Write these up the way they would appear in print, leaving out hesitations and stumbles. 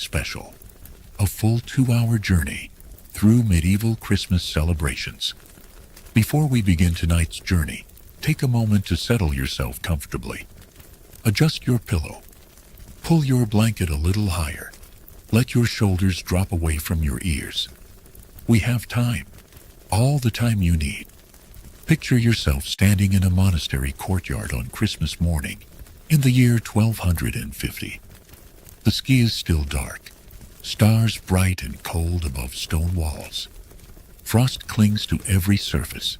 special. A full 2-hour journey through medieval Christmas celebrations. Before we begin tonight's journey, take a moment to settle yourself comfortably. Adjust your pillow. Pull your blanket a little higher. Let your shoulders drop away from your ears. We have time. All the time you need. Picture yourself standing in a monastery courtyard on Christmas morning in the year 1250. The sky is still dark. Stars bright and cold above stone walls. Frost clings to every surface.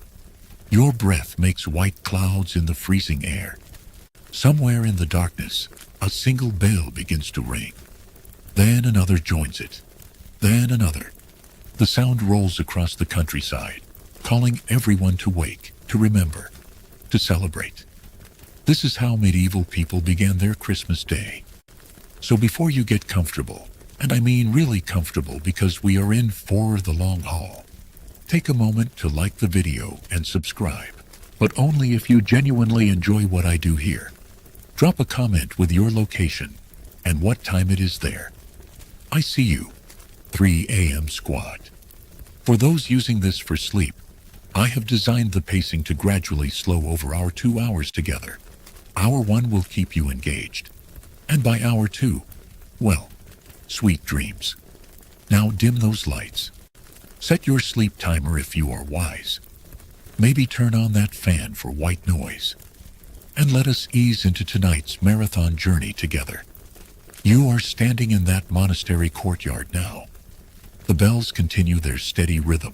Your breath makes white clouds in the freezing air. Somewhere in the darkness, a single bell begins to ring. Then another joins it. Then another. The sound rolls across the countryside, calling everyone to wake, to remember, to celebrate. This is how medieval people began their Christmas day. So before you get comfortable, and I mean really comfortable because we are in for the long haul, take a moment to like the video and subscribe, but only if you genuinely enjoy what I do here. Drop a comment with your location and what time it is there. I see you, 3 a.m. squad. For those using this for sleep, I have designed the pacing to gradually slow over our 2 hours together. Hour 1 will keep you engaged. And by hour 2, well, sweet dreams. Now dim those lights. Set your sleep timer if you are wise. Maybe turn on that fan for white noise. And let us ease into tonight's marathon journey together. You are standing in that monastery courtyard now. The bells continue their steady rhythm.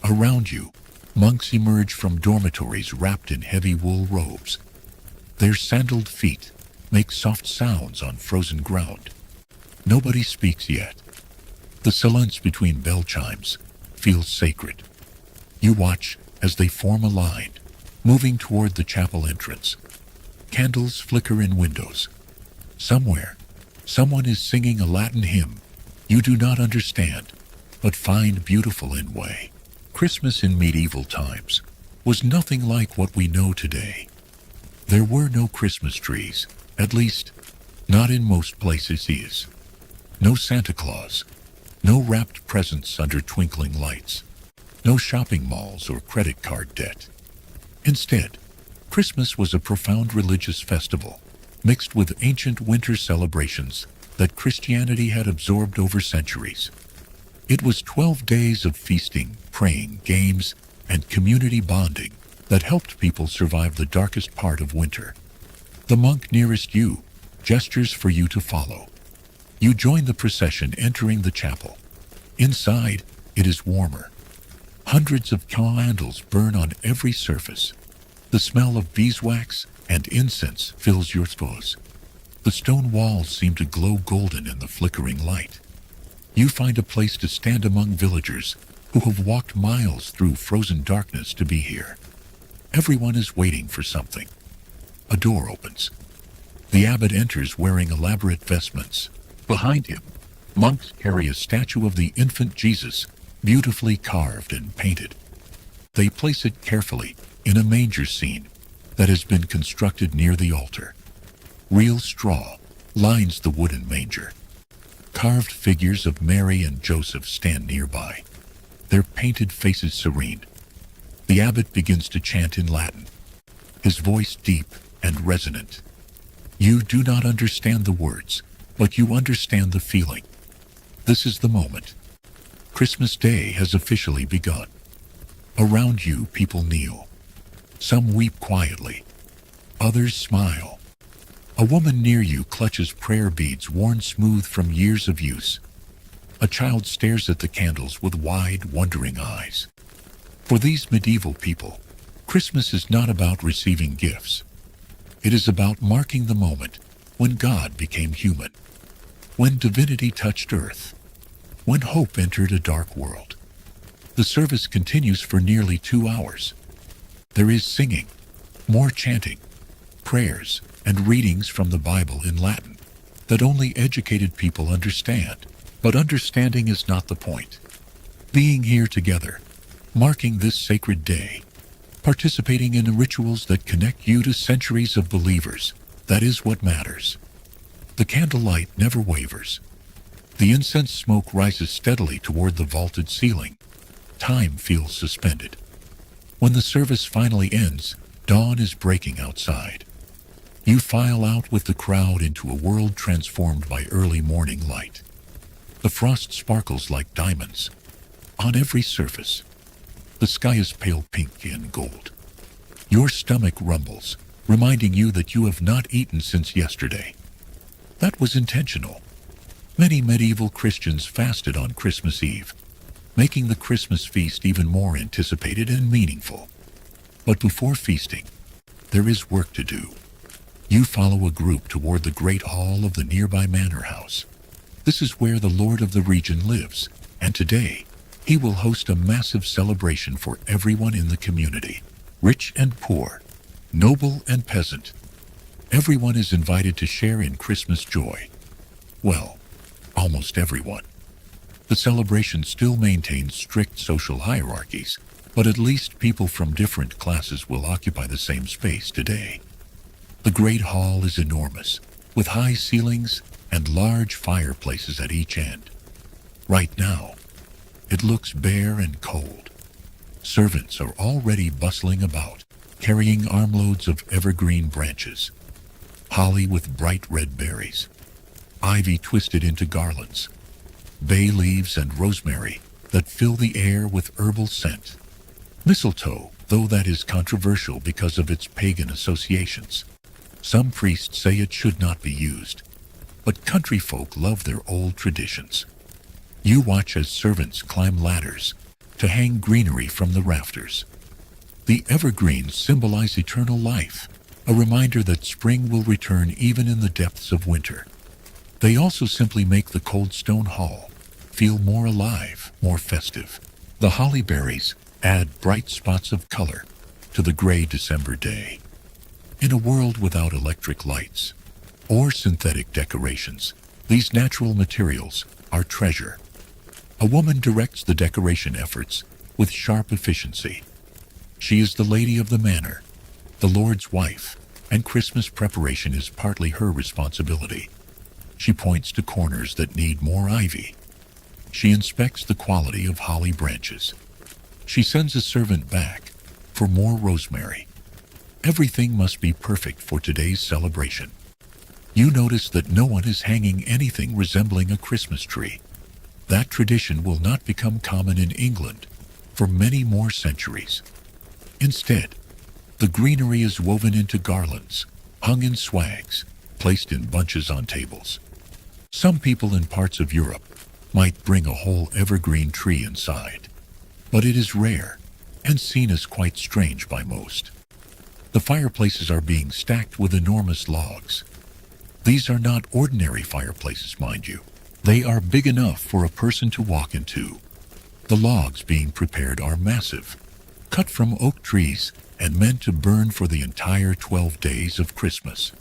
Around you, monks emerge from dormitories wrapped in heavy wool robes. Their sandaled feet make soft sounds on frozen ground. Nobody speaks yet. The silence between bell chimes feels sacred. You watch as they form a line, moving toward the chapel entrance. Candles flicker in windows. Somewhere, someone is singing a Latin hymn you do not understand, but find beautiful in way. Christmas in medieval times was nothing like what we know today. There were no Christmas trees, at least, not in most places is. No Santa Claus, no wrapped presents under twinkling lights, no shopping malls or credit card debt. Instead, Christmas was a profound religious festival, mixed with ancient winter celebrations that Christianity had absorbed over centuries. It was 12 days of feasting, praying, games, and community bonding that helped people survive the darkest part of winter. The monk nearest you gestures for you to follow. You join the procession entering the chapel. Inside, it is warmer. Hundreds of candles burn on every surface. The smell of beeswax and incense fills your toes. The stone walls seem to glow golden in the flickering light. You find a place to stand among villagers who have walked miles through frozen darkness to be here. Everyone is waiting for something. A door opens. The abbot enters wearing elaborate vestments. Behind him, monks carry a statue of the infant Jesus, beautifully carved and painted. They place it carefully in a manger scene that has been constructed near the altar. Real straw lines the wooden manger. Carved figures of Mary and Joseph stand nearby, their painted faces serene. The abbot begins to chant in Latin, his voice deep and resonant. You do not understand the words, but you understand the feeling. This is the moment. Christmas Day has officially begun. Around you, people kneel. Some weep quietly. Others smile. A woman near you clutches prayer beads worn smooth from years of use. A child stares at the candles with wide, wondering eyes. For these medieval people, Christmas is not about receiving gifts. It is about marking the moment when God became human, when divinity touched earth, when hope entered a dark world. The service continues for nearly 2 hours. There is singing, more chanting, prayers, and readings from the Bible in Latin that only educated people understand. But understanding is not the point. Being here together, marking this sacred day, participating in rituals that connect you to centuries of believers, that is what matters. The candlelight never wavers. The incense smoke rises steadily toward the vaulted ceiling. Time feels suspended. When the service finally ends, dawn is breaking outside. You file out with the crowd into a world transformed by early morning light. The frost sparkles like diamonds on every surface. The sky is pale pink and gold. Your stomach rumbles, reminding you that you have not eaten since yesterday. That was intentional. Many medieval Christians fasted on Christmas Eve, making the Christmas feast even more anticipated and meaningful. But before feasting, there is work to do. You follow a group toward the great hall of the nearby manor house. This is where the lord of the region lives, and today, he will host a massive celebration for everyone in the community, rich and poor, noble and peasant. Everyone is invited to share in Christmas joy. Well, almost everyone. The celebration still maintains strict social hierarchies, but at least people from different classes will occupy the same space today. The great hall is enormous, with high ceilings and large fireplaces at each end. Right now, it looks bare and cold. Servants are already bustling about, carrying armloads of evergreen branches, holly with bright red berries, ivy twisted into garlands, bay leaves and rosemary that fill the air with herbal scent. Mistletoe, though that is controversial because of its pagan associations. Some priests say it should not be used, but country folk love their old traditions. You watch as servants climb ladders to hang greenery from the rafters. The evergreens symbolize eternal life, a reminder that spring will return even in the depths of winter. They also simply make the cold stone hall feel more alive, more festive. The holly berries add bright spots of color to the gray December day. In a world without electric lights or synthetic decorations, these natural materials are treasure. A woman directs the decoration efforts with sharp efficiency. She is the lady of the manor, the lord's wife, and Christmas preparation is partly her responsibility. She points to corners that need more ivy. She inspects the quality of holly branches. She sends a servant back for more rosemary. Everything must be perfect for today's celebration. You notice that no one is hanging anything resembling a Christmas tree. That tradition will not become common in England for many more centuries. Instead, the greenery is woven into garlands, hung in swags, placed in bunches on tables. Some people in parts of Europe might bring a whole evergreen tree inside, but it is rare and seen as quite strange by most. The fireplaces are being stacked with enormous logs. These are not ordinary fireplaces, mind you. They are big enough for a person to walk into. The logs being prepared are massive, cut from oak trees and meant to burn for the entire 12 days of Christmas.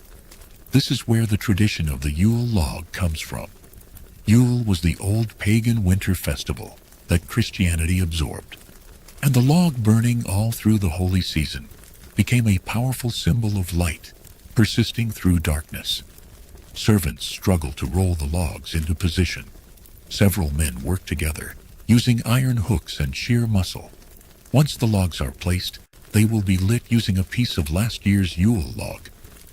This is where the tradition of the Yule log comes from. Yule was the old pagan winter festival that Christianity absorbed, and the log burning all through the holy season became a powerful symbol of light, persisting through darkness. Servants struggled to roll the logs into position. Several men worked together, using iron hooks and sheer muscle. Once the logs are placed, they will be lit using a piece of last year's Yule log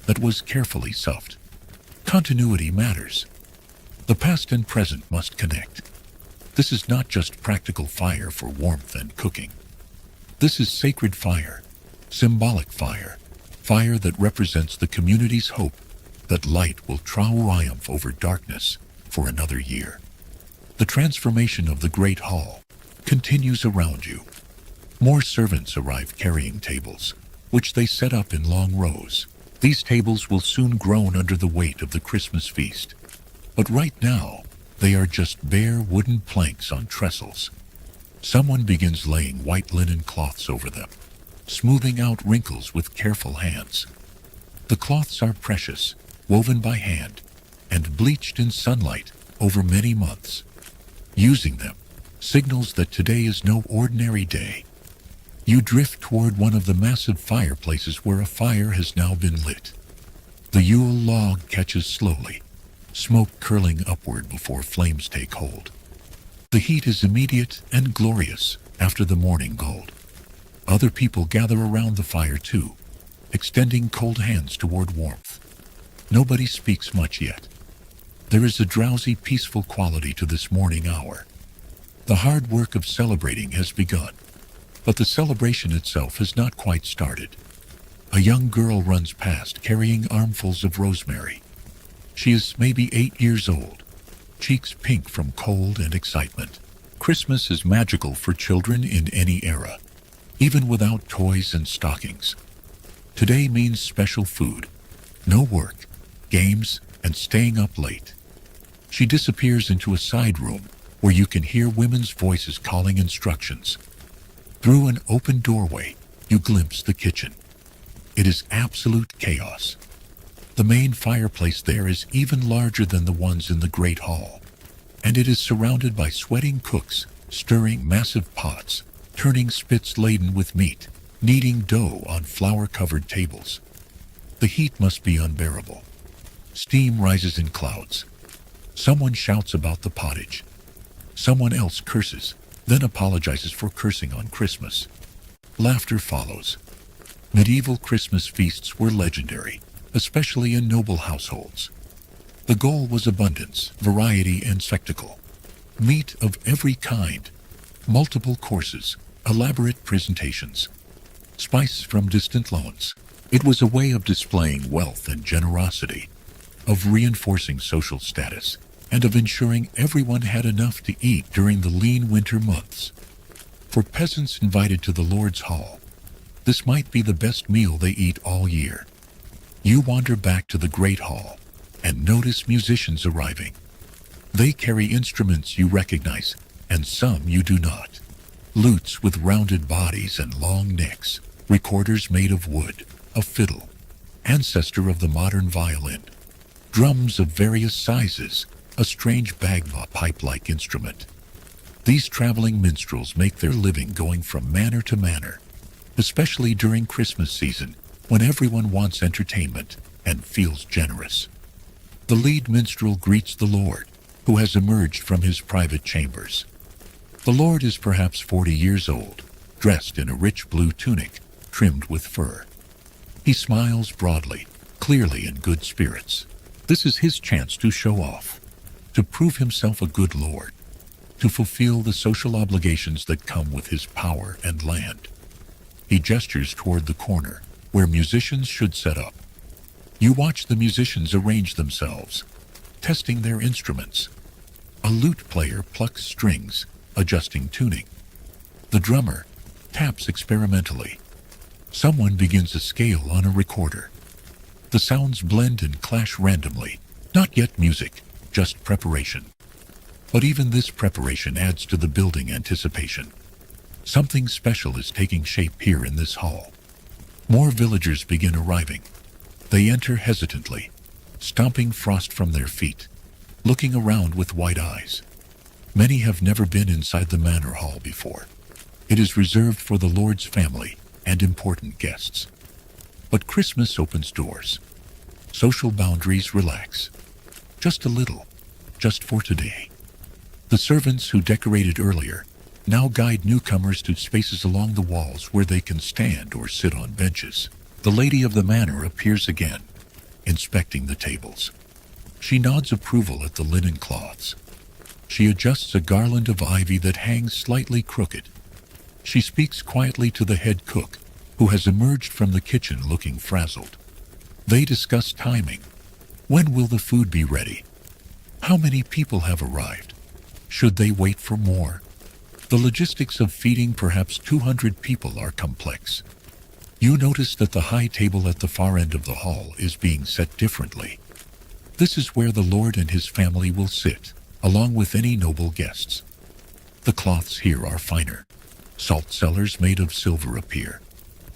that was carefully stuffed. Continuity matters. The past and present must connect. This is not just practical fire for warmth and cooking. This is sacred fire, symbolic fire, fire that represents the community's hope that light will triumph over darkness for another year. The transformation of the great hall continues around you. More servants arrive carrying tables, which they set up in long rows. These tables will soon groan under the weight of the Christmas feast. But right now, they are just bare wooden planks on trestles. Someone begins laying white linen cloths over them, smoothing out wrinkles with careful hands. The cloths are precious, woven by hand, and bleached in sunlight over many months. Using them signals that today is no ordinary day. You drift toward one of the massive fireplaces where a fire has now been lit. The Yule log catches slowly, smoke curling upward before flames take hold. The heat is immediate and glorious after the morning gold. Other people gather around the fire too, extending cold hands toward warmth. Nobody speaks much yet. There is a drowsy, peaceful quality to this morning hour. The hard work of celebrating has begun, but the celebration itself has not quite started. A young girl runs past carrying armfuls of rosemary. She is maybe 8 years old, cheeks pink from cold and excitement. Christmas is magical for children in any era, even without toys and stockings. Today means special food, no work, games, and staying up late. She disappears into a side room where you can hear women's voices calling instructions. Through an open doorway, you glimpse the kitchen. It is absolute chaos. The main fireplace there is even larger than the ones in the Great Hall, and it is surrounded by sweating cooks, stirring massive pots, turning spits laden with meat, kneading dough on flour-covered tables. The heat must be unbearable. Steam rises in clouds. Someone shouts about the pottage. Someone else curses, then apologizes for cursing on Christmas. Laughter follows. Medieval Christmas feasts were legendary, especially in noble households. The goal was abundance, variety, and spectacle. Meat of every kind, multiple courses, elaborate presentations, spice from distant lands. It was a way of displaying wealth and generosity, of reinforcing social status, and of ensuring everyone had enough to eat during the lean winter months. For peasants invited to the Lord's Hall, this might be the best meal they eat all year. You wander back to the Great Hall and notice musicians arriving. They carry instruments you recognize, and some you do not. Lutes with rounded bodies and long necks, recorders made of wood, a fiddle, ancestor of the modern violin, drums of various sizes, a strange bagpipe-like instrument. These traveling minstrels make their living going from manor to manor, especially during Christmas season, when everyone wants entertainment and feels generous. The lead minstrel greets the Lord, who has emerged from his private chambers. The Lord is perhaps 40 years old, dressed in a rich blue tunic, trimmed with fur. He smiles broadly, clearly in good spirits. This is his chance to show off, to prove himself a good lord, to fulfill the social obligations that come with his power and land. He gestures toward the corner, where musicians should set up. You watch the musicians arrange themselves, testing their instruments. A lute player plucks strings, adjusting tuning. The drummer taps experimentally. Someone begins a scale on a recorder. The sounds blend and clash randomly. Not yet music, just preparation. But even this preparation adds to the building anticipation. Something special is taking shape here in this hall. More villagers begin arriving. They enter hesitantly, stomping frost from their feet, looking around with wide eyes. Many have never been inside the manor hall before. It is reserved for the Lord's family and important guests. But Christmas opens doors. Social boundaries relax. Just a little, just for today. The servants who decorated earlier now guide newcomers to spaces along the walls where they can stand or sit on benches. The lady of the manor appears again, inspecting the tables. She nods approval at the linen cloths. She adjusts a garland of ivy that hangs slightly crooked. She speaks quietly to the head cook, who has emerged from the kitchen looking frazzled. They discuss timing. When will the food be ready? How many people have arrived? Should they wait for more? The logistics of feeding perhaps 200 people are complex. You notice that the high table at the far end of the hall is being set differently. This is where the Lord and his family will sit, along with any noble guests. The cloths here are finer. Salt cellars made of silver appear.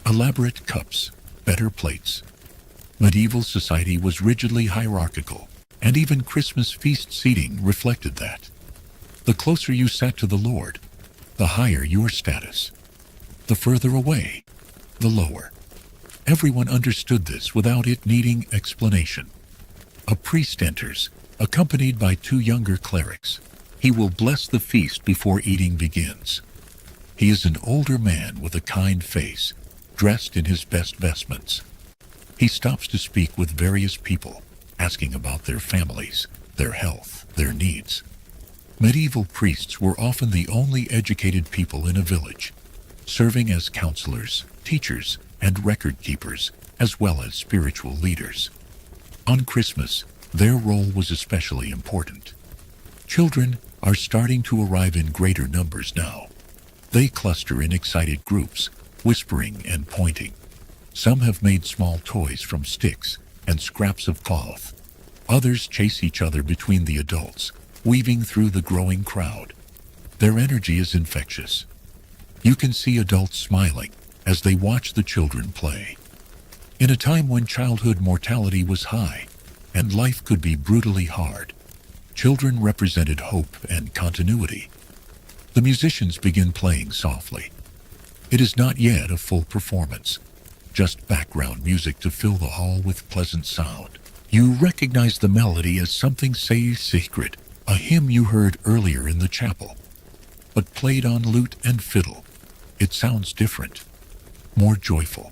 Elaborate cups, better plates. Medieval society was rigidly hierarchical, and even Christmas feast seating reflected that. The closer you sat to the Lord, the higher your status. The further away, the lower. Everyone understood this without it needing explanation. A priest enters, accompanied by two younger clerics. He will bless the feast before eating begins. He is an older man with a kind face, dressed in his best vestments. He stops to speak with various people, asking about their families, their health, their needs. Medieval priests were often the only educated people in a village, serving as counselors, teachers, and record keepers, as well as spiritual leaders. On Christmas, their role was especially important. Children are starting to arrive in greater numbers now. They cluster in excited groups, whispering and pointing. Some have made small toys from sticks and scraps of cloth. Others chase each other between the adults, weaving through the growing crowd. Their energy is infectious. You can see adults smiling as they watch the children play. In a time when childhood mortality was high and life could be brutally hard, children represented hope and continuity. The musicians begin playing softly. It is not yet a full performance, just background music to fill the hall with pleasant sound. You recognize the melody as something secret, a hymn you heard earlier in the chapel. But played on lute and fiddle, it sounds different, more joyful,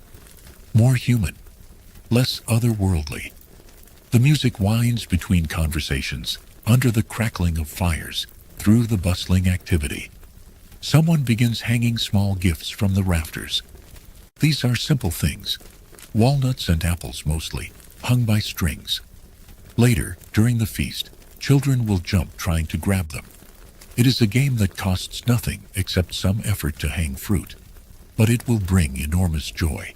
more human, less otherworldly. The music winds between conversations, under the crackling of fires, through the bustling activity. Someone begins hanging small gifts from the rafters. These are simple things, walnuts and apples mostly, hung by strings. Later, during the feast, children will jump trying to grab them. It is a game that costs nothing except some effort to hang fruit, but it will bring enormous joy.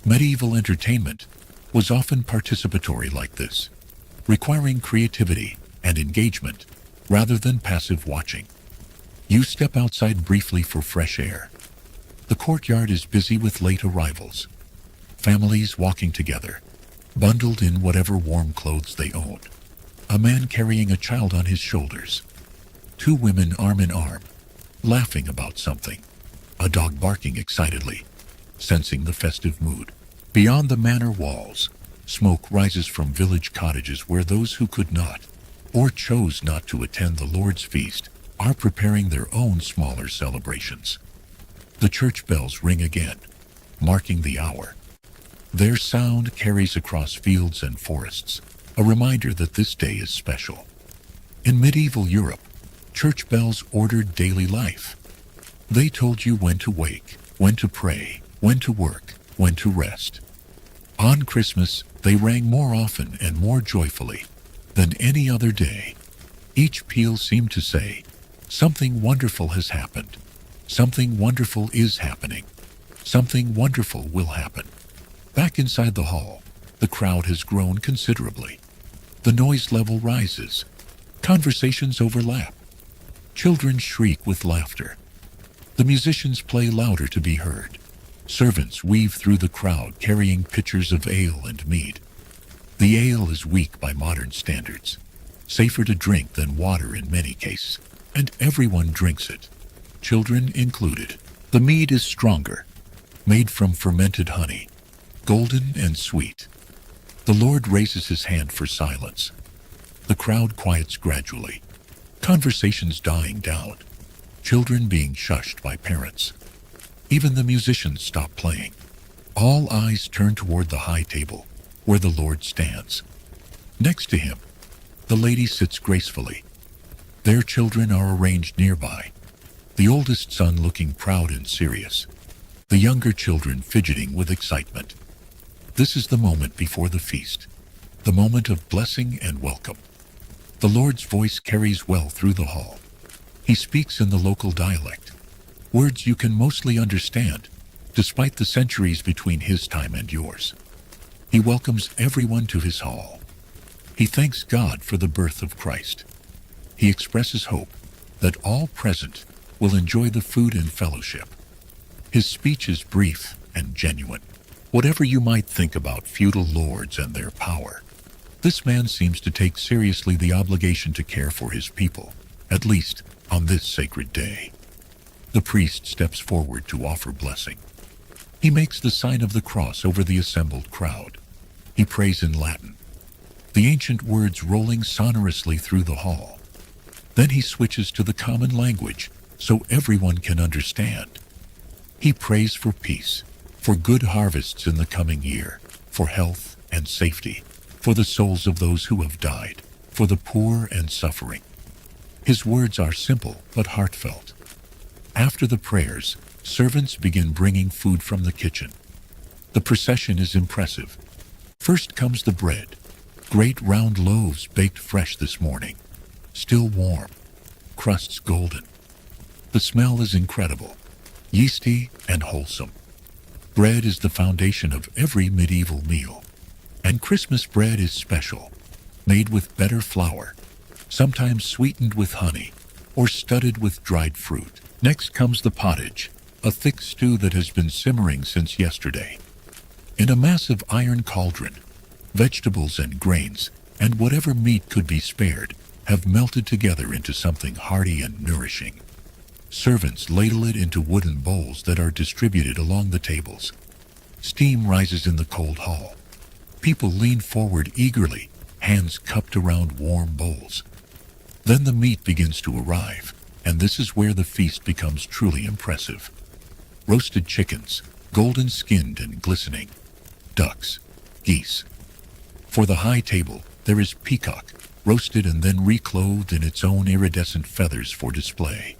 Medieval entertainment was often participatory like this, requiring creativity and engagement rather than passive watching. You step outside briefly for fresh air. The courtyard is busy with late arrivals, families walking together, bundled in whatever warm clothes they own. A man carrying a child on his shoulders. Two women arm in arm, laughing about something. A dog barking excitedly, sensing the festive mood. Beyond the manor walls, smoke rises from village cottages where those who could not, or chose not to attend the Lord's feast, are preparing their own smaller celebrations. The church bells ring again, marking the hour. Their sound carries across fields and forests, a reminder that this day is special. In medieval Europe, church bells ordered daily life. They told you when to wake, when to pray, when to work, when to rest. On Christmas, they rang more often and more joyfully than any other day. Each peal seemed to say, something wonderful has happened. Something wonderful is happening. Something wonderful will happen. Back inside the hall, the crowd has grown considerably. The noise level rises. Conversations overlap. Children shriek with laughter. The musicians play louder to be heard. Servants weave through the crowd carrying pitchers of ale and mead. The ale is weak by modern standards, safer to drink than water in many cases, and everyone drinks it, children included. The mead is stronger, made from fermented honey, golden and sweet. The Lord raises his hand for silence. The crowd quiets gradually, conversations dying down, children being shushed by parents. Even the musicians stop playing. All eyes turn toward the high table, where the Lord stands. Next to him, the lady sits gracefully. Their children are arranged nearby, the oldest son looking proud and serious, the younger children fidgeting with excitement. This is the moment before the feast, the moment of blessing and welcome. The Lord's voice carries well through the hall. He speaks in the local dialect, words you can mostly understand, despite the centuries between his time and yours. He welcomes everyone to his hall. He thanks God for the birth of Christ. He expresses hope that all present will enjoy the food and fellowship. His speech is brief and genuine. Whatever you might think about feudal lords and their power, this man seems to take seriously the obligation to care for his people, at least on this sacred day. The priest steps forward to offer blessing. He makes the sign of the cross over the assembled crowd. He prays in Latin. the ancient words rolling sonorously through the hall. Then he switches to the common language so everyone can understand. He prays for peace, for good harvests in the coming year, for health and safety, for the souls of those who have died, for the poor and suffering. His words are simple but heartfelt. After the prayers, servants begin bringing food from the kitchen. The procession is impressive. First comes the bread, great round loaves baked fresh this morning, still warm, crusts golden. The smell is incredible, yeasty and wholesome. Bread is the foundation of every medieval meal, and Christmas bread is special, made with better flour, sometimes sweetened with honey or studded with dried fruit. Next comes the pottage, a thick stew that has been simmering since yesterday. In a massive iron cauldron, vegetables and grains, and whatever meat could be spared, have melted together into something hearty and nourishing. Servants ladle it into wooden bowls that are distributed along the tables. Steam rises in the cold hall. People lean forward eagerly, hands cupped around warm bowls. Then the meat begins to arrive, and this is where the feast becomes truly impressive. Roasted chickens, golden skinned and glistening. Ducks, geese. For the high table, there is peacock, roasted and then reclothed in its own iridescent feathers for display.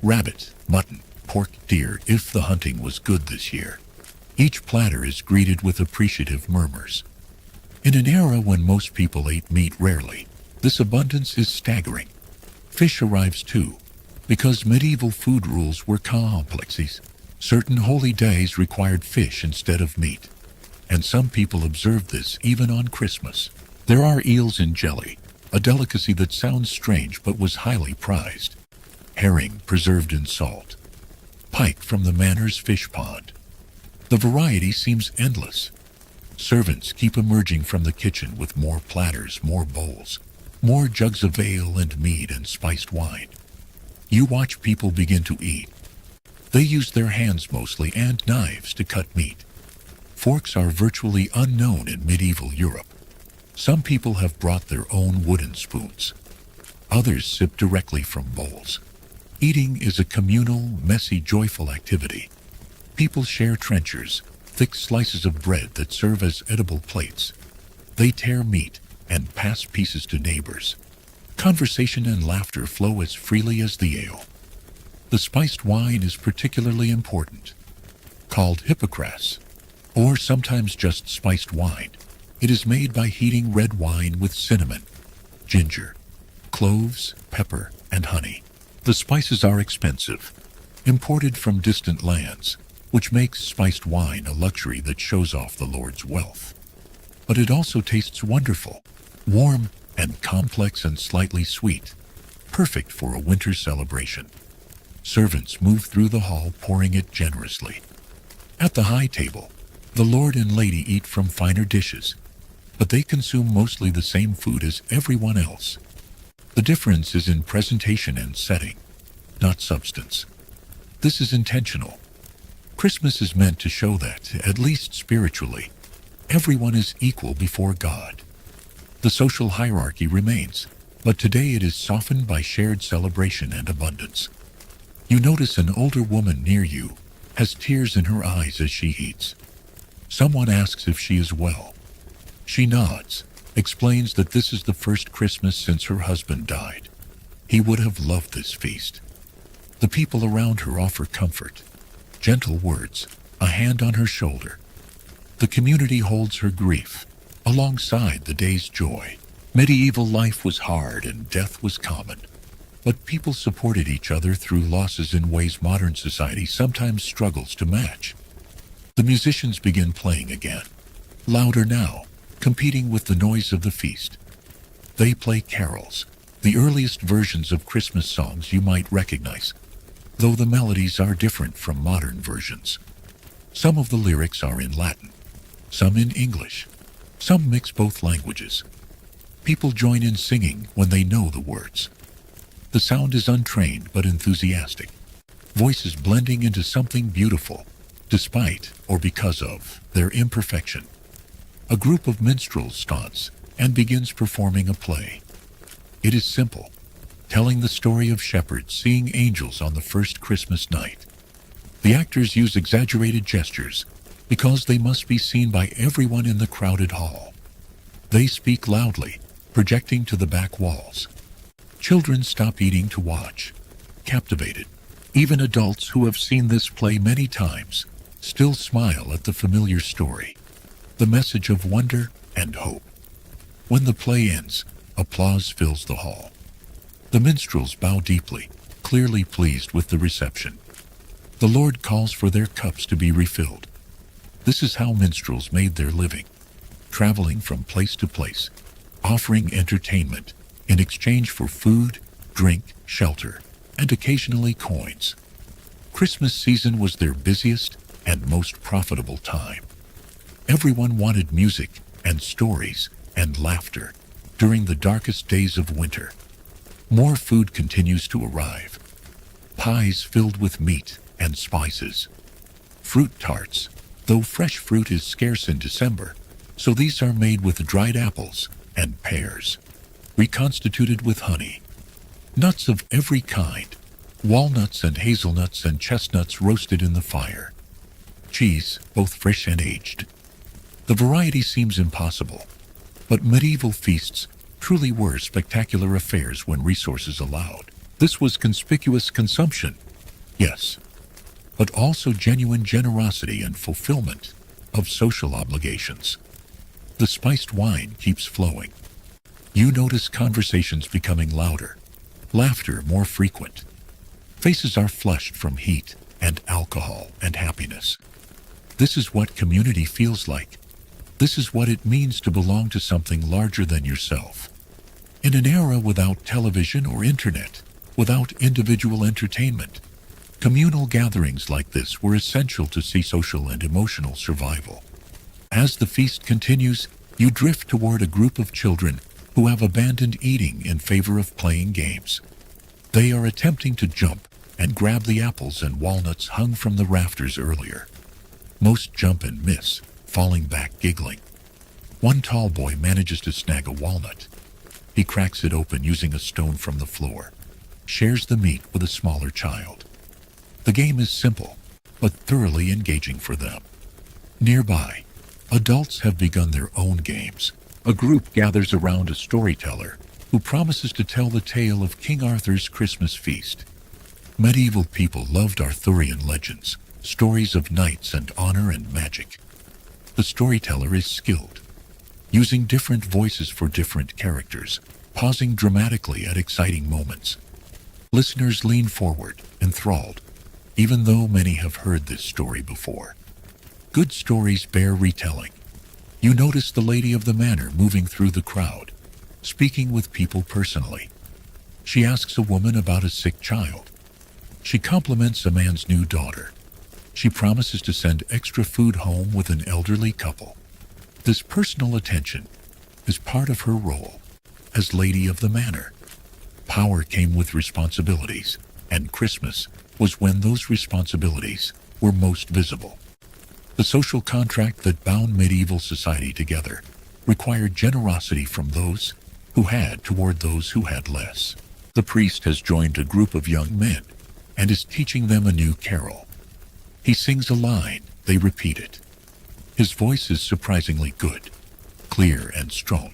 Rabbit, mutton, pork, deer, if the hunting was good this year. Each platter is greeted with appreciative murmurs. In an era when most people ate meat rarely, this abundance is staggering. Fish arrives too, because medieval food rules were complex. Certain holy days required fish instead of meat, and some people observed this even on Christmas. There are eels in jelly, a delicacy that sounds strange but was highly prized. Herring preserved in salt. Pike from the manor's fish pond. The variety seems endless. Servants keep emerging from the kitchen with more platters, more bowls, more jugs of ale and mead and spiced wine. You watch people begin to eat. They use their hands mostly and knives to cut meat. Forks are virtually unknown in medieval Europe. Some people have brought their own wooden spoons. Others sip directly from bowls. Eating is a communal, messy, joyful activity. People share trenchers, thick slices of bread that serve as edible plates. They tear meat and pass pieces to neighbors. Conversation and laughter flow as freely as the ale. The spiced wine is particularly important. Called Hippocras, or sometimes just spiced wine, it is made by heating red wine with cinnamon, ginger, cloves, pepper, and honey. The spices are expensive, imported from distant lands, which makes spiced wine a luxury that shows off the Lord's wealth. But it also tastes wonderful, warm and complex and slightly sweet, perfect for a winter celebration. Servants move through the hall pouring it generously. At the high table, the Lord and Lady eat from finer dishes, but they consume mostly the same food as everyone else. The difference is in presentation and setting, not substance. This is intentional. Christmas is meant to show that, at least spiritually, everyone is equal before God. The social hierarchy remains, but today it is softened by shared celebration and abundance. You notice an older woman near you has tears in her eyes as she eats. Someone asks if she is well. She nods, explains that this is the first Christmas since her husband died. He would have loved this feast. The people around her offer comfort, gentle words, a hand on her shoulder. The community holds her grief, alongside the day's joy. Medieval life was hard and death was common, but people supported each other through losses in ways modern society sometimes struggles to match. The musicians begin playing again, louder now, competing with the noise of the feast. They play carols, the earliest versions of Christmas songs you might recognize, though the melodies are different from modern versions. Some of the lyrics are in Latin, some in English, some mix both languages. People join in singing when they know the words. The sound is untrained but enthusiastic, voices blending into something beautiful, despite or because of their imperfection. A group of minstrels staunts, and begins performing a play. It is simple, telling the story of shepherds seeing angels on the first Christmas night. The actors use exaggerated gestures because they must be seen by everyone in the crowded hall. They speak loudly, projecting to the back walls. Children stop eating to watch, captivated. Even adults who have seen this play many times still smile at the familiar story, the message of wonder and hope. When the play ends, applause fills the hall. The minstrels bow deeply, clearly pleased with the reception. The Lord calls for their cups to be refilled. This is how minstrels made their living, traveling from place to place, offering entertainment in exchange for food, drink, shelter, and occasionally coins. Christmas season was their busiest and most profitable time. Everyone wanted music and stories and laughter during the darkest days of winter. More food continues to arrive. Pies filled with meat and spices. Fruit tarts, though fresh fruit is scarce in December, so these are made with dried apples and pears, reconstituted with honey. Nuts of every kind, walnuts and hazelnuts and chestnuts roasted in the fire. Cheese, both fresh and aged. The variety seems impossible, but medieval feasts truly were spectacular affairs when resources allowed. This was conspicuous consumption, yes, but also genuine generosity and fulfillment of social obligations. The spiced wine keeps flowing. You notice conversations becoming louder, laughter more frequent. Faces are flushed from heat and alcohol and happiness. This is what community feels like. This is what it means to belong to something larger than yourself. In an era without television or internet, without individual entertainment, communal gatherings like this were essential to see social and emotional survival. As the feast continues, you drift toward a group of children who have abandoned eating in favor of playing games. They are attempting to jump and grab the apples and walnuts hung from the rafters earlier. Most jump and miss, falling back giggling. One tall boy manages to snag a walnut. He cracks it open using a stone from the floor, shares the meat with a smaller child. The game is simple, but thoroughly engaging for them. Nearby, adults have begun their own games. A group gathers around a storyteller who promises to tell the tale of King Arthur's Christmas feast. Medieval people loved Arthurian legends, stories of knights and honor and magic. The storyteller is skilled, using different voices for different characters, pausing dramatically at exciting moments. Listeners lean forward, enthralled, even though many have heard this story before. Good stories bear retelling. You notice the lady of the manor moving through the crowd, speaking with people personally. She asks a woman about a sick child. She compliments a man's new daughter. She promises to send extra food home with an elderly couple. This personal attention is part of her role as lady of the manor. Power came with responsibilities, and Christmas was when those responsibilities were most visible. The social contract that bound medieval society together required generosity from those who had toward those who had less. The priest has joined a group of young men and is teaching them a new carol. He sings a line, they repeat it. His voice is surprisingly good, clear and strong.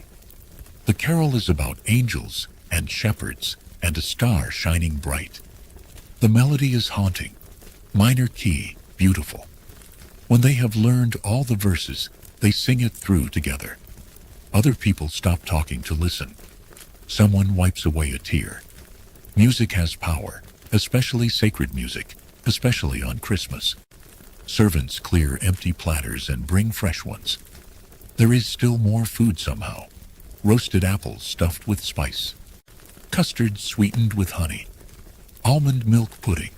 The carol is about angels and shepherds and a star shining bright. The melody is haunting, minor key, beautiful. When they have learned all the verses, they sing it through together. Other people stop talking to listen. Someone wipes away a tear. Music has power, especially sacred music, especially on Christmas. Servants clear empty platters and bring fresh ones. There is still more food somehow. Roasted apples stuffed with spice. Custard sweetened with honey. Almond milk pudding,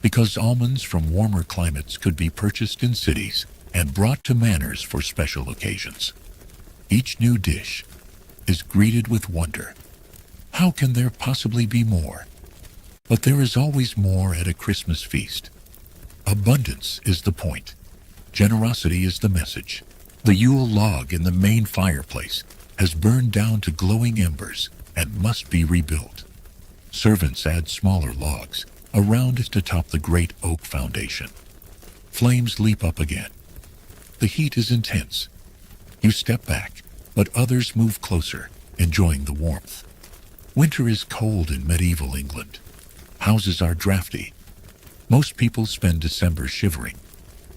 because almonds from warmer climates could be purchased in cities and brought to manors for special occasions. Each new dish is greeted with wonder. How can there possibly be more? But there is always more at a Christmas feast. Abundance is the point. Generosity is the message. The Yule log in the main fireplace has burned down to glowing embers and must be rebuilt. Servants add smaller logs around it to top the great oak foundation. Flames leap up again. The heat is intense. You step back, but others move closer, enjoying the warmth. Winter is cold in medieval England. Houses are drafty. Most people spend December shivering.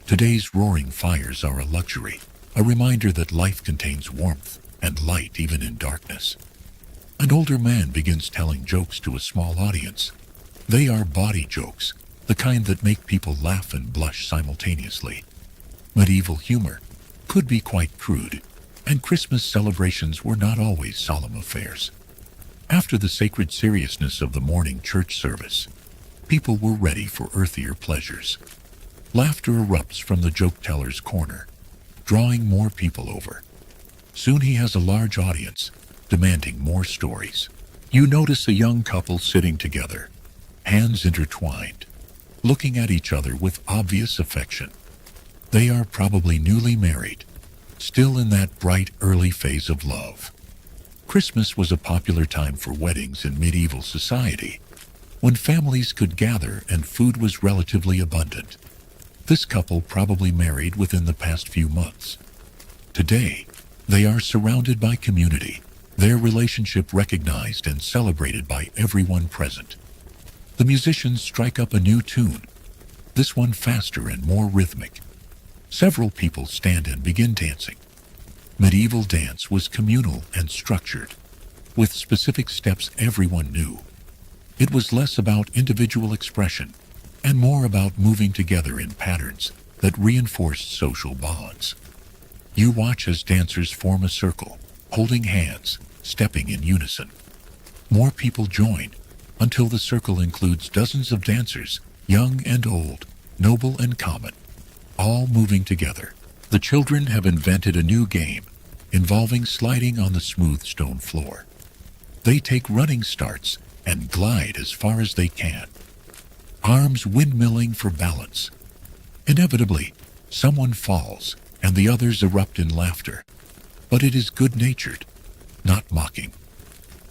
Today's roaring fires are a luxury, a reminder that life contains warmth and light even in darkness. An older man begins telling jokes to a small audience. They are body jokes, the kind that make people laugh and blush simultaneously. Medieval humor could be quite crude, and Christmas celebrations were not always solemn affairs. After the sacred seriousness of the morning church service, people were ready for earthier pleasures. Laughter erupts from the joke-teller's corner, drawing more people over. Soon he has a large audience, demanding more stories. You notice a young couple sitting together, hands intertwined, looking at each other with obvious affection. They are probably newly married, still in that bright early phase of love. Christmas was a popular time for weddings in medieval society, when families could gather and food was relatively abundant. This couple probably married within the past few months. Today, they are surrounded by community, their relationship recognized and celebrated by everyone present. The musicians strike up a new tune, this one faster and more rhythmic. Several people stand and begin dancing. Medieval dance was communal and structured, with specific steps everyone knew. It was less about individual expression and more about moving together in patterns that reinforced social bonds. You watch as dancers form a circle, holding hands, stepping in unison. More people join, until the circle includes dozens of dancers, young and old, noble and common, all moving together. The children have invented a new game, involving sliding on the smooth stone floor. They take running starts and glide as far as they can, arms windmilling for balance. Inevitably, someone falls, and the others erupt in laughter. But it is good-natured, not mocking.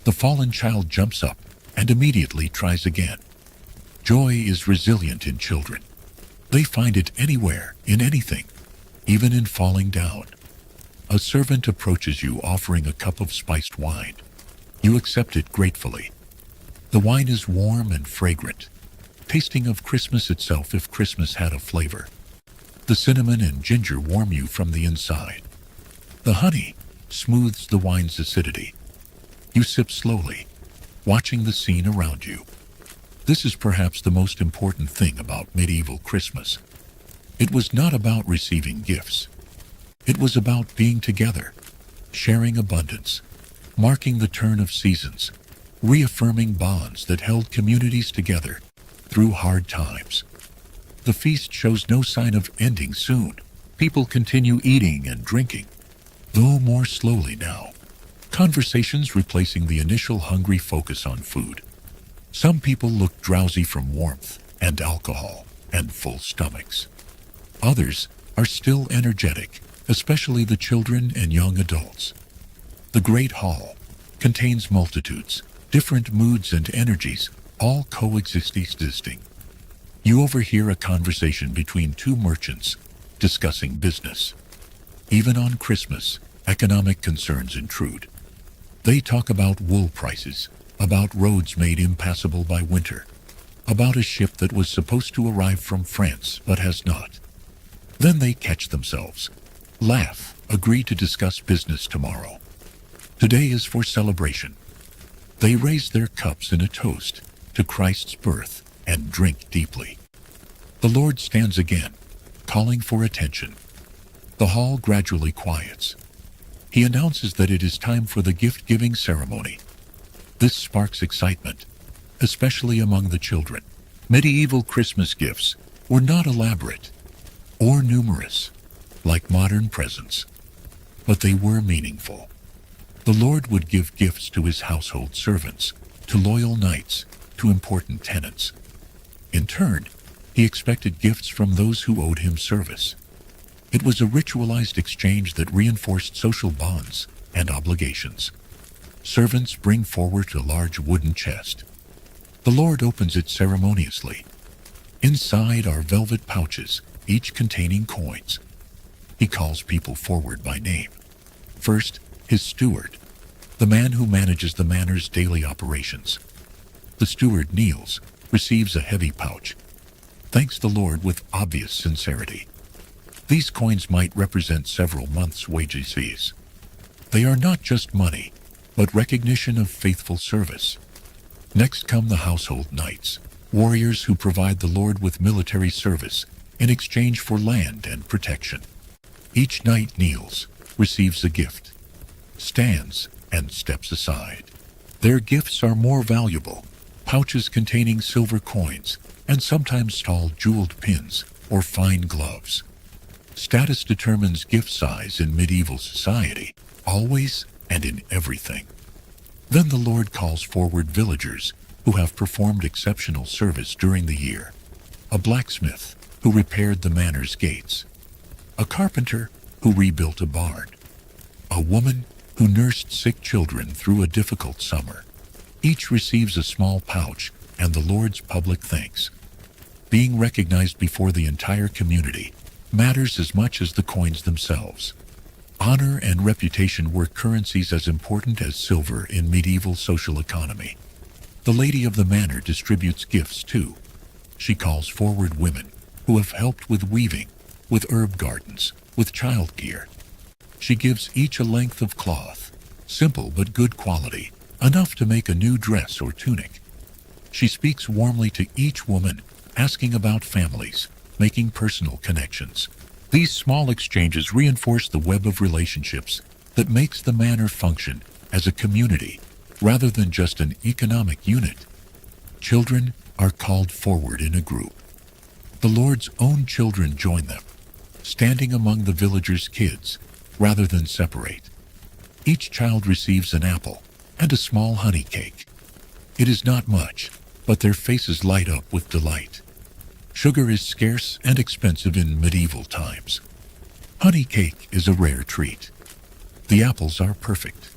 The fallen child jumps up and immediately tries again. Joy is resilient in children. They find it anywhere, in anything, even in falling down. A servant approaches you offering a cup of spiced wine. You accept it gratefully. The wine is warm and fragrant, tasting of Christmas itself if Christmas had a flavor. The cinnamon and ginger warm you from the inside. The honey smooths the wine's acidity. You sip slowly, watching the scene around you. This is perhaps the most important thing about medieval Christmas. It was not about receiving gifts. It was about being together, sharing abundance, marking the turn of seasons, reaffirming bonds that held communities together through hard times. The feast shows no sign of ending soon. People continue eating and drinking, though more slowly now. Conversations replacing the initial hungry focus on food. Some people look drowsy from warmth and alcohol and full stomachs. Others are still energetic, especially the children and young adults. The Great Hall contains multitudes, different moods and energies, all coexisting. You overhear a conversation between two merchants discussing business. Even on Christmas, economic concerns intrude. They talk about wool prices, about roads made impassable by winter, about a ship that was supposed to arrive from France but has not. Then they catch themselves, laugh, agree to discuss business tomorrow. Today is for celebration. They raise their cups in a toast to Christ's birth and drink deeply. The Lord stands again, calling for attention. The hall gradually quiets. He announces that it is time for the gift-giving ceremony. This sparks excitement, especially among the children. Medieval Christmas gifts were not elaborate or numerous, like modern presents, but they were meaningful. The Lord would give gifts to his household servants, to loyal knights, to important tenants. In turn, he expected gifts from those who owed him service. It was a ritualized exchange that reinforced social bonds and obligations. Servants bring forward a large wooden chest. The Lord opens it ceremoniously. Inside are velvet pouches, each containing coins. He calls people forward by name. First, his steward, the man who manages the manor's daily operations. The steward kneels, receives a heavy pouch, thanks the Lord with obvious sincerity. These coins might represent several months' wages fees. They are not just money, but recognition of faithful service. Next come the household knights, warriors who provide the Lord with military service in exchange for land and protection. Each knight kneels, receives a gift, stands, and steps aside. Their gifts are more valuable, pouches containing silver coins and sometimes tall jeweled pins or fine gloves. Status determines gift size in medieval society, always and in everything. Then the Lord calls forward villagers who have performed exceptional service during the year. A blacksmith who repaired the manor's gates. A carpenter who rebuilt a barn. A woman who nursed sick children through a difficult summer. Each receives a small pouch and the Lord's public thanks. Being recognized before the entire community matters as much as the coins themselves. Honor and reputation were currencies as important as silver in medieval social economy. The lady of the manor distributes gifts too. She calls forward women who have helped with weaving, with herb gardens, with child gear. She gives each a length of cloth, simple but good quality, enough to make a new dress or tunic. She speaks warmly to each woman, asking about families, making personal connections. These small exchanges reinforce the web of relationships that makes the manor function as a community rather than just an economic unit. Children are called forward in a group. The Lord's own children join them, standing among the villagers' kids rather than separate. Each child receives an apple and a small honey cake. It is not much, but their faces light up with delight. Sugar is scarce and expensive in medieval times. Honey cake is a rare treat. The apples are perfect.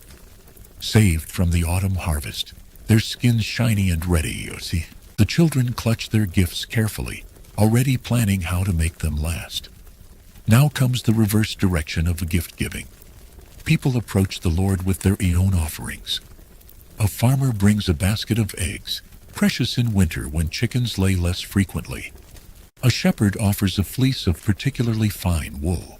Saved from the autumn harvest, their skins shiny and ready, you see. The children clutch their gifts carefully, already planning how to make them last. Now comes the reverse direction of gift giving. People approach the Lord with their own offerings. A farmer brings a basket of eggs, precious in winter when chickens lay less frequently. A shepherd offers a fleece of particularly fine wool.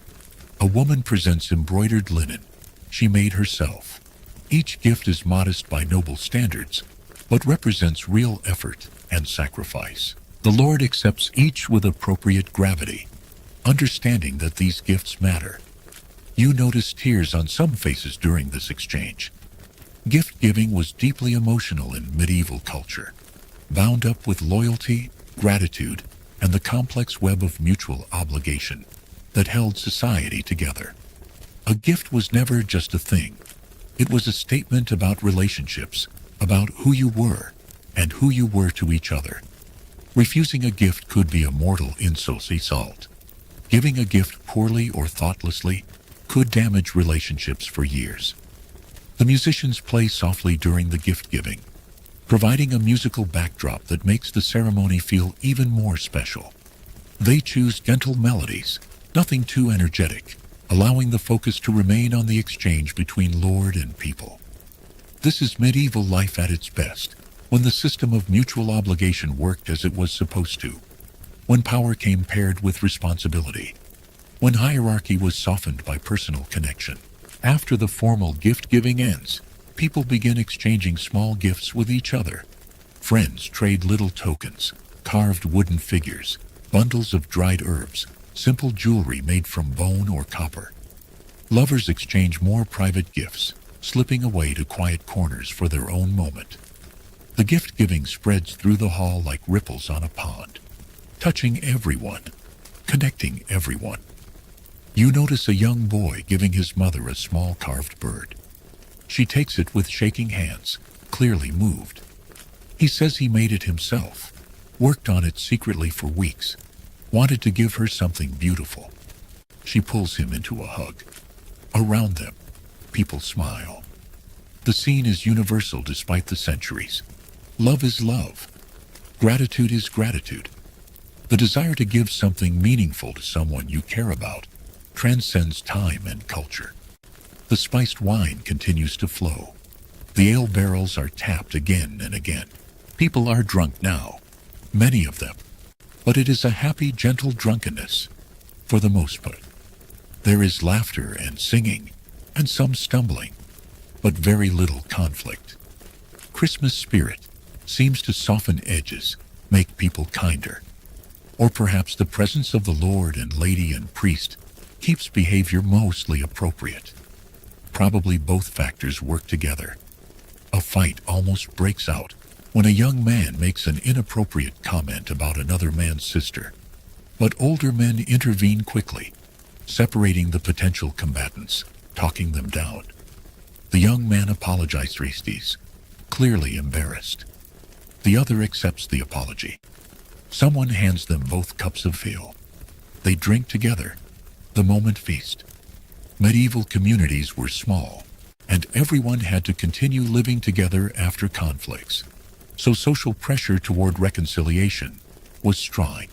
A woman presents embroidered linen she made herself. Each gift is modest by noble standards, but represents real effort and sacrifice. The Lord accepts each with appropriate gravity, understanding that these gifts matter. You notice tears on some faces during this exchange. Gift giving was deeply emotional in medieval culture, bound up with loyalty, gratitude, and the complex web of mutual obligation that held society together. A gift was never just a thing. It was a statement about relationships, about who you were, and who you were to each other. Refusing a gift could be a mortal insult. Giving a gift poorly or thoughtlessly could damage relationships for years. The musicians play softly during the gift giving, providing a musical backdrop that makes the ceremony feel even more special. They choose gentle melodies, nothing too energetic, allowing the focus to remain on the exchange between Lord and people. This is medieval life at its best, when the system of mutual obligation worked as it was supposed to, when power came paired with responsibility, when hierarchy was softened by personal connection. After the formal gift-giving ends, people begin exchanging small gifts with each other. Friends trade little tokens, carved wooden figures, bundles of dried herbs, simple jewelry made from bone or copper. Lovers exchange more private gifts, slipping away to quiet corners for their own moment. The gift-giving spreads through the hall like ripples on a pond, touching everyone, connecting everyone. You notice a young boy giving his mother a small carved bird. She takes it with shaking hands, clearly moved. He says he made it himself, worked on it secretly for weeks, wanted to give her something beautiful. She pulls him into a hug. Around them, People smile. The scene is universal despite the centuries. Love is love. Gratitude is gratitude. The desire to give something meaningful to someone you care about transcends time and culture. The spiced wine continues to flow. The ale barrels are tapped again and again. People are drunk now, many of them. But it is a happy, gentle drunkenness, for the most part. There is laughter and singing, and some stumbling, but very little conflict. Christmas spirit seems to soften edges, make people kinder. Or perhaps the presence of the Lord and Lady and priest keeps behavior mostly appropriate. Probably both factors work together. A fight almost breaks out when a young man makes an inappropriate comment about another man's sister. But older men intervene quickly, separating the potential combatants, talking them down. The young man apologizes, clearly embarrassed. The other accepts the apology. Someone hands them both cups of ale. They drink together. The moment feast. Medieval communities were small, and everyone had to continue living together after conflicts. So social pressure toward reconciliation was strong.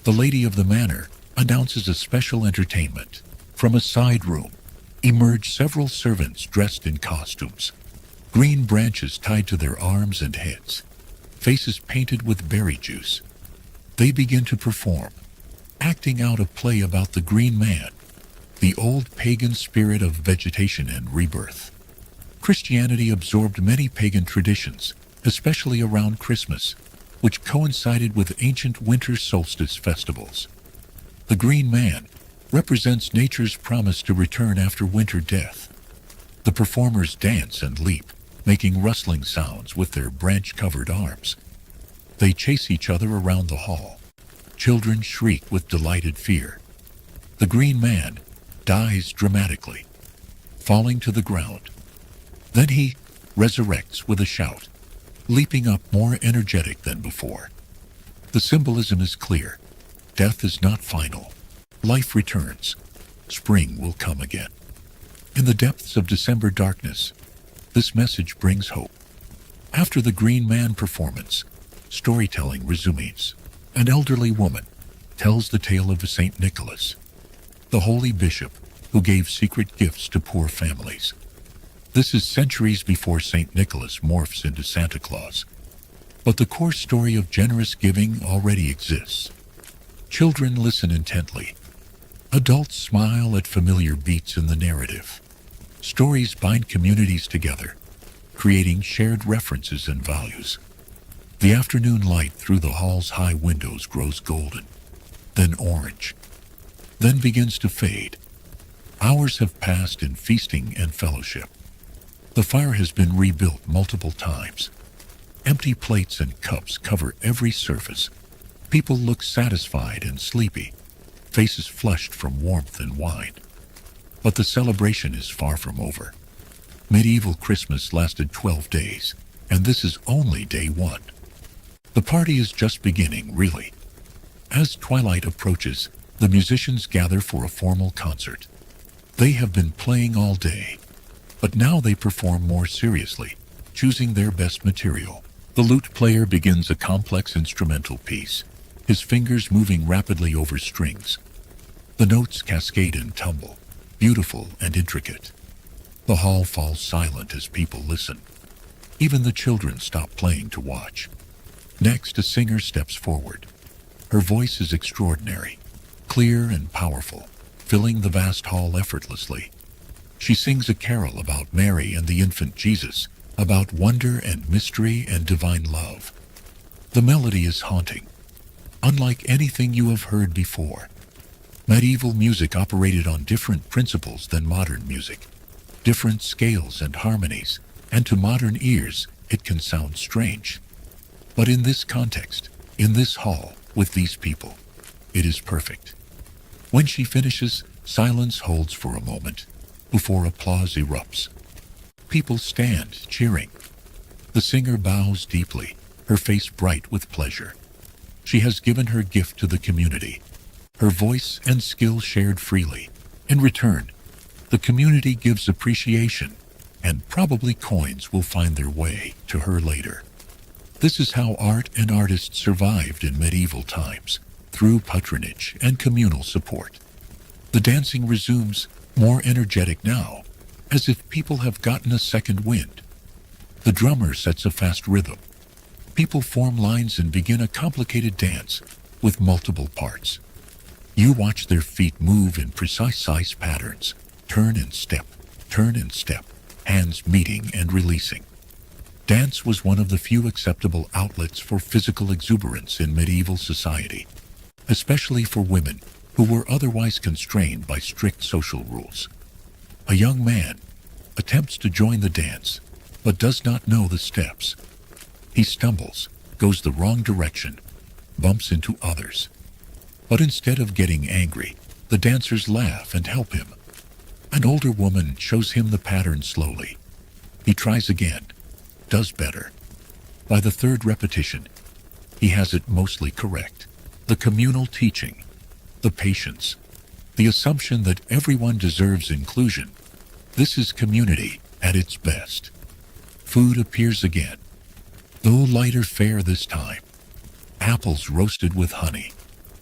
The lady of the manor announces a special entertainment. From a side room emerge several servants dressed in costumes, green branches tied to their arms and heads, faces painted with berry juice. They begin to perform, acting out a play about the green man, the old pagan spirit of vegetation and rebirth. Christianity absorbed many pagan traditions, especially around Christmas, which coincided with ancient winter solstice festivals. The green man represents nature's promise to return after winter death. The performers dance and leap, making rustling sounds with their branch-covered arms. They chase each other around the hall. Children shriek with delighted fear. The green man dies dramatically, falling to the ground. Then he resurrects with a shout, leaping up more energetic than before. The symbolism is clear. Death is not final. Life returns. Spring will come again. In the depths of December darkness, this message brings hope. After the Green Man performance, storytelling resumes. An elderly woman tells the tale of Saint Nicholas, the holy bishop who gave secret gifts to poor families. This is centuries before Saint Nicholas morphs into Santa Claus. But the core story of generous giving already exists. Children listen intently. Adults smile at familiar beats in the narrative. Stories bind communities together, creating shared references and values. The afternoon light through the hall's high windows grows golden, then orange, then begins to fade. Hours have passed in feasting and fellowship. The fire has been rebuilt multiple times. Empty plates and cups cover every surface. People look satisfied and sleepy, faces flushed from warmth and wine. But the celebration is far from over. Medieval Christmas lasted 12 days, and this is only day one. The party is just beginning, really. As twilight approaches, the musicians gather for a formal concert. They have been playing all day, but now they perform more seriously, choosing their best material. The lute player begins a complex instrumental piece, his fingers moving rapidly over strings. The notes cascade and tumble, beautiful and intricate. The hall falls silent as people listen. Even the children stop playing to watch. Next, a singer steps forward. Her voice is extraordinary, clear and powerful, filling the vast hall effortlessly. She sings a carol about Mary and the infant Jesus, about wonder and mystery and divine love. The melody is haunting, unlike anything you have heard before. Medieval music operated on different principles than modern music, different scales and harmonies, and to modern ears, it can sound strange. But in this context, in this hall, with these people, it is perfect. When she finishes, silence holds for a moment, before applause erupts. People stand, cheering. The singer bows deeply, her face bright with pleasure. She has given her gift to the community, her voice and skill shared freely. In return, The community gives appreciation, and probably coins will find their way to her later. This is how art and artists survived in medieval times, through patronage and communal support. The dancing resumes, more energetic now, as if people have gotten a second wind. The drummer sets a fast rhythm. People form lines and begin a complicated dance with multiple parts. You watch their feet move in precise size patterns, turn and step, hands meeting and releasing. Dance was one of the few acceptable outlets for physical exuberance in medieval society, especially for women who were otherwise constrained by strict social rules. A young man attempts to join the dance, but does not know the steps. He stumbles, goes the wrong direction, bumps into others. But instead of getting angry, the dancers laugh and help him. An older woman shows him the pattern slowly. He tries again, does better. By the third repetition, he has it mostly correct. The communal teaching, the patience, the assumption that everyone deserves inclusion. This is community at its best. Food appears again, though lighter fare this time. Apples roasted with honey,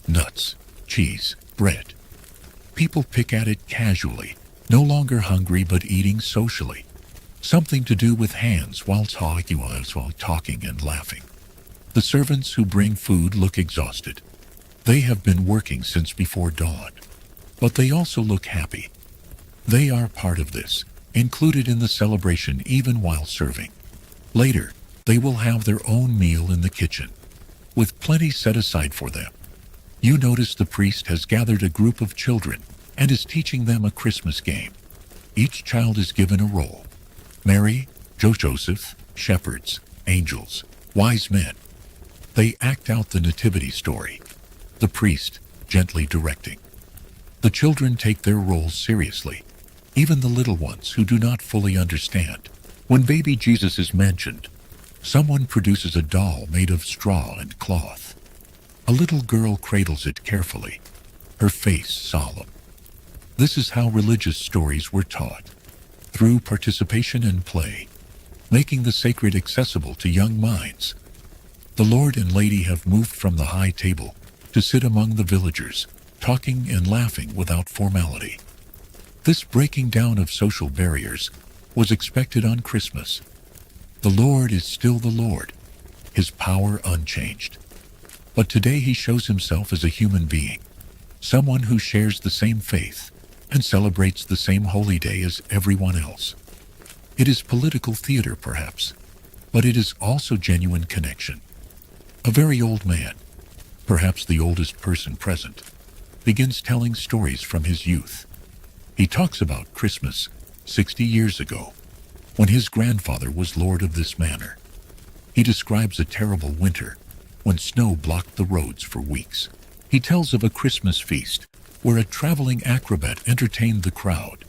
nuts, cheese, bread. People pick at it casually, no longer hungry but eating socially. Something to do with hands while talking and laughing. The servants who bring food look exhausted. They have been working since before dawn, but they also look happy. They are part of this, included in the celebration even while serving. Later, they will have their own meal in the kitchen, with plenty set aside for them. You notice the priest has gathered a group of children and is teaching them a Christmas game. Each child is given a role. Mary, Joseph, shepherds, angels, wise men. They act out the nativity story, the priest gently directing. The children take their roles seriously, even the little ones who do not fully understand. When baby Jesus is mentioned, someone produces a doll made of straw and cloth. A little girl cradles it carefully, her face solemn. This is how religious stories were taught, through participation and play, making the sacred accessible to young minds. The Lord and Lady have moved from the high table to sit among the villagers, talking and laughing without formality. This breaking down of social barriers was expected on Christmas. The Lord is still the Lord, his power unchanged. But today he shows himself as a human being, someone who shares the same faith and celebrates the same holy day as everyone else. It is political theater, perhaps, but it is also genuine connection. A very old man, perhaps the oldest person present, begins telling stories from his youth. He talks about Christmas 60 years ago, when his grandfather was lord of this manor. He describes a terrible winter when snow blocked the roads for weeks. He tells of a Christmas feast where a traveling acrobat entertained the crowd.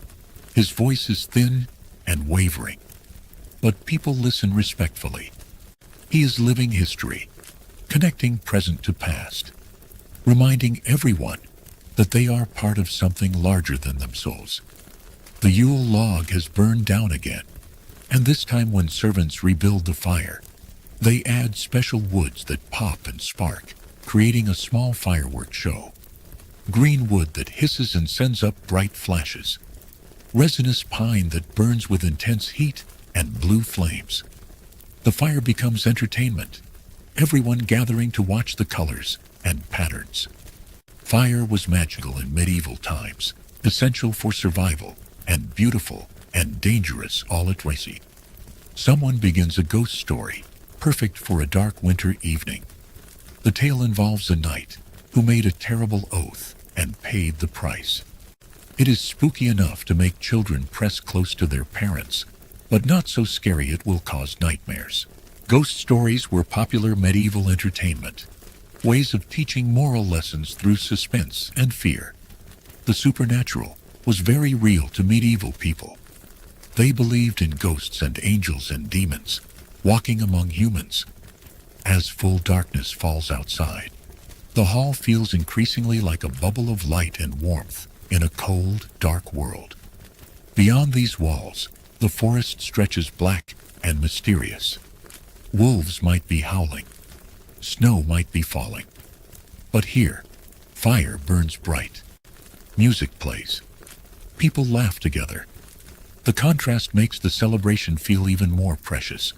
His voice is thin and wavering, but people listen respectfully. He is living history, connecting present to past, reminding everyone that they are part of something larger than themselves. The Yule log has burned down again, and this time when servants rebuild the fire, they add special woods that pop and spark, creating a small fireworks show. Green wood that hisses and sends up bright flashes. Resinous pine that burns with intense heat and blue flames. The fire becomes entertainment, everyone gathering to watch the colors and patterns. Fire was magical in medieval times, essential for survival, and beautiful and dangerous all at once. Someone begins a ghost story, perfect for a dark winter evening. The tale involves a knight who made a terrible oath and paid the price. It is spooky enough to make children press close to their parents, but not so scary it will cause nightmares. Ghost stories were popular medieval entertainment, ways of teaching moral lessons through suspense and fear. The supernatural was very real to medieval people. They believed in ghosts and angels and demons, walking among humans. As full darkness falls outside, the hall feels increasingly like a bubble of light and warmth in a cold, dark world. Beyond these walls, the forest stretches black and mysterious. Wolves might be howling. Snow might be falling. But here, fire burns bright. Music plays. People laugh together. The contrast makes the celebration feel even more precious.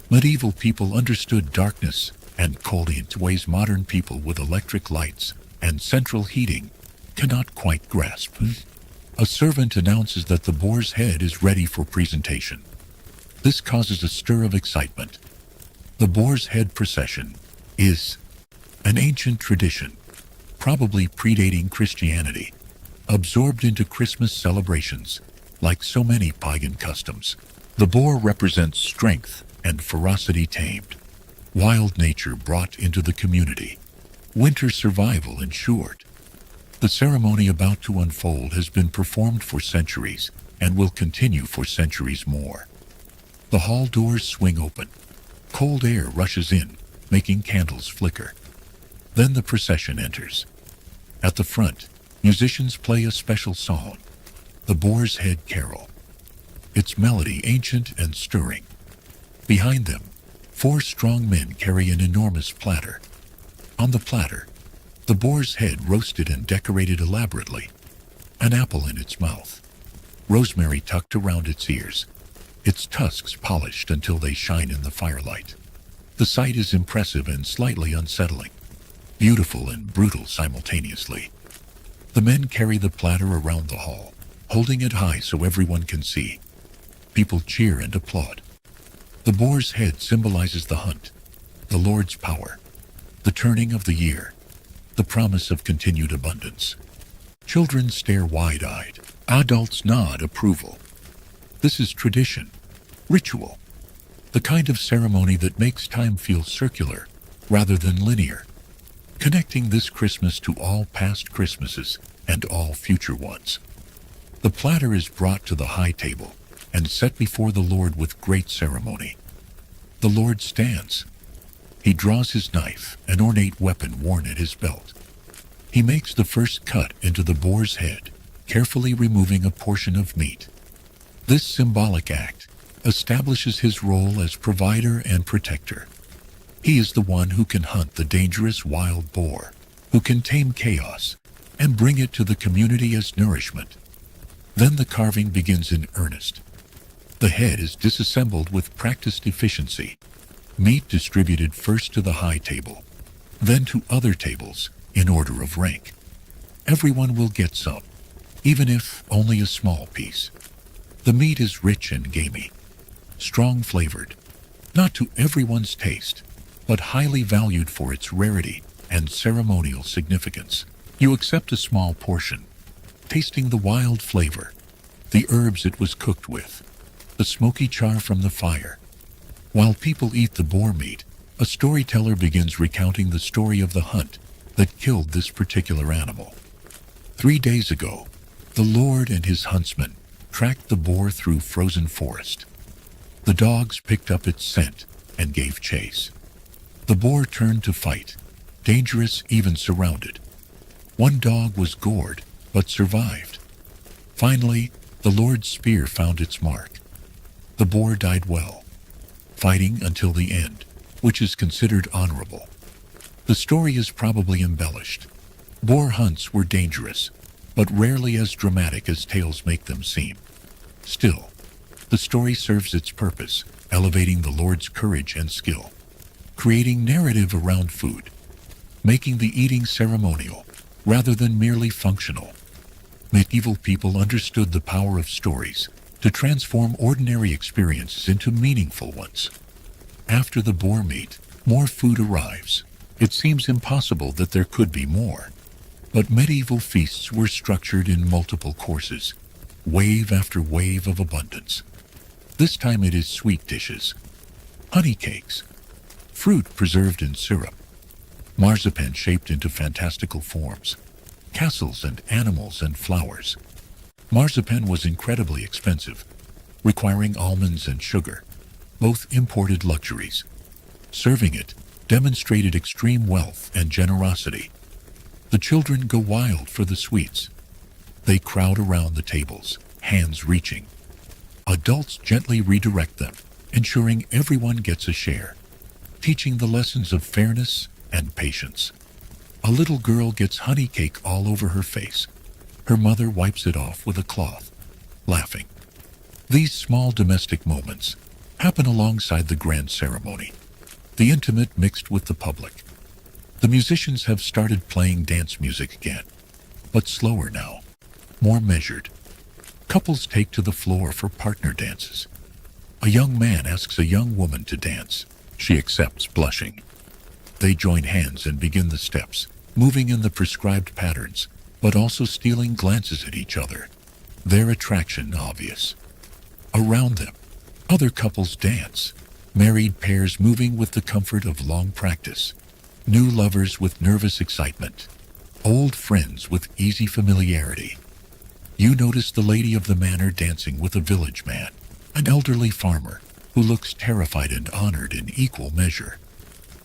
Medieval people understood darkness and cold in ways modern people with electric lights and central heating cannot quite grasp. A servant announces that the boar's head is ready for presentation. This causes a stir of excitement. The boar's head procession is an ancient tradition, probably predating Christianity, absorbed into Christmas celebrations like so many pagan customs. The boar represents strength and ferocity tamed, wild nature brought into the community, winter survival ensured. The ceremony about to unfold has been performed for centuries and will continue for centuries more. The hall doors swing open. Cold air rushes in, making candles flicker. Then the procession enters. At the front, musicians play a special song, the Boar's Head Carol. Its melody ancient and stirring. Behind them, 4 strong men carry an enormous platter. On the platter, the boar's head roasted and decorated elaborately, an apple in its mouth, rosemary tucked around its ears, its tusks polished until they shine in the firelight. The sight is impressive and slightly unsettling, beautiful and brutal simultaneously. The men carry the platter around the hall, holding it high so everyone can see. People cheer and applaud. The boar's head symbolizes the hunt, the Lord's power, the turning of the year, the promise of continued abundance. Children stare wide-eyed. Adults nod approval. This is tradition, ritual, the kind of ceremony that makes time feel circular rather than linear, connecting this Christmas to all past Christmases and all future ones. The platter is brought to the high table and set before the Lord with great ceremony. The Lord stands. He draws his knife, an ornate weapon worn at his belt. He makes the first cut into the boar's head, carefully removing a portion of meat. This symbolic act establishes his role as provider and protector. He is the one who can hunt the dangerous wild boar, who can tame chaos and bring it to the community as nourishment. Then the carving begins in earnest. The head is disassembled with practiced efficiency. Meat distributed first to the high table, then to other tables in order of rank. Everyone will get some, even if only a small piece. The meat is rich and gamey, strong flavored, not to everyone's taste, but highly valued for its rarity and ceremonial significance. You accept a small portion, tasting the wild flavor, the herbs it was cooked with, the smoky char from the fire. While people eat the boar meat, a storyteller begins recounting the story of the hunt that killed this particular animal. 3 days ago, the Lord and his huntsmen tracked the boar through frozen forest. The dogs picked up its scent and gave chase. The boar turned to fight, dangerous even surrounded. One dog was gored, but survived. Finally, the Lord's spear found its mark. The boar died well, fighting until the end, which is considered honorable. The story is probably embellished. Boar hunts were dangerous, but rarely as dramatic as tales make them seem. Still, the story serves its purpose, elevating the Lord's courage and skill, creating narrative around food, making the eating ceremonial rather than merely functional. Medieval people understood the power of stories to transform ordinary experiences into meaningful ones. After the boar meat, more food arrives. It seems impossible that there could be more. But medieval feasts were structured in multiple courses, wave after wave of abundance. This time it is sweet dishes, honey cakes, fruit preserved in syrup, marzipan shaped into fantastical forms, castles and animals and flowers. Marzipan was incredibly expensive, requiring almonds and sugar, both imported luxuries. Serving it demonstrated extreme wealth and generosity. The children go wild for the sweets. They crowd around the tables, hands reaching. Adults gently redirect them, ensuring everyone gets a share, teaching the lessons of fairness and patience. A little girl gets honey cake all over her face. Her mother wipes it off with a cloth, laughing. These small domestic moments happen alongside the grand ceremony, the intimate mixed with the public. The musicians have started playing dance music again, but slower now, more measured. Couples take to the floor for partner dances. A young man asks a young woman to dance. She accepts, blushing. They join hands and begin the steps, moving in the prescribed patterns, but also stealing glances at each other, their attraction obvious. Around them, other couples dance, married pairs moving with the comfort of long practice, new lovers with nervous excitement, old friends with easy familiarity. You notice the lady of the manor dancing with a village man, an elderly farmer who looks terrified and honored in equal measure.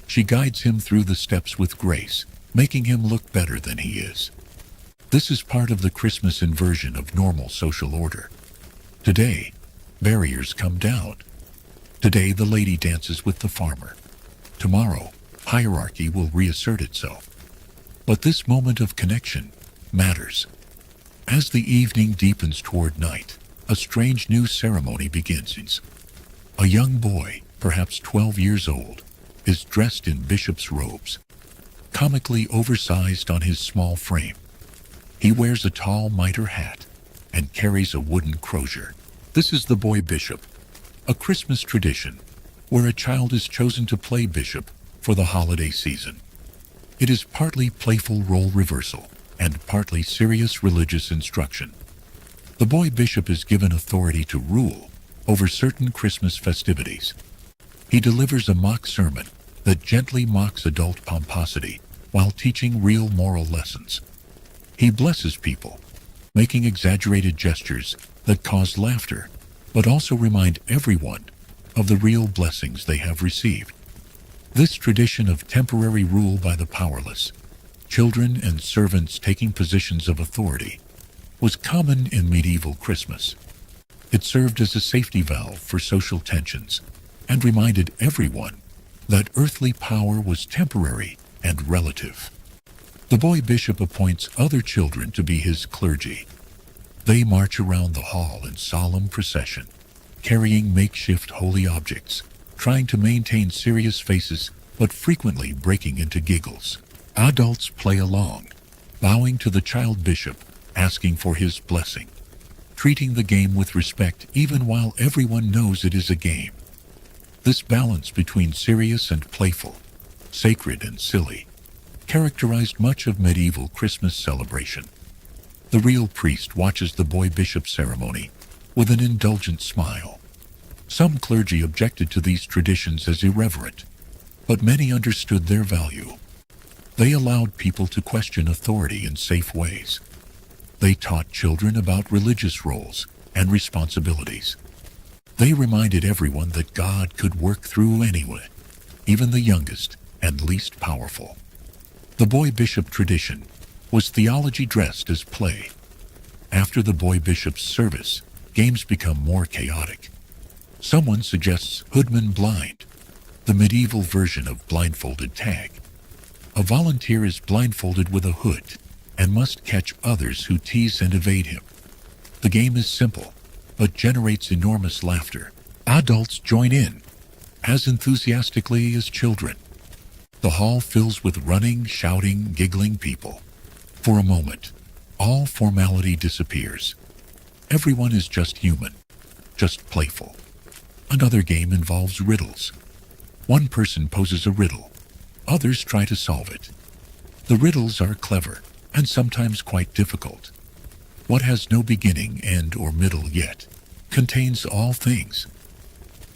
She guides him through the steps with grace, making him look better than he is. This is part of the Christmas inversion of normal social order. Today, barriers come down. Today, the lady dances with the farmer. Tomorrow, hierarchy will reassert itself. But this moment of connection matters. As the evening deepens toward night, a strange new ceremony begins. A young boy, perhaps 12 years old, is dressed in bishop's robes, comically oversized on his small frame. He wears a tall mitre hat and carries a wooden crozier. This is the boy bishop, a Christmas tradition where a child is chosen to play bishop for the holiday season. It is partly playful role reversal and partly serious religious instruction. The boy bishop is given authority to rule over certain Christmas festivities. He delivers a mock sermon that gently mocks adult pomposity while teaching real moral lessons. He blesses people, making exaggerated gestures that cause laughter, but also remind everyone of the real blessings they have received. This tradition of temporary rule by the powerless, children and servants taking positions of authority, was common in medieval Christmas. It served as a safety valve for social tensions and reminded everyone that earthly power was temporary and relative. The boy bishop appoints other children to be his clergy. They march around the hall in solemn procession, carrying makeshift holy objects, trying to maintain serious faces but frequently breaking into giggles. Adults play along, bowing to the child bishop, asking for his blessing, treating the game with respect even while everyone knows it is a game. This balance between serious and playful, sacred and silly, characterized much of medieval Christmas celebration. The real priest watches the boy bishop ceremony with an indulgent smile. Some clergy objected to these traditions as irreverent, but many understood their value. They allowed people to question authority in safe ways. They taught children about religious roles and responsibilities. They reminded everyone that God could work through anyone, even the youngest and least powerful. The boy bishop tradition was theology dressed as play. After the boy bishop's service, games become more chaotic. Someone suggests Hoodman Blind, the medieval version of blindfolded tag. A volunteer is blindfolded with a hood and must catch others who tease and evade him. The game is simple, but generates enormous laughter. Adults join in, as enthusiastically as children. The hall fills with running, shouting, giggling people. For a moment, all formality disappears. Everyone is just human, just playful. Another game involves riddles. One person poses a riddle. Others try to solve it. The riddles are clever and sometimes quite difficult. What has no beginning, end, or middle yet contains all things.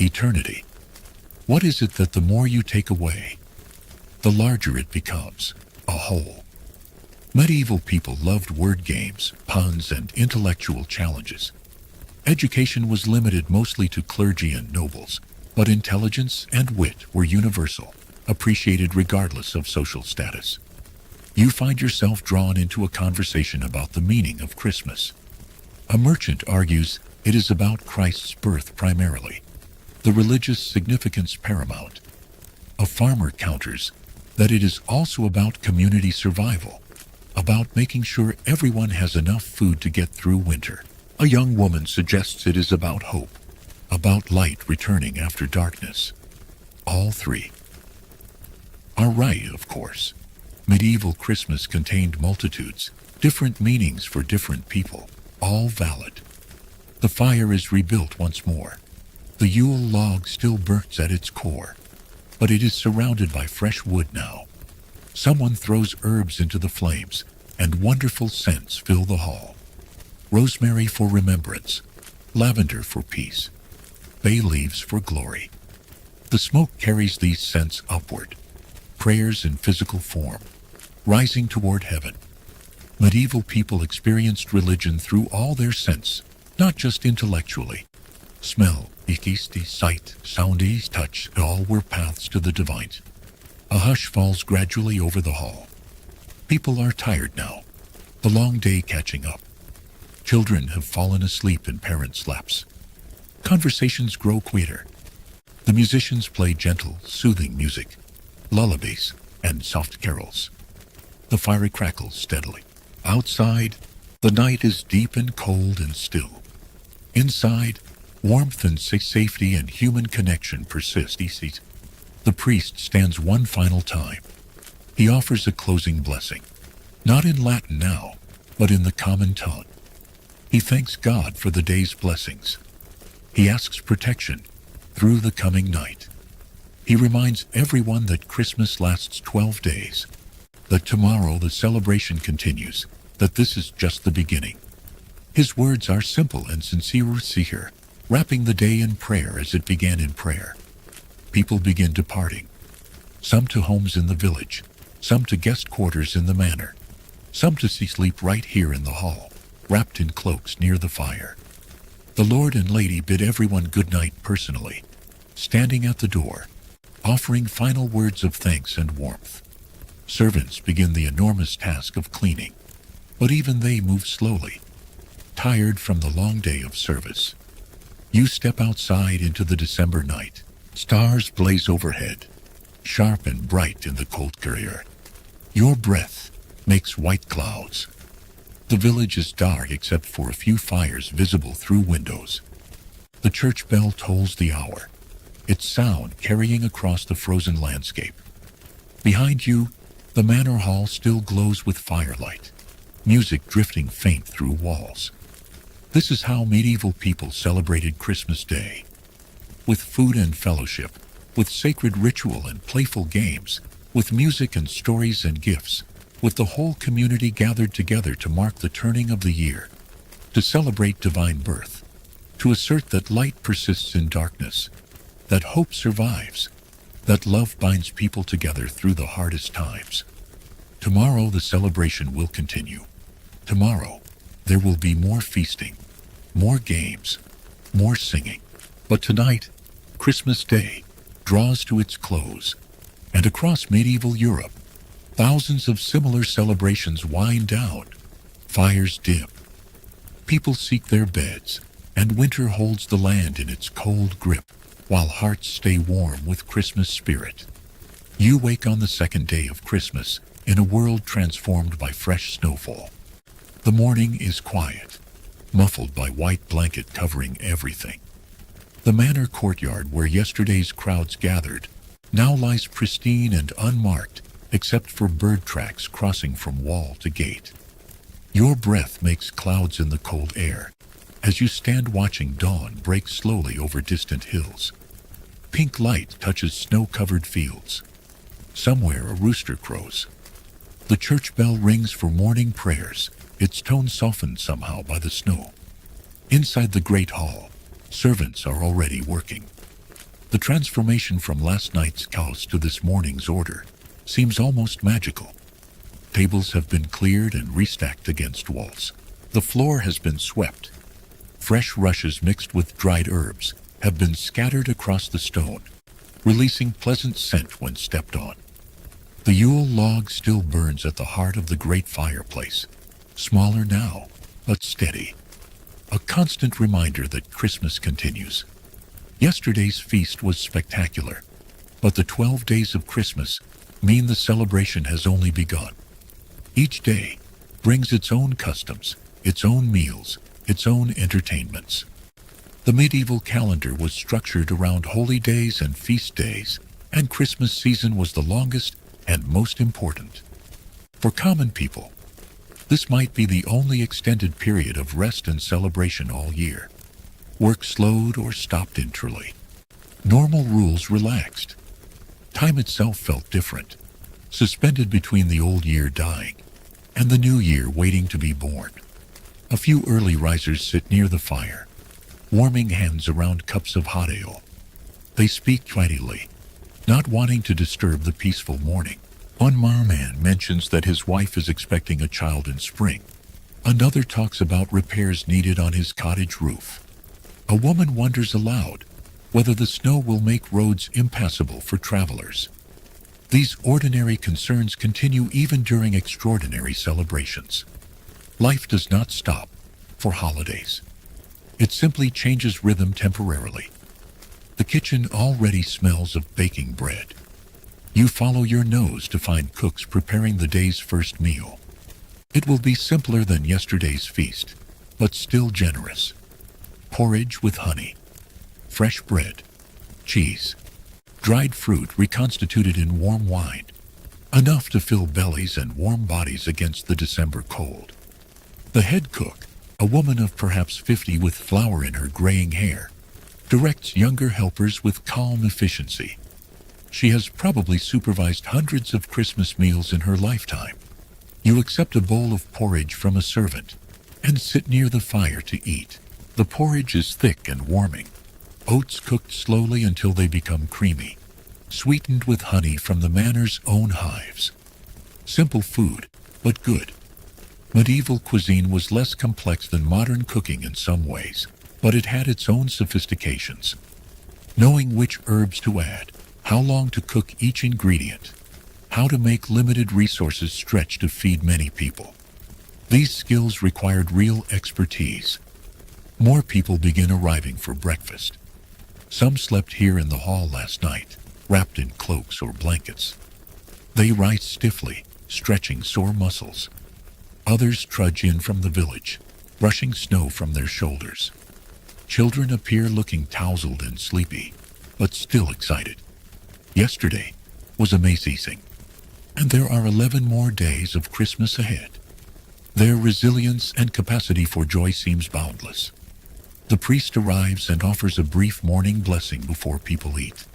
Eternity. What is it that the more you take away, the larger it becomes, a whole? Medieval people loved word games, puns, and intellectual challenges. Education was limited mostly to clergy and nobles, but intelligence and wit were universal, appreciated regardless of social status. You find yourself drawn into a conversation about the meaning of Christmas. A merchant argues it is about Christ's birth primarily, the religious significance paramount. A farmer counters that it is also about community survival, about making sure everyone has enough food to get through winter. A young woman suggests it is about hope, about light returning after darkness. All three are right, of course. Medieval Christmas contained multitudes, different meanings for different people, all valid. The fire is rebuilt once more. The Yule log still burns at its core, but it is surrounded by fresh wood now. Someone throws herbs into the flames, and wonderful scents fill the hall. Rosemary for remembrance, lavender for peace, bay leaves for glory. The smoke carries these scents upward, prayers in physical form, rising toward heaven. Medieval people experienced religion through all their senses, not just intellectually. Smell, sight, sound, touch, all were paths to the divine. A hush falls gradually over the hall. People are tired now, the long day catching up. Children have fallen asleep in parents' laps. Conversations grow quieter. The musicians play gentle, soothing music, lullabies, and soft carols. The fire crackles steadily. Outside, the night is deep and cold and still. Inside, warmth and safety and human connection persist. The priest stands one final time. He offers a closing blessing, not in Latin now, but in the common tongue. He thanks God for the day's blessings. He asks protection through the coming night. He reminds everyone that Christmas lasts 12 days, that tomorrow the celebration continues, that this is just the beginning. His words are simple and sincere, wrapping the day in prayer as it began in prayer. People begin departing, some to homes in the village, some to guest quarters in the manor, some to sleep right here in the hall, wrapped in cloaks near the fire. The Lord and Lady bid everyone good night personally, standing at the door, offering final words of thanks and warmth. Servants begin the enormous task of cleaning, but even they move slowly, tired from the long day of service. You step outside into the December night. Stars blaze overhead, sharp and bright in the cold air. Your breath makes white clouds. The village is dark except for a few fires visible through windows. The church bell tolls the hour, its sound carrying across the frozen landscape. Behind you, the manor hall still glows with firelight, music drifting faint through walls. This is how medieval people celebrated Christmas Day. With food and fellowship, with sacred ritual and playful games, with music and stories and gifts, with the whole community gathered together to mark the turning of the year, to celebrate divine birth, to assert that light persists in darkness, that hope survives, that love binds people together through the hardest times. Tomorrow the celebration will continue. Tomorrow there will be more feasting, more games, more singing. But tonight, Christmas Day, draws to its close, and across medieval Europe, thousands of similar celebrations wind down, fires dim. People seek their beds, and winter holds the land in its cold grip, while hearts stay warm with Christmas spirit. You wake on the second day of Christmas in a world transformed by fresh snowfall. The morning is quiet, muffled by white blanket covering everything. The manor courtyard where yesterday's crowds gathered now lies pristine and unmarked except for bird tracks crossing from wall to gate. Your breath makes clouds in the cold air as you stand watching dawn break slowly over distant hills. Pink light touches snow-covered fields. Somewhere a rooster crows. The church bell rings for morning prayers, its tone softened somehow by the snow. Inside the great hall, servants are already working. The transformation from last night's chaos to this morning's order seems almost magical. Tables have been cleared and restacked against walls. The floor has been swept. Fresh rushes mixed with dried herbs have been scattered across the stone, releasing pleasant scent when stepped on. The Yule log still burns at the heart of the great fireplace, smaller now, but steady. a constant reminder that Christmas continues. Yesterday's feast was spectacular, but the 12 days of Christmas mean the celebration has only begun. Each day brings its own customs, its own meals, its own entertainments. The medieval calendar was structured around holy days and feast days, and Christmas season was the longest and most important. For common people, this might be the only extended period of rest and celebration all year. Work slowed or stopped entirely. Normal rules relaxed. Time itself felt different, suspended between the old year dying and the new year waiting to be born. A few early risers sit near the fire, warming hands around cups of hot ale. They speak quietly, not wanting to disturb the peaceful morning. One man mentions that his wife is expecting a child in spring. Another talks about repairs needed on his cottage roof. A woman wonders aloud whether the snow will make roads impassable for travelers. These ordinary concerns continue even during extraordinary celebrations. Life does not stop for holidays. It simply changes rhythm temporarily. The kitchen already smells of baking bread. You follow your nose to find cooks preparing the day's first meal. It will be simpler than yesterday's feast, but still generous. Porridge with honey, fresh bread, cheese, dried fruit reconstituted in warm wine, enough to fill bellies and warm bodies against the December cold. The head cook, a woman of perhaps 50 with flour in her graying hair, directs younger helpers with calm efficiency. She has probably supervised hundreds of Christmas meals in her lifetime. You accept a bowl of porridge from a servant and sit near the fire to eat. The porridge is thick and warming, oats cooked slowly until they become creamy, sweetened with honey from the manor's own hives. Simple food, but good. Medieval cuisine was less complex than modern cooking in some ways, but it had its own sophistications. Knowing which herbs to add, how long to cook each ingredient, how to make limited resources stretch to feed many people. These skills required real expertise. More people begin arriving for breakfast. Some slept here in the hall last night, wrapped in cloaks or blankets. They rise stiffly, stretching sore muscles. Others trudge in from the village, brushing snow from their shoulders. Children appear looking tousled and sleepy, but still excited. Yesterday was amazing, and there are 11 more days of Christmas ahead. Their resilience and capacity for joy seems boundless. The priest arrives and offers a brief morning blessing before people eat.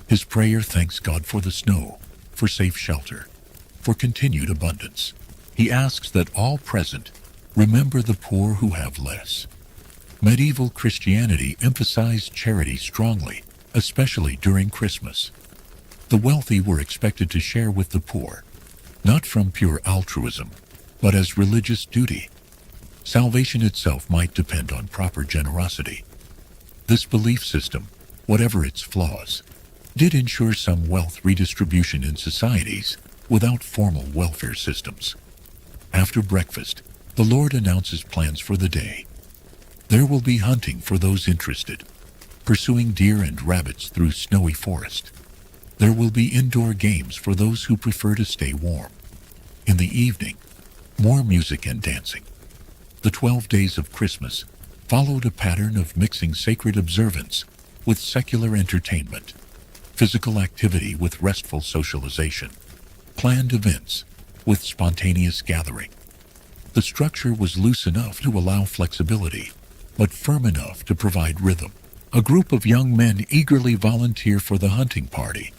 His prayer thanks God for the snow, for safe shelter, for continued abundance. He asks that all present remember the poor who have less. Medieval Christianity emphasized charity strongly, especially during Christmas. The wealthy were expected to share with the poor, not from pure altruism, but as religious duty. Salvation itself might depend on proper generosity. This belief system, whatever its flaws, did ensure some wealth redistribution in societies without formal welfare systems. After breakfast, the Lord announces plans for the day. There will be hunting for those interested, pursuing deer and rabbits through snowy forest. There will be indoor games for those who prefer to stay warm. In the evening, more music and dancing. The 12 days of Christmas followed a pattern of mixing sacred observance with secular entertainment, physical activity with restful socialization, planned events with spontaneous gathering. The structure was loose enough to allow flexibility, but firm enough to provide rhythm. A group of young men eagerly volunteer for the hunting party.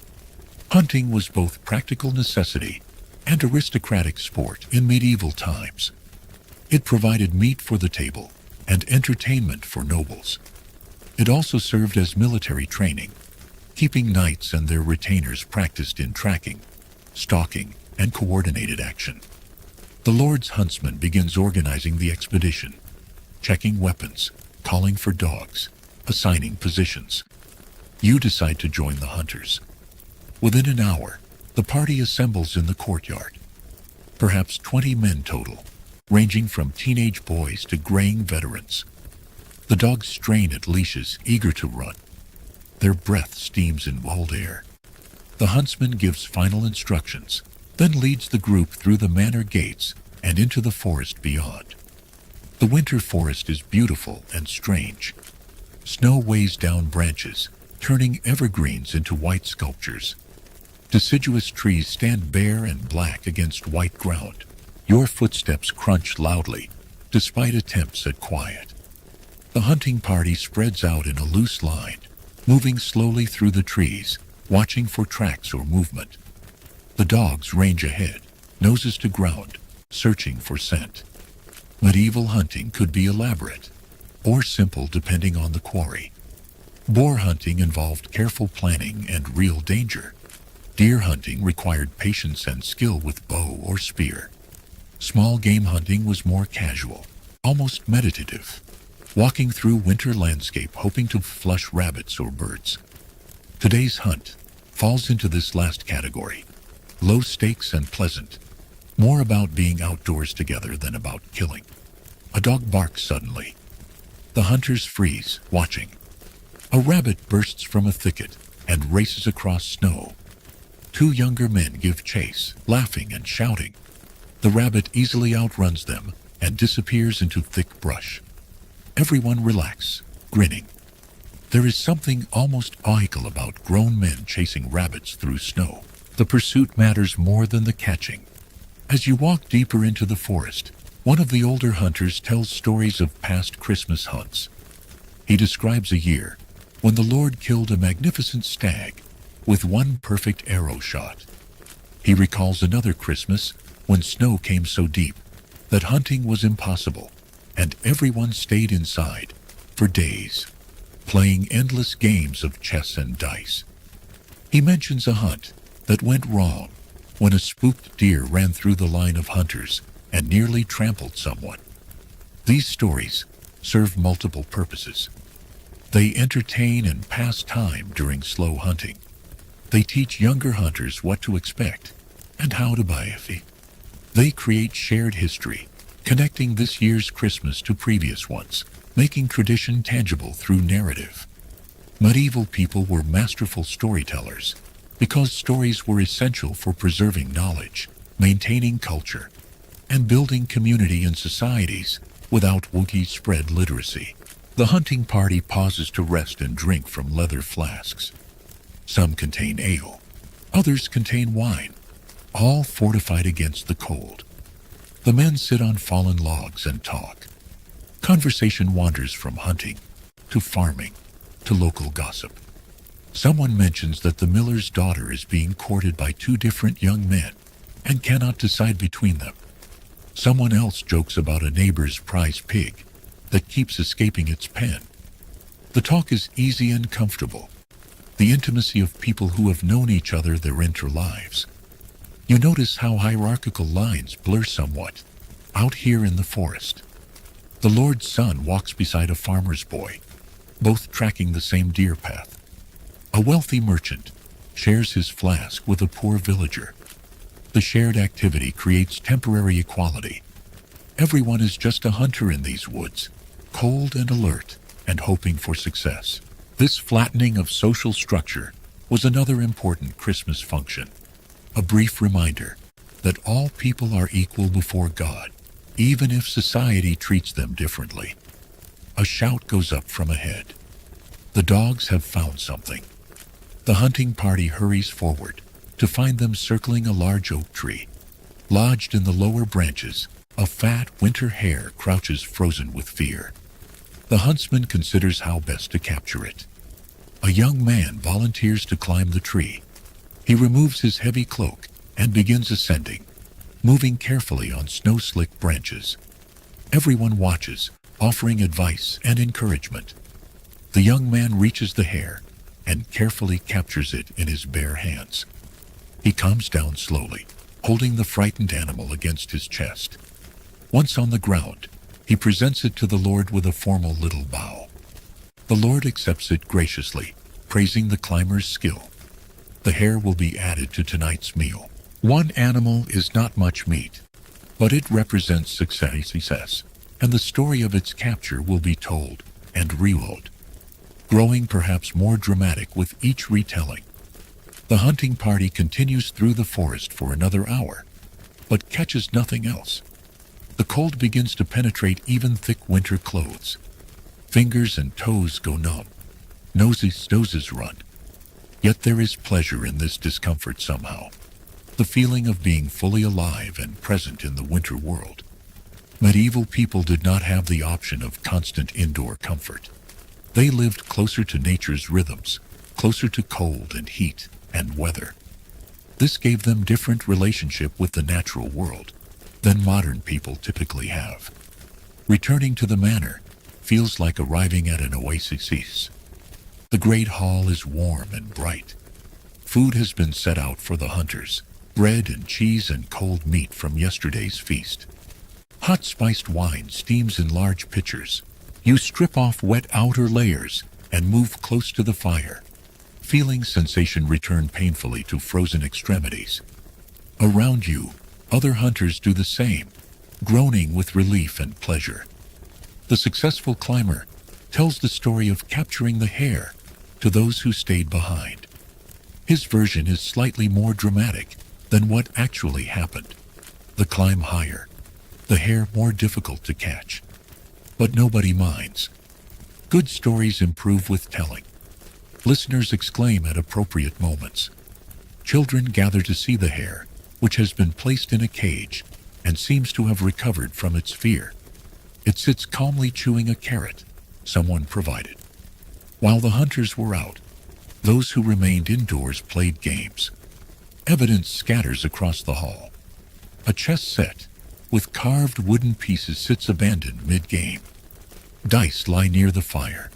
Hunting was both practical necessity and aristocratic sport in medieval times. It provided meat for the table and entertainment for nobles. It also served as military training, keeping knights and their retainers practiced in tracking, stalking, and coordinated action. The Lord's huntsman begins organizing the expedition, checking weapons, calling for dogs, assigning positions. You decide to join the hunters. Within an hour, the party assembles in the courtyard. Perhaps 20 men total, ranging from teenage boys to graying veterans. The dogs strain at leashes, eager to run. Their breath steams in cold air. The huntsman gives final instructions, then leads the group through the manor gates and into the forest beyond. The winter forest is beautiful and strange. Snow weighs down branches, turning evergreens into white sculptures. Deciduous trees stand bare and black against white ground. Your footsteps crunch loudly, despite attempts at quiet. The hunting party spreads out in a loose line, moving slowly through the trees, watching for tracks or movement. The dogs range ahead, noses to ground, searching for scent. Medieval hunting could be elaborate, or simple depending on the quarry. Boar hunting involved careful planning and real danger. Deer hunting required patience and skill with bow or spear. Small game hunting was more casual, almost meditative, walking through winter landscape hoping to flush rabbits or birds. Today's hunt falls into this last category, low stakes and pleasant, more about being outdoors together than about killing. A dog barks suddenly. The hunters freeze, watching. A rabbit bursts from a thicket and races across snow. Two younger men give chase, laughing and shouting. The rabbit easily outruns them and disappears into thick brush. Everyone relaxes, grinning. There is something almost comical about grown men chasing rabbits through snow. The pursuit matters more than the catching. As you walk deeper into the forest, one of the older hunters tells stories of past Christmas hunts. He describes a year when the Lord killed a magnificent stag with one perfect arrow shot. He recalls another Christmas when snow came so deep that hunting was impossible, and everyone stayed inside for days, playing endless games of chess and dice. He mentions a hunt that went wrong when a spooked deer ran through the line of hunters and nearly trampled someone. These stories serve multiple purposes. They entertain and pass time during slow hunting. They teach younger hunters what to expect and how to buy a fee. They create shared history, connecting this year's Christmas to previous ones, making tradition tangible through narrative. Medieval people were masterful storytellers because stories were essential for preserving knowledge, maintaining culture, and building community in societies without widespread literacy. The hunting party pauses to rest and drink from leather flasks. Some contain ale, others contain wine, all fortified against the cold. The men sit on fallen logs and talk. Conversation wanders from hunting to farming to local gossip. Someone mentions that the miller's daughter is being courted by two different young men and cannot decide between them. Someone else jokes about a neighbor's prize pig that keeps escaping its pen. The talk is easy and comfortable, the intimacy of people who have known each other their entire lives. You notice how hierarchical lines blur somewhat out here in the forest. The Lord's son walks beside a farmer's boy, both tracking the same deer path. A wealthy merchant shares his flask with a poor villager. The shared activity creates temporary equality. Everyone is just a hunter in these woods, cold and alert and hoping for success. This flattening of social structure was another important Christmas function. A brief reminder that all people are equal before God, even if society treats them differently. A shout goes up from ahead. The dogs have found something. The hunting party hurries forward to find them circling a large oak tree. Lodged in the lower branches, a fat winter hare crouches frozen with fear. The huntsman considers how best to capture it. A young man volunteers to climb the tree. He removes his heavy cloak and begins ascending, moving carefully on snow-slick branches. Everyone watches, offering advice and encouragement. The young man reaches the hare and carefully captures it in his bare hands. He calms down slowly, holding the frightened animal against his chest. Once on the ground, he presents it to the Lord with a formal little bow. The Lord accepts it graciously, praising the climber's skill. The hare will be added to tonight's meal. One animal is not much meat, but it represents success, and the story of its capture will be told and reload, growing perhaps more dramatic with each retelling. The hunting party continues through the forest for another hour, but catches nothing else. The cold begins to penetrate even thick winter clothes. Fingers and toes go numb. Noses run. Yet there is pleasure in this discomfort somehow. The feeling of being fully alive and present in the winter world. Medieval people did not have the option of constant indoor comfort. They lived closer to nature's rhythms, closer to cold and heat and weather. This gave them different relationship with the natural world than modern people typically have. Returning to the manor feels like arriving at an oasis. The great hall is warm and bright. Food has been set out for the hunters, bread and cheese and cold meat from yesterday's feast. Hot spiced wine steams in large pitchers. You strip off wet outer layers and move close to the fire, feeling sensation return painfully to frozen extremities. Around you, other hunters do the same, groaning with relief and pleasure. The successful climber tells the story of capturing the hare to those who stayed behind. His version is slightly more dramatic than what actually happened. The climb higher, the hare more difficult to catch. But nobody minds. Good stories improve with telling. Listeners exclaim at appropriate moments. Children gather to see the hare, which has been placed in a cage and seems to have recovered from its fear. It sits calmly chewing a carrot someone provided. While the hunters were out, those who remained indoors played games. Evidence scatters across the hall. A chess set with carved wooden pieces sits abandoned mid-game. Dice lie near the fire.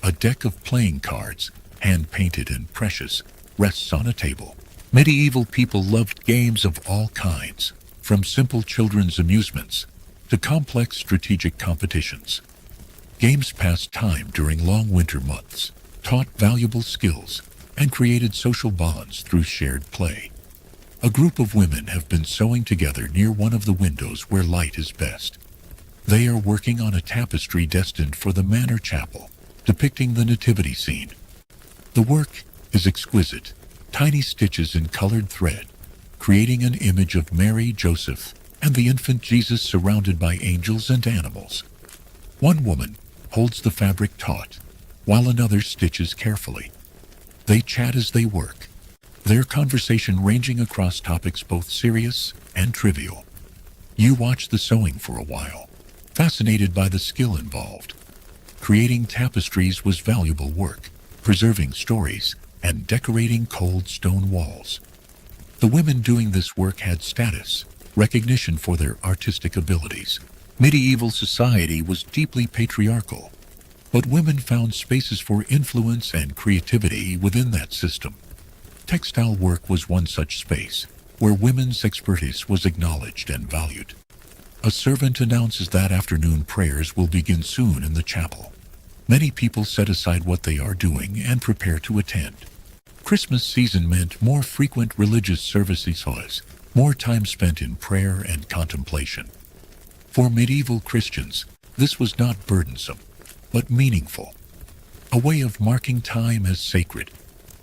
A deck of playing cards, hand-painted and precious, rests on a table. Medieval people loved games of all kinds, from simple children's amusements to complex strategic competitions. Games passed time during long winter months, taught valuable skills, and created social bonds through shared play. A group of women have been sewing together near one of the windows where light is best. They are working on a tapestry destined for the manor chapel, depicting the nativity scene. The work is exquisite, tiny stitches in colored thread, creating an image of Mary, Joseph, and the infant Jesus surrounded by angels and animals. One woman holds the fabric taut, while another stitches carefully. They chat as they work, their conversation ranging across topics both serious and trivial. You watch the sewing for a while, fascinated by the skill involved. Creating tapestries was valuable work, preserving stories and decorating cold stone walls. The women doing this work had status, recognition for their artistic abilities. Medieval society was deeply patriarchal, but women found spaces for influence and creativity within that system. Textile work was one such space, where women's expertise was acknowledged and valued. A servant announces that afternoon prayers will begin soon in the chapel. Many people set aside what they are doing and prepare to attend. Christmas season meant more frequent religious services, more time spent in prayer and contemplation. For medieval Christians, this was not burdensome, but meaningful. A way of marking time as sacred,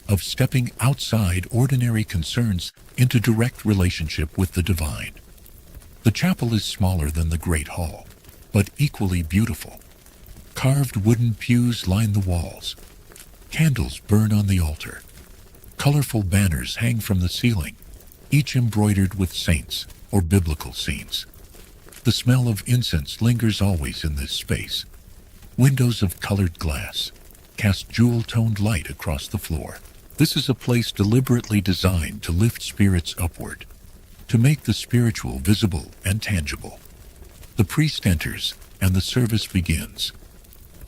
of stepping outside ordinary concerns into direct relationship with the divine. The chapel is smaller than the Great Hall, but equally beautiful. Carved wooden pews line the walls. Candles burn on the altar. Colorful banners hang from the ceiling, each embroidered with saints or biblical scenes. The smell of incense lingers always in this space. Windows of colored glass cast jewel-toned light across the floor. This is a place deliberately designed to lift spirits upward, to make the spiritual visible and tangible. The priest enters, and the service begins.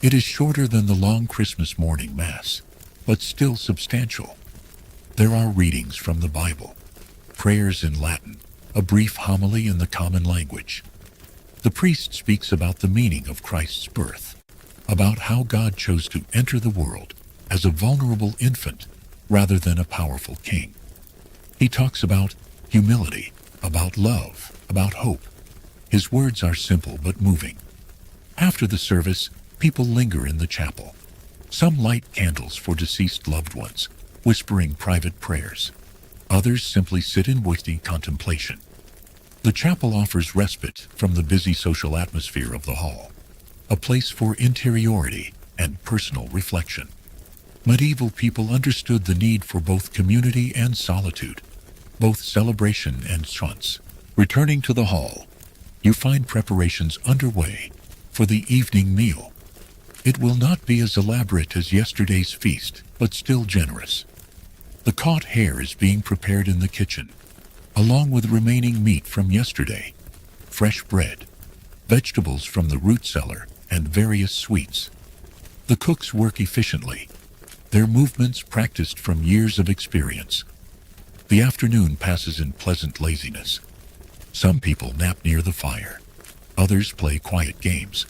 It is shorter than the long Christmas morning Mass, but still substantial. There are readings from the Bible, prayers in Latin, a brief homily in the common language. The priest speaks about the meaning of Christ's birth, about how God chose to enter the world as a vulnerable infant rather than a powerful king. He talks about humility, about love, about hope. His words are simple but moving. After the service, People linger in the chapel. Some light candles for deceased loved ones, whispering private prayers. Others simply sit in waiting contemplation. The chapel offers respite from the busy social atmosphere of the hall, a place for interiority and personal reflection. Medieval people understood the need for both community and solitude, both celebration and trance. Returning to the hall, you find preparations underway for the evening meal. It will not be as elaborate as yesterday's feast, but still generous. The caught hare is being prepared in the kitchen, along with remaining meat from yesterday, fresh bread, vegetables from the root cellar, and various sweets. The cooks work efficiently, their movements practiced from years of experience. The afternoon passes in pleasant laziness. Some people nap near the fire. Others play quiet games.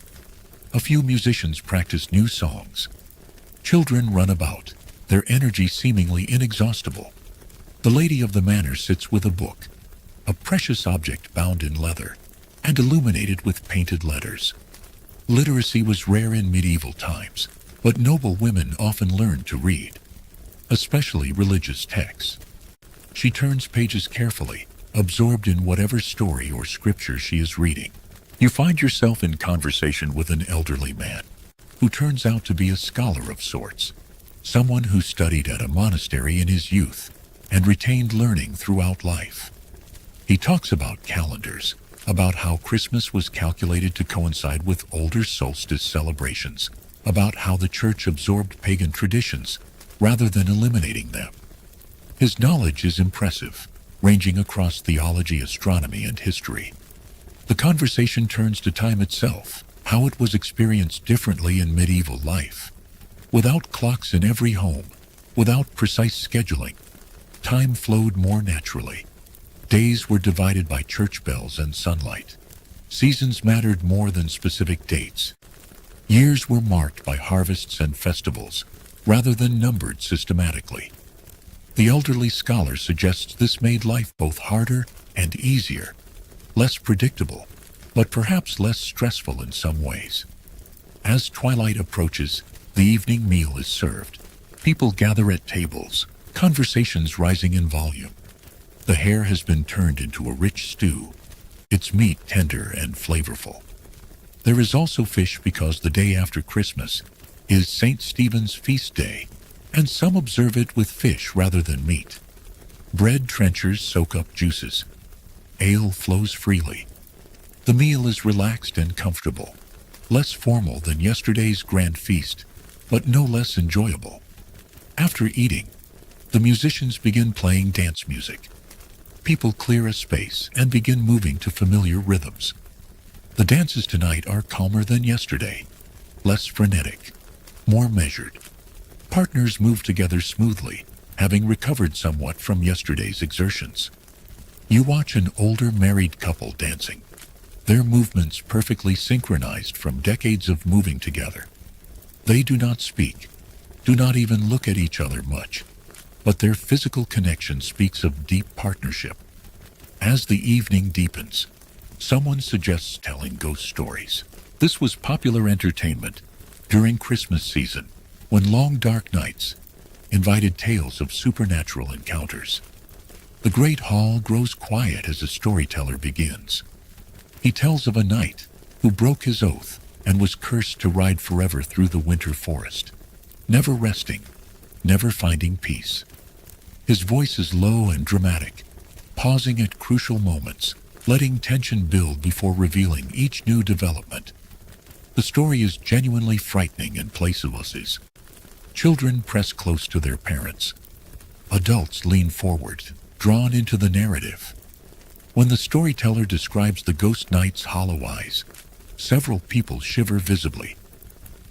A few musicians practice new songs. Children run about, their energy seemingly inexhaustible. The lady of the manor sits with a book, a precious object bound in leather and illuminated with painted letters. Literacy was rare in medieval times, but noble women often learned to read, especially religious texts. She turns pages carefully, absorbed in whatever story or scripture she is reading. You find yourself in conversation with an elderly man who turns out to be a scholar of sorts, someone who studied at a monastery in his youth and retained learning throughout life. He talks about calendars, about how Christmas was calculated to coincide with older solstice celebrations, about how the church absorbed pagan traditions rather than eliminating them. His knowledge is impressive, ranging across theology, astronomy, and history. The conversation turns to time itself, how it was experienced differently in medieval life. Without clocks in every home, without precise scheduling, time flowed more naturally. Days were divided by church bells and sunlight. Seasons mattered more than specific dates. Years were marked by harvests and festivals, rather than numbered systematically. The elderly scholar suggests this made life both harder and easier, less predictable, but perhaps less stressful in some ways. As twilight approaches, the evening meal is served. People gather at tables, conversations rising in volume. The hare has been turned into a rich stew, its meat tender and flavorful. There is also fish because the day after Christmas is St. Stephen's feast day, and some observe it with fish rather than meat. Bread trenchers soak up juices. Ale flows freely. The meal is relaxed and comfortable, less formal than yesterday's grand feast, but no less enjoyable. After eating, the musicians begin playing dance music. People clear a space and begin moving to familiar rhythms. The dances tonight are calmer than yesterday, less frenetic, more measured. Partners move together smoothly, having recovered somewhat from yesterday's exertions. You watch an older married couple dancing, their movements perfectly synchronized from decades of moving together. They do not speak, do not even look at each other much, but their physical connection speaks of deep partnership. As the evening deepens, someone suggests telling ghost stories. This was popular entertainment during Christmas season, when long dark nights invited tales of supernatural encounters. The great hall grows quiet as a storyteller begins. He tells of a knight who broke his oath and was cursed to ride forever through the winter forest, never resting, never finding peace. His voice is low and dramatic, pausing at crucial moments, letting tension build before revealing each new development. The story is genuinely frightening in places. Children press close to their parents. Adults lean forward, drawn into the narrative. When the storyteller describes the ghost knight's hollow eyes, several people shiver visibly.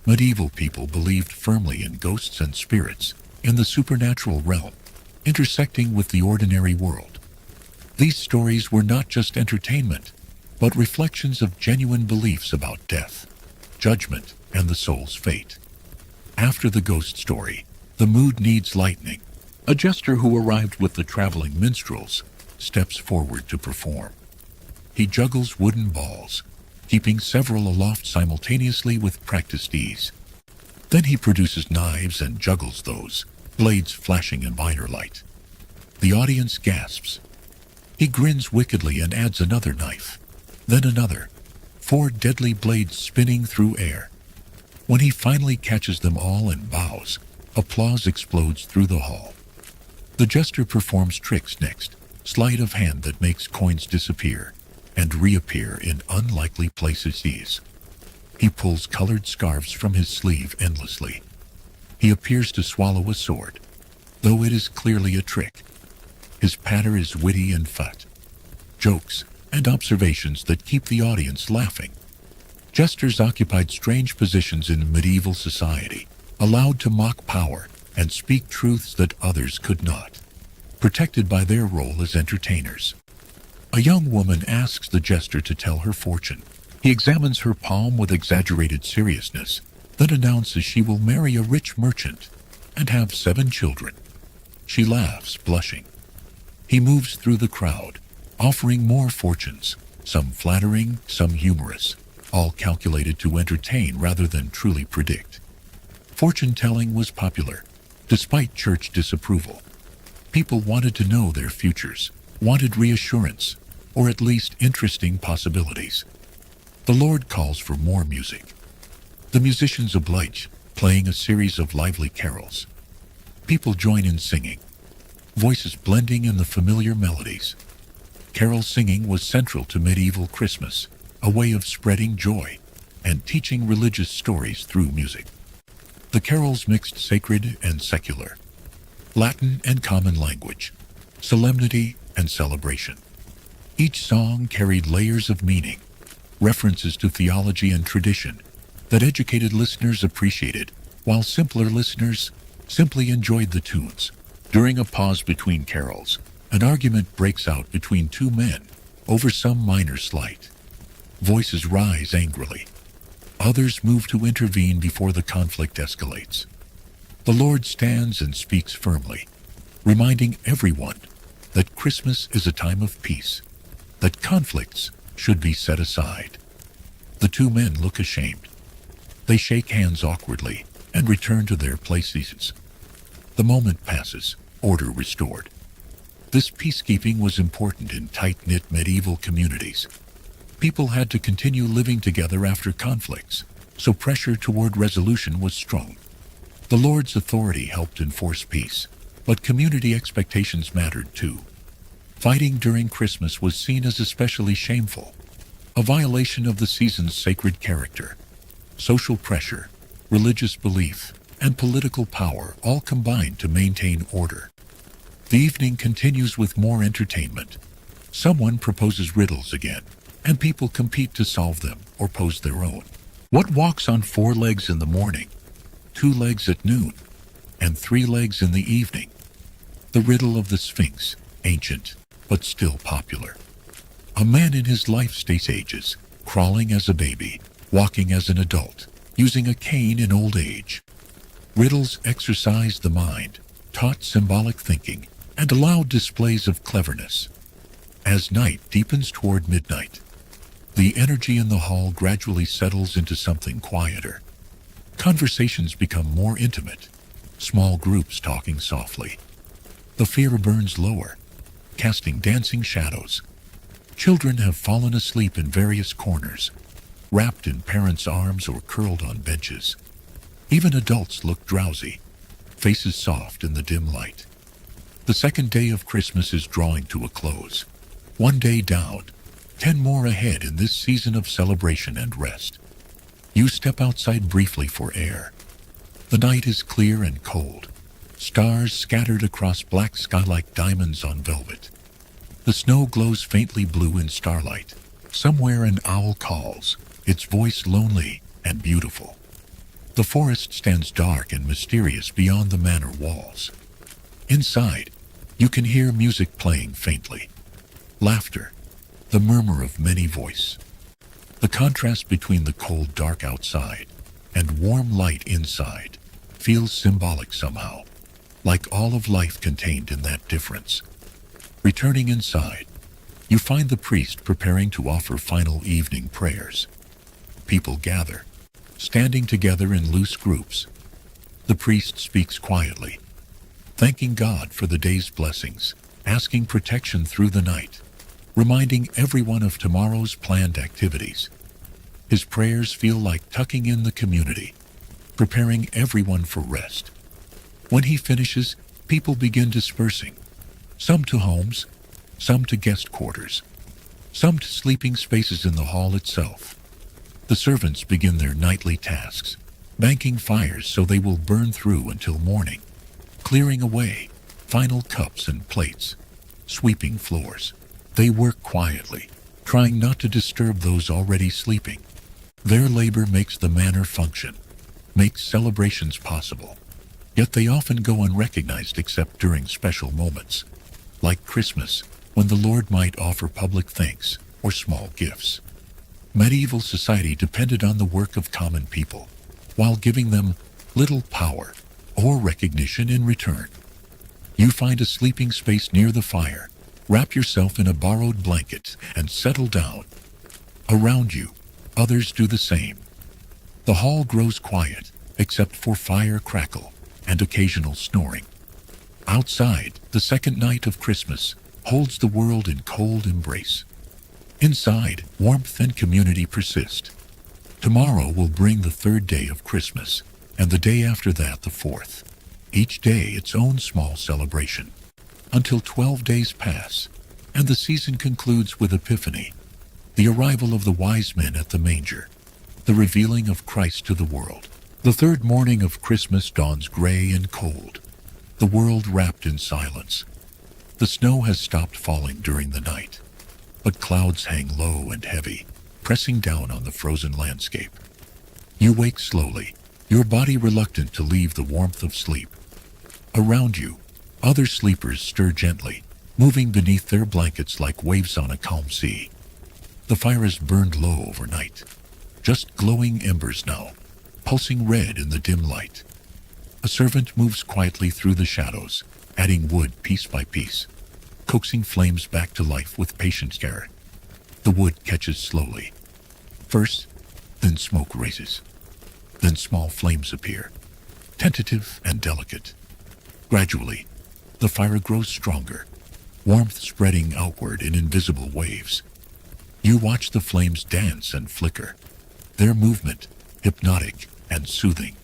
Medieval people believed firmly in ghosts and spirits, in the supernatural realm, intersecting with the ordinary world. These stories were not just entertainment, but reflections of genuine beliefs about death, judgment, and the soul's fate. After the ghost story, the mood needs lightening. A jester who arrived with the traveling minstrels steps forward to perform. He juggles wooden balls, keeping several aloft simultaneously with practiced ease. Then he produces knives and juggles those, blades flashing in minor light. The audience gasps. He grins wickedly and adds another knife, then another, 4 deadly blades spinning through air. When he finally catches them all and bows, applause explodes through the hall. The jester performs tricks next, sleight of hand that makes coins disappear and reappear in unlikely places. He pulls colored scarves from his sleeve endlessly. He appears to swallow a sword, though it is clearly a trick. His patter is witty and fat. Jokes and observations that keep the audience laughing. Jesters occupied strange positions in medieval society, allowed to mock power and speak truths that others could not, protected by their role as entertainers. A young woman asks the jester to tell her fortune. He examines her palm with exaggerated seriousness, then announces she will marry a rich merchant and have 7 children. She laughs, blushing. He moves through the crowd, offering more fortunes, some flattering, some humorous, all calculated to entertain rather than truly predict. Fortune-telling was popular, despite church disapproval. People wanted to know their futures, wanted reassurance, or at least interesting possibilities. The Lord calls for more music. The musicians oblige, playing a series of lively carols. People join in singing, voices blending in the familiar melodies. Carol singing was central to medieval Christmas, a way of spreading joy and teaching religious stories through music. The carols mixed sacred and secular, Latin and common language, solemnity and celebration. Each song carried layers of meaning, references to theology and tradition that educated listeners appreciated, while simpler listeners simply enjoyed the tunes. During a pause between carols, an argument breaks out between 2 men over some minor slight. Voices rise angrily. Others move to intervene before the conflict escalates. The Lord stands and speaks firmly, reminding everyone that Christmas is a time of peace, that conflicts should be set aside. The 2 men look ashamed. They shake hands awkwardly and return to their places. The moment passes, order restored. This peacekeeping was important in tight-knit medieval communities. People had to continue living together after conflicts, so pressure toward resolution was strong. The Lord's authority helped enforce peace, but community expectations mattered too. Fighting during Christmas was seen as especially shameful, a violation of the season's sacred character. Social pressure, religious belief, and political power all combined to maintain order. The evening continues with more entertainment. Someone proposes riddles again, and people compete to solve them or pose their own. What walks on 4 legs in the morning, 2 legs at noon, and 3 legs in the evening? The riddle of the Sphinx, ancient, but still popular. A man in his life stages, crawling as a baby, walking as an adult, using a cane in old age. Riddles exercised the mind, taught symbolic thinking, and allowed displays of cleverness. As night deepens toward midnight, the energy in the hall gradually settles into something quieter. Conversations become more intimate, small groups talking softly. The fear burns lower, casting dancing shadows. Children have fallen asleep in various corners, wrapped in parents' arms or curled on benches. Even adults look drowsy, faces soft in the dim light. The second day of Christmas is drawing to a close. 1 day down, 10 more ahead in this season of celebration and rest. You step outside briefly for air. The night is clear and cold, stars scattered across black sky like diamonds on velvet. The snow glows faintly blue in starlight. Somewhere an owl calls, its voice lonely and beautiful. The forest stands dark and mysterious beyond the manor walls. Inside, you can hear music playing faintly. Laughter, the murmur of many voices. The contrast between the cold dark outside and warm light inside feels symbolic somehow, like all of life contained in that difference. Returning inside, you find the priest preparing to offer final evening prayers. People gather, standing together in loose groups. The priest speaks quietly, thanking God for the day's blessings, asking protection through the night, reminding everyone of tomorrow's planned activities. His prayers feel like tucking in the community, preparing everyone for rest. When he finishes, people begin dispersing, some to homes, some to guest quarters, some to sleeping spaces in the hall itself. The servants begin their nightly tasks, banking fires so they will burn through until morning, clearing away final cups and plates, sweeping floors. They work quietly, trying not to disturb those already sleeping. Their labor makes the manor function, makes celebrations possible. Yet they often go unrecognized except during special moments, like Christmas, when the Lord might offer public thanks or small gifts. Medieval society depended on the work of common people, while giving them little power or recognition in return. You find a sleeping space near the fire, wrap yourself in a borrowed blanket, and settle down. Around you, others do the same. The hall grows quiet, except for fire crackle and occasional snoring. Outside, the second night of Christmas holds the world in cold embrace. Inside, warmth and community persist. Tomorrow will bring the third day of Christmas, and the day after that the fourth. Each day its own small celebration, until 12 days pass, and the season concludes with Epiphany, the arrival of the wise men at the manger, the revealing of Christ to the world. The third morning of Christmas dawns gray and cold, the world wrapped in silence. The snow has stopped falling during the night, but clouds hang low and heavy, pressing down on the frozen landscape. You wake slowly, your body reluctant to leave the warmth of sleep. Around you, other sleepers stir gently, moving beneath their blankets like waves on a calm sea. The fire has burned low overnight, just glowing embers now, pulsing red in the dim light. A servant moves quietly through the shadows, adding wood piece by piece, coaxing flames back to life with patient care. The wood catches slowly. First, then smoke raises. Then small flames appear, tentative and delicate. Gradually, the fire grows stronger, warmth spreading outward in invisible waves. You watch the flames dance and flicker, their movement hypnotic and soothing.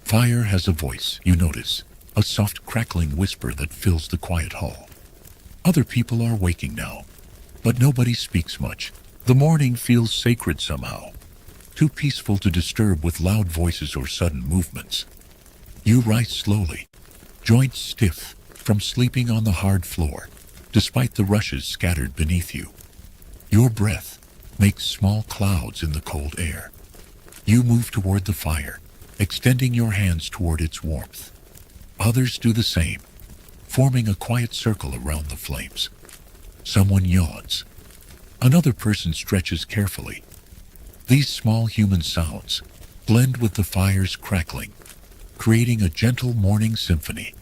Fire has a voice, you notice, a soft crackling whisper that fills the quiet hall. Other people are waking now, but nobody speaks much. The morning feels sacred somehow, too peaceful to disturb with loud voices or sudden movements. You rise slowly, joints stiff from sleeping on the hard floor, despite the rushes scattered beneath you. Your breath makes small clouds in the cold air. You move toward the fire, extending your hands toward its warmth. Others do the same, forming a quiet circle around the flames. Someone yawns. Another person stretches carefully. These small human sounds blend with the fire's crackling, creating a gentle morning symphony.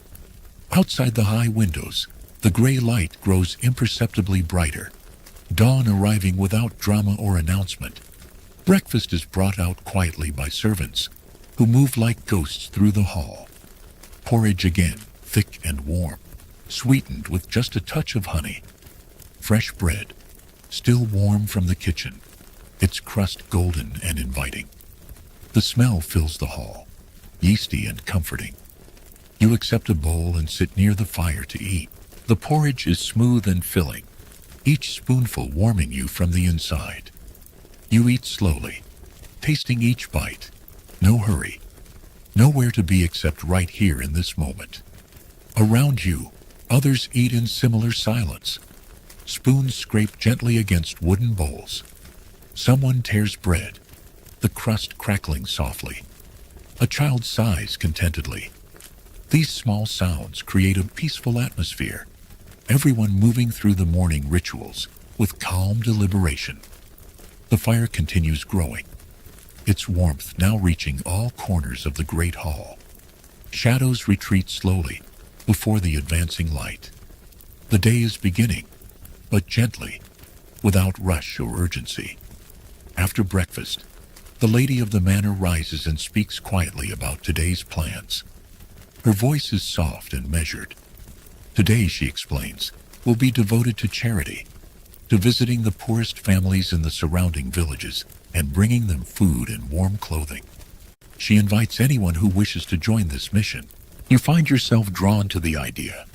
Outside the high windows, the gray light grows imperceptibly brighter, dawn arriving without drama or announcement. Breakfast is brought out quietly by servants, who move like ghosts through the hall. Porridge again, thick and warm, sweetened with just a touch of honey. Fresh bread, still warm from the kitchen, its crust golden and inviting. The smell fills the hall, yeasty and comforting. You accept a bowl and sit near the fire to eat. The porridge is smooth and filling, each spoonful warming you from the inside. You eat slowly, tasting each bite. No hurry, nowhere to be except right here in this moment. Around you, others eat in similar silence. Spoons scrape gently against wooden bowls. Someone tears bread, the crust crackling softly. A child sighs contentedly. These small sounds create a peaceful atmosphere, everyone moving through the morning rituals with calm deliberation. The fire continues growing, its warmth now reaching all corners of the great hall. Shadows retreat slowly before the advancing light. The day is beginning, but gently, without rush or urgency. After breakfast, The lady of the manor rises and speaks quietly about today's plans. Her voice is soft and measured. Today, she explains, will be devoted to charity, to visiting the poorest families in the surrounding villages and bringing them food and warm clothing. She invites anyone who wishes to join this mission. You find yourself drawn to the idea.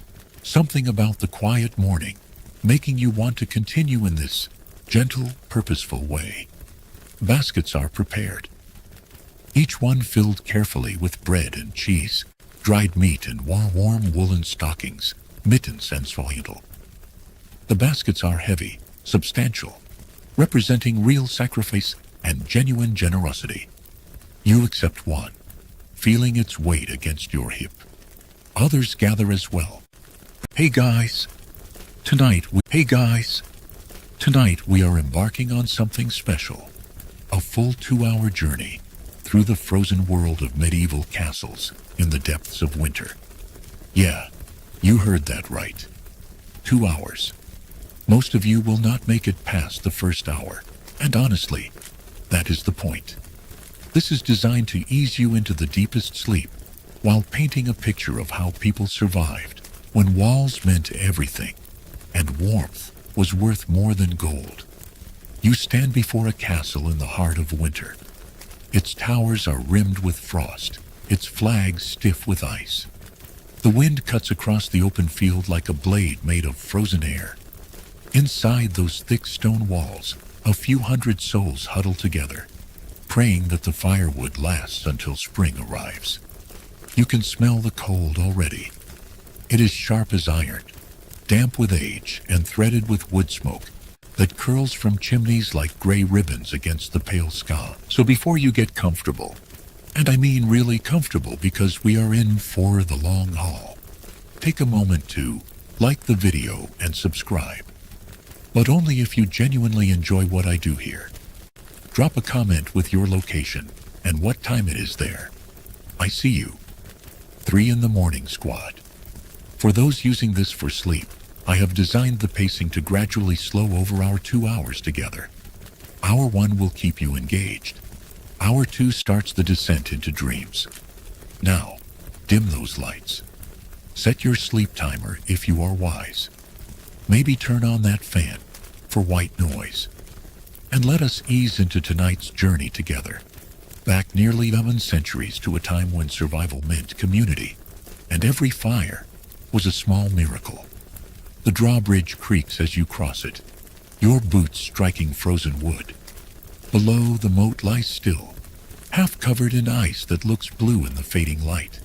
Something about the quiet morning, making you want to continue in this gentle, purposeful way. Baskets are prepared, each one filled carefully with bread and cheese, dried meat and warm woolen stockings, mittens and soil. The baskets are heavy, substantial, representing real sacrifice and genuine generosity. You accept one, feeling its weight against your hip. Others gather as well. Hey guys, tonight we are embarking on something special. A full 2-hour journey through the frozen world of medieval castles in the depths of winter. Yeah, you heard that right. 2 hours. Most of you will not make it past the first hour, and honestly, that is the point. This is designed to ease you into the deepest sleep while painting a picture of how people survived when walls meant everything and warmth was worth more than gold. You stand before a castle in the heart of winter. Its towers are rimmed with frost, its flags stiff with ice. The wind cuts across the open field like a blade made of frozen air. Inside those thick stone walls, a few hundred souls huddle together, praying that the firewood lasts until spring arrives. You can smell the cold already. It is sharp as iron, damp with age and threaded with wood smoke that curls from chimneys like gray ribbons against the pale sky. So before you get comfortable, and I mean really comfortable because we are in for the long haul, take a moment to like the video and subscribe. But only if you genuinely enjoy what I do here. Drop a comment with your location and what time it is there. I see you. 3 in the morning squad. For those using this for sleep, I have designed the pacing to gradually slow over our 2 hours together. Hour 1 will keep you engaged. Hour 2 starts the descent into dreams. Now, dim those lights. Set your sleep timer if you are wise. Maybe turn on that fan for white noise. And let us ease into tonight's journey together. Back nearly 11 centuries to a time when survival meant community, and every fire was a small miracle. The drawbridge creaks as you cross it, your boots striking frozen wood. Below, the moat lies still, half covered in ice that looks blue in the fading light.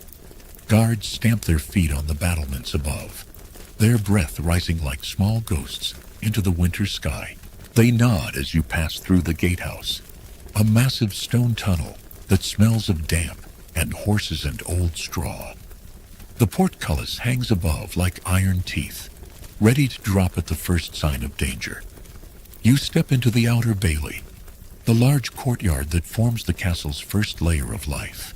Guards stamp their feet on the battlements above, their breath rising like small ghosts into the winter sky. They nod as you pass through the gatehouse, a massive stone tunnel that smells of damp and horses and old straw. The portcullis hangs above like iron teeth, ready to drop at the first sign of danger. You step into the outer bailey, the large courtyard that forms the castle's first layer of life.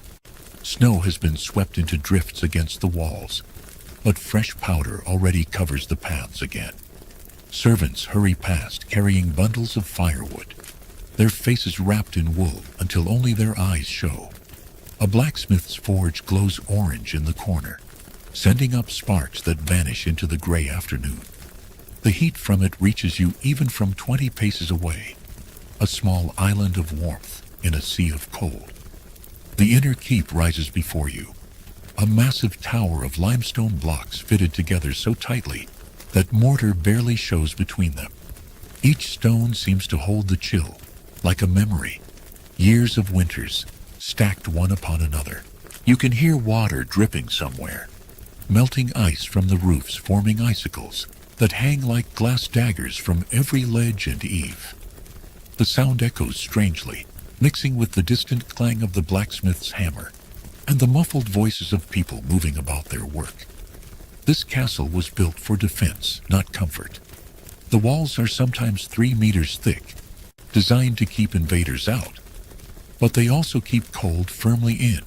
Snow has been swept into drifts against the walls, but fresh powder already covers the paths again. Servants hurry past carrying bundles of firewood, their faces wrapped in wool until only their eyes show. A blacksmith's forge glows orange in the corner, sending up sparks that vanish into the gray afternoon. The heat from it reaches you even from 20 paces away, a small island of warmth in a sea of cold. The inner keep rises before you, a massive tower of limestone blocks fitted together so tightly that mortar barely shows between them. Each stone seems to hold the chill, like a memory, years of winters stacked one upon another. You can hear water dripping somewhere, melting ice from the roofs, forming icicles that hang like glass daggers from every ledge and eave. The sound echoes strangely, mixing with the distant clang of the blacksmith's hammer and the muffled voices of people moving about their work. This castle was built for defense, not comfort. The walls are sometimes 3 meters thick, designed to keep invaders out, but they also keep cold firmly in,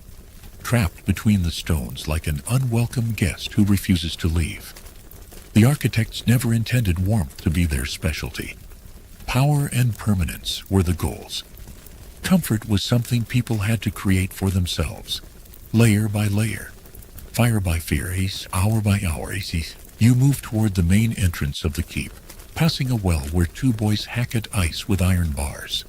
trapped between the stones like an unwelcome guest who refuses to leave. The architects never intended warmth to be their specialty. Power and permanence were the goals. Comfort was something people had to create for themselves, layer by layer, fire by fire, hour by hour. You move toward the main entrance of the keep, passing a well where two boys hack at ice with iron bars.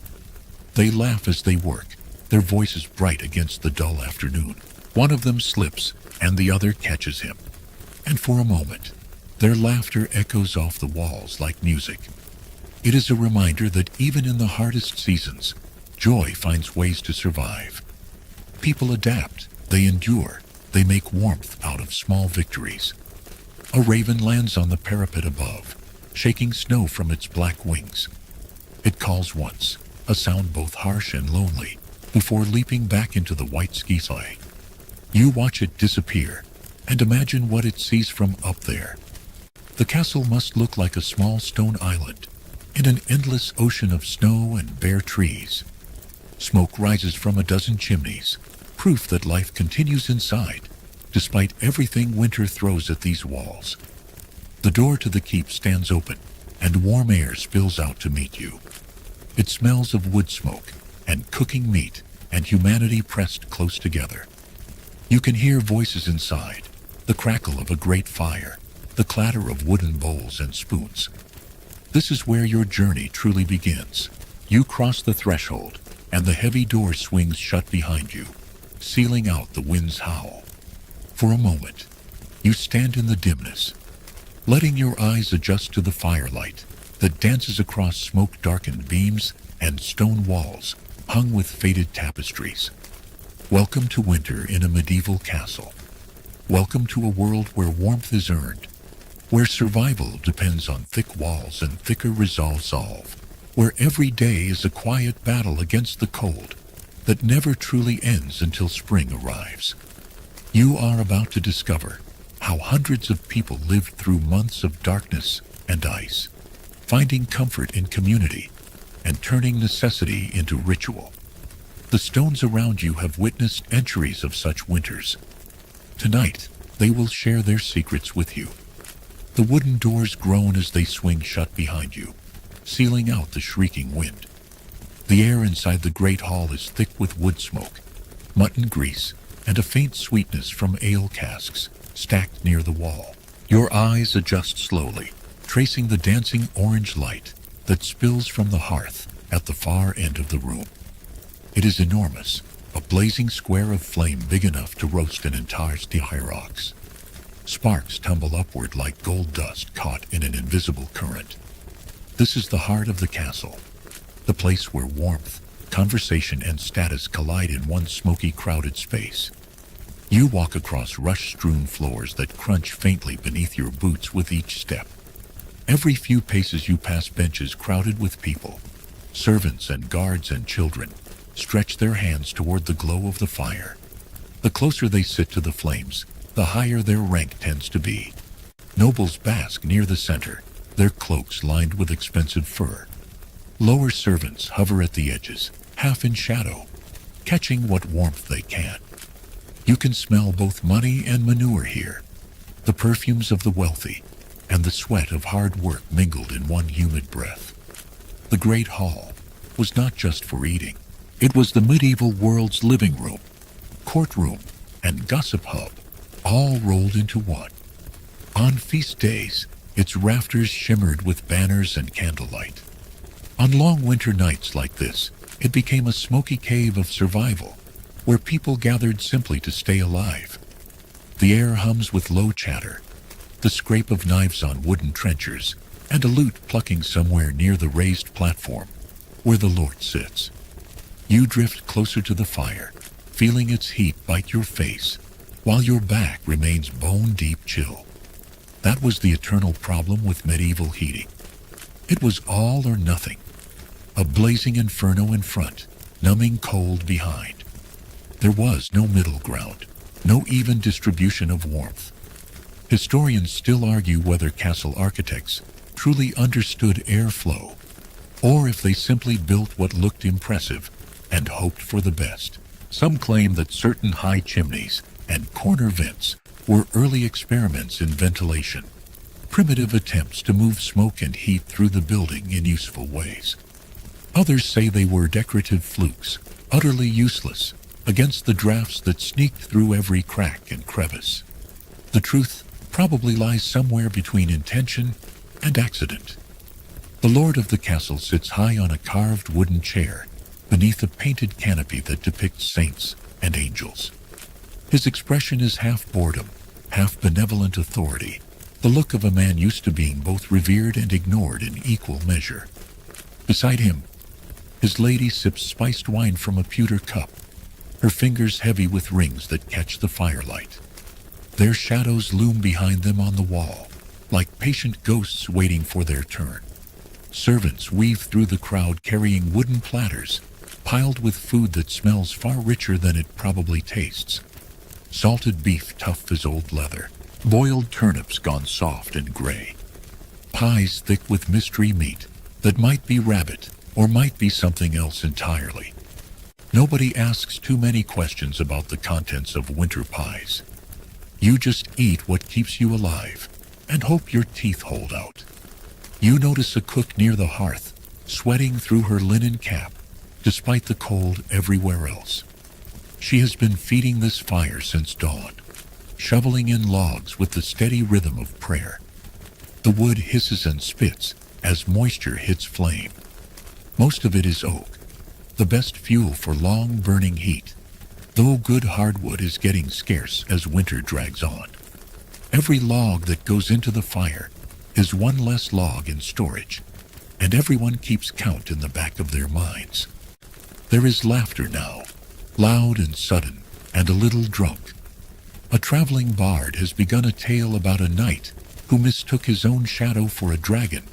They laugh as they work, their voices bright against the dull afternoon. One of them slips, and the other catches him. And for a moment, their laughter echoes off the walls like music. It is a reminder that even in the hardest seasons, joy finds ways to survive. People adapt, they endure, they make warmth out of small victories. A raven lands on the parapet above, shaking snow from its black wings. It calls once, a sound both harsh and lonely, before leaping back into the white ski sleigh. You watch it disappear, and imagine what it sees from up there. The castle must look like a small stone island, in an endless ocean of snow and bare trees. Smoke rises from a dozen chimneys, proof that life continues inside, despite everything winter throws at these walls. The door to the keep stands open, and warm air spills out to meet you. It smells of wood smoke, and cooking meat, and humanity pressed close together. You can hear voices inside, the crackle of a great fire, the clatter of wooden bowls and spoons. This is where your journey truly begins. You cross the threshold, and the heavy door swings shut behind you, sealing out the wind's howl. For a moment, you stand in the dimness, letting your eyes adjust to the firelight that dances across smoke-darkened beams and stone walls hung with faded tapestries. Welcome to winter in a medieval castle. Welcome to a world where warmth is earned, where survival depends on thick walls and thicker resolve, where every day is a quiet battle against the cold that never truly ends until spring arrives. You are about to discover how hundreds of people lived through months of darkness and ice, finding comfort in community and turning necessity into ritual. The stones around you have witnessed centuries of such winters. Tonight, they will share their secrets with you. The wooden doors groan as they swing shut behind you, sealing out the shrieking wind. The air inside the great hall is thick with wood smoke, mutton grease, and a faint sweetness from ale casks stacked near the wall. Your eyes adjust slowly, tracing the dancing orange light that spills from the hearth at the far end of the room. It is enormous, a blazing square of flame big enough to roast an entire Styrox. Sparks tumble upward like gold dust caught in an invisible current. This is the heart of the castle, the place where warmth, conversation, and status collide in one smoky, crowded space. You walk across rush-strewn floors that crunch faintly beneath your boots with each step. Every few paces you pass benches crowded with people. Servants and guards and children stretch their hands toward the glow of the fire. The closer they sit to the flames, the higher their rank tends to be. Nobles bask near the center, their cloaks lined with expensive fur. Lower servants hover at the edges, half in shadow, catching what warmth they can. You can smell both money and manure here, the perfumes of the wealthy and the sweat of hard work mingled in one humid breath. The great hall was not just for eating. It was the medieval world's living room, courtroom, and gossip hub, all rolled into one. On feast days, its rafters shimmered with banners and candlelight. On long winter nights like this, it became a smoky cave of survival, where people gathered simply to stay alive. The air hums with low chatter, the scrape of knives on wooden trenchers, and a lute plucking somewhere near the raised platform, where the Lord sits. You drift closer to the fire, feeling its heat bite your face, while your back remains bone-deep chill. That was the eternal problem with medieval heating. It was all or nothing. A blazing inferno in front, numbing cold behind. There was no middle ground, no even distribution of warmth. Historians still argue whether castle architects truly understood airflow, or if they simply built what looked impressive and hoped for the best. Some claim that certain high chimneys and corner vents were early experiments in ventilation, primitive attempts to move smoke and heat through the building in useful ways. Others say they were decorative flukes, utterly useless, against the drafts that sneaked through every crack and crevice. The truth probably lies somewhere between intention and accident. The lord of the castle sits high on a carved wooden chair beneath a painted canopy that depicts saints and angels. His expression is half boredom, half benevolent authority, the look of a man used to being both revered and ignored in equal measure. Beside him, his lady sips spiced wine from a pewter cup, her fingers heavy with rings that catch the firelight. Their shadows loom behind them on the wall, like patient ghosts waiting for their turn. Servants weave through the crowd carrying wooden platters, piled with food that smells far richer than it probably tastes. Salted beef tough as old leather, boiled turnips gone soft and gray, pies thick with mystery meat that might be rabbit or might be something else entirely. Nobody asks too many questions about the contents of winter pies. You just eat what keeps you alive and hope your teeth hold out. You notice a cook near the hearth, sweating through her linen cap, despite the cold everywhere else. She has been feeding this fire since dawn, shoveling in logs with the steady rhythm of prayer. The wood hisses and spits as moisture hits flame. Most of it is oak, the best fuel for long-burning heat, though good hardwood is getting scarce as winter drags on. Every log that goes into the fire is one less log in storage, and everyone keeps count in the back of their minds. There is laughter now, loud and sudden, and a little drunk. A traveling bard has begun a tale about a knight who mistook his own shadow for a dragon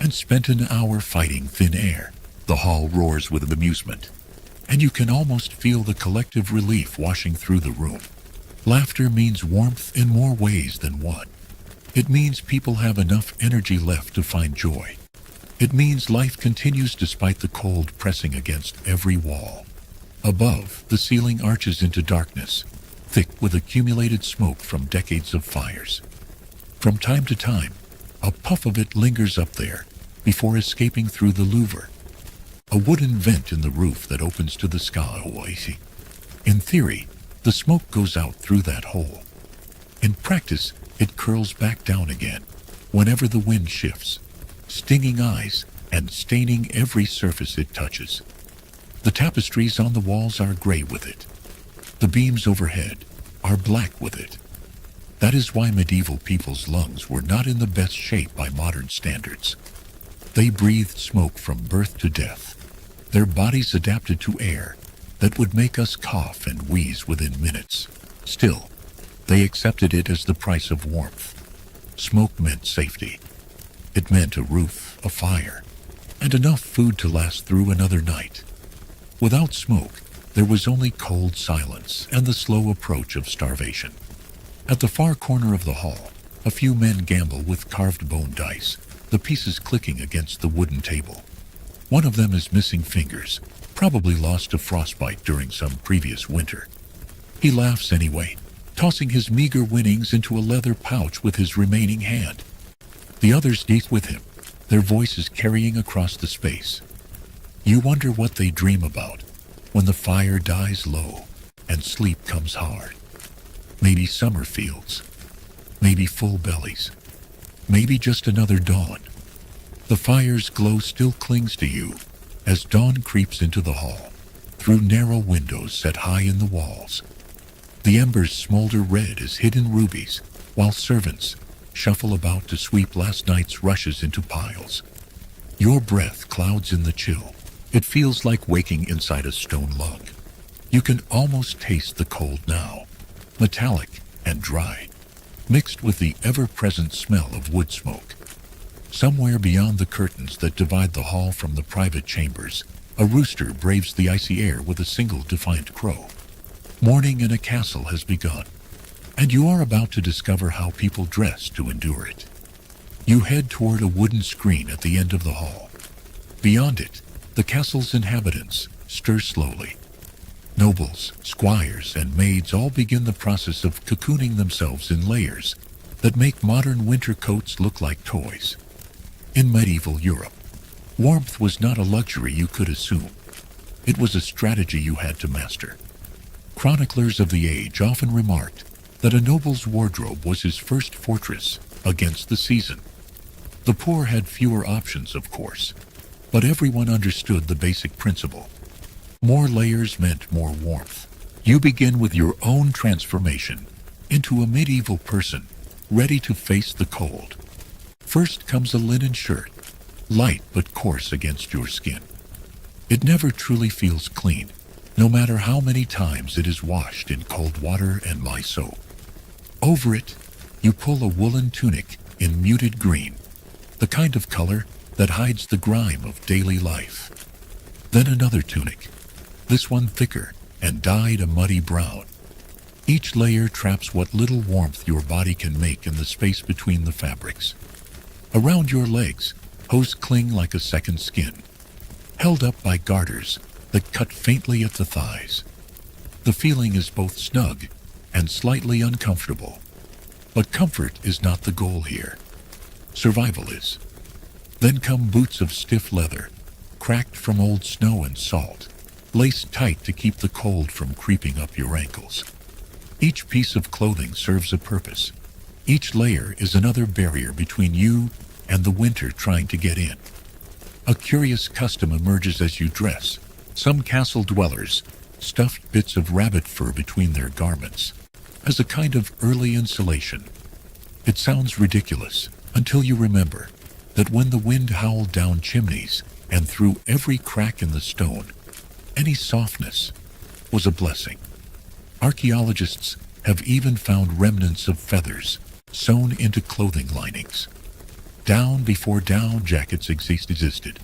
and spent an hour fighting thin air. The hall roars with amusement, and you can almost feel the collective relief washing through the room. Laughter means warmth in more ways than one. It means people have enough energy left to find joy. It means life continues despite the cold pressing against every wall. Above, the ceiling arches into darkness, thick with accumulated smoke from decades of fires. From time to time, a puff of it lingers up there before escaping through the louver. A wooden vent in the roof that opens to the sky. In theory, the smoke goes out through that hole. In practice, it curls back down again whenever the wind shifts, stinging eyes and staining every surface it touches. The tapestries on the walls are gray with it. The beams overhead are black with it. That is why medieval people's lungs were not in the best shape by modern standards. They breathed smoke from birth to death. Their bodies adapted to air that would make us cough and wheeze within minutes. Still, they accepted it as the price of warmth. Smoke meant safety. It meant a roof, a fire, and enough food to last through another night. Without smoke, there was only cold silence and the slow approach of starvation. At the far corner of the hall, a few men gamble with carved bone dice, the pieces clicking against the wooden table. One of them is missing fingers, probably lost to frostbite during some previous winter. He laughs anyway, tossing his meager winnings into a leather pouch with his remaining hand. The others eat with him, their voices carrying across the space. You wonder what they dream about when the fire dies low and sleep comes hard. Maybe summer fields, maybe full bellies, maybe just another dawn. The fire's glow still clings to you as dawn creeps into the hall, through narrow windows set high in the walls. The embers smolder red as hidden rubies, while servants shuffle about to sweep last night's rushes into piles. Your breath clouds in the chill. It feels like waking inside a stone lung. You can almost taste the cold now, metallic and dry, mixed with the ever-present smell of wood smoke. Somewhere beyond the curtains that divide the hall from the private chambers, a rooster braves the icy air with a single defiant crow. Morning in a castle has begun, and you are about to discover how people dress to endure it. You head toward a wooden screen at the end of the hall. Beyond it, the castle's inhabitants stir slowly. Nobles, squires, and maids all begin the process of cocooning themselves in layers that make modern winter coats look like toys. In medieval Europe, Warmth was not a luxury you could assume. It was a strategy you had to master. Chroniclers of the age often remarked that a noble's wardrobe was his first fortress against the season. The poor had fewer options, of course, but everyone understood the basic principle. More layers meant more warmth. You begin with your own transformation into a medieval person ready to face the cold. First comes a linen shirt, light but coarse against your skin. It never truly feels clean, no matter how many times it is washed in cold water and lye soap. Over it, you pull a woolen tunic in muted green, the kind of color that hides the grime of daily life. Then another tunic, this one thicker and dyed a muddy brown. Each layer traps what little warmth your body can make in the space between the fabrics. Around your legs, hose cling like a second skin, held up by garters that cut faintly at the thighs. The feeling is both snug and slightly uncomfortable. But comfort is not the goal here. Survival is. Then come boots of stiff leather, cracked from old snow and salt, laced tight to keep the cold from creeping up your ankles. Each piece of clothing serves a purpose. Each layer is another barrier between you and the winter trying to get in. A curious custom emerges as you dress. Some castle dwellers stuffed bits of rabbit fur between their garments as a kind of early insulation. It sounds ridiculous until you remember that when the wind howled down chimneys and through every crack in the stone, any softness was a blessing. Archaeologists have even found remnants of feathers sewn into clothing linings. Down before down jackets existed.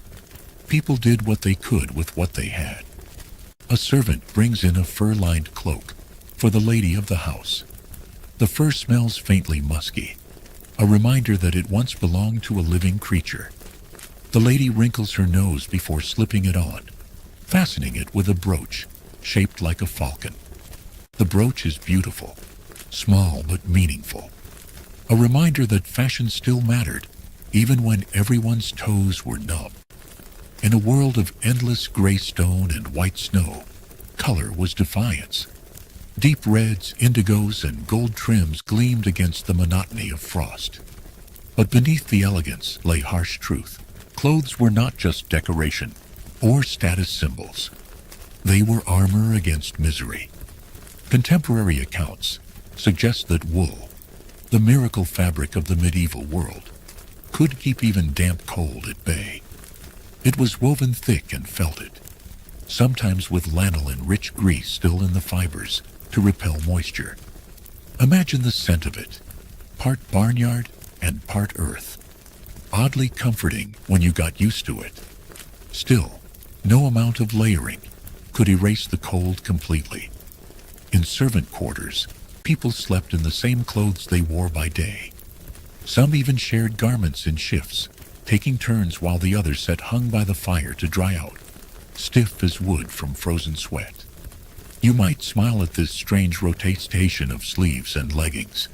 People did what they could with what they had. A servant brings in a fur-lined cloak for the lady of the house. The fur smells faintly musky, a reminder that it once belonged to a living creature. The lady wrinkles her nose before slipping it on, fastening it with a brooch shaped like a falcon. The brooch is beautiful, small but meaningful. A reminder that fashion still mattered, even when everyone's toes were numb. In a world of endless gray stone and white snow, color was defiance. Deep reds, indigos, and gold trims gleamed against the monotony of frost. But beneath the elegance lay harsh truth. Clothes were not just decoration or status symbols. They were armor against misery. Contemporary accounts suggest that wool, the miracle fabric of the medieval world, could keep even damp cold at bay. It was woven thick and felted, sometimes with lanolin-rich grease still in the fibers to repel moisture. Imagine the scent of it, part barnyard and part earth. Oddly comforting when you got used to it. Still, no amount of layering could erase the cold completely. In servant quarters, people slept in the same clothes they wore by day. Some even shared garments in shifts, taking turns while the others sat hung by the fire to dry out, stiff as wood from frozen sweat. You might smile at this strange rotation of sleeves and leggings,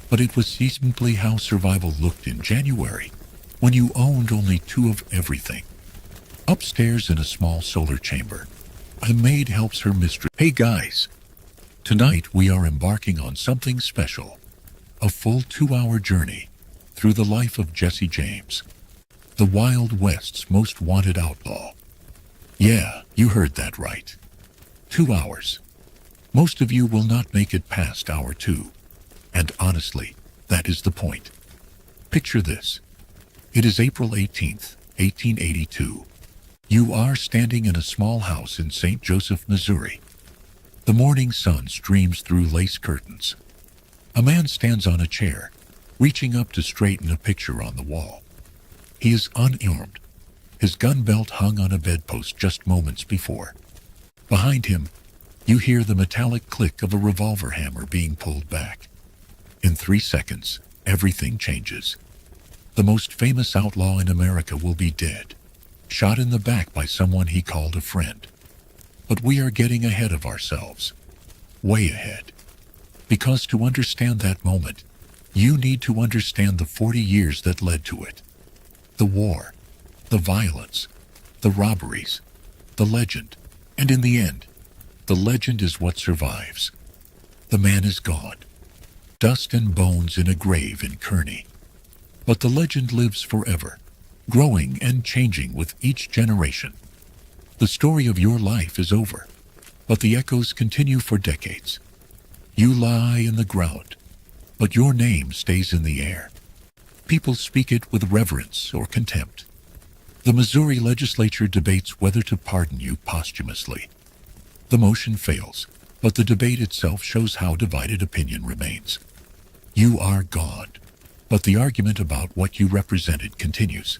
but it was simply how survival looked in January, when you owned only two of everything. Upstairs in a small solar chamber, a maid helps her mistress. Hey guys! Tonight we are embarking on something special. A full 2-hour journey through the life of Jesse James, the Wild West's most wanted outlaw. Yeah, you heard that right. 2 hours. Most of you will not make it past hour 2. And honestly, that is the point. Picture this. It is April 18th, 1882. You are standing in a small house in St. Joseph, Missouri. The morning sun streams through lace curtains. A man stands on a chair, reaching up to straighten a picture on the wall. He is unarmed, his gun belt hung on a bedpost just moments before. Behind him, you hear the metallic click of a revolver hammer being pulled back. In 3 seconds, everything changes. The most famous outlaw in America will be dead, shot in the back by someone he called a friend. But we are getting ahead of ourselves. Way ahead. Because to understand that moment, you need to understand the 40 years that led to it. The war, the violence, the robberies, the legend, and in the end, the legend is what survives. The man is gone, dust and bones in a grave in Kearney. But the legend lives forever, growing and changing with each generation. The story of your life is over, but the echoes continue for decades. You lie in the ground, but your name stays in the air. People speak it with reverence or contempt. The Missouri legislature debates whether to pardon you posthumously. The motion fails, but the debate itself shows how divided opinion remains. You are gone, but the argument about what you represented continues.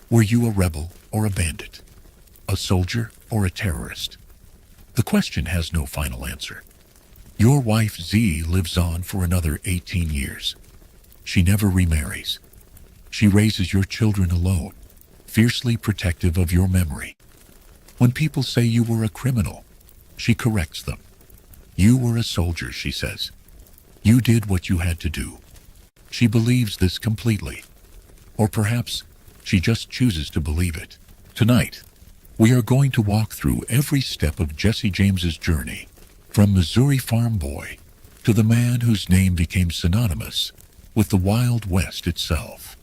Were you a rebel or a bandit? A soldier or a terrorist? The question has no final answer. Your wife Z lives on for another 18 years. She never remarries. She raises your children alone, fiercely protective of your memory. When people say you were a criminal, she corrects them. You were a soldier, she says. You did what you had to do. She believes this completely. Or perhaps she just chooses to believe it. Tonight, we are going to walk through every step of Jesse James's journey, from Missouri farm boy to the man whose name became synonymous with the Wild West itself.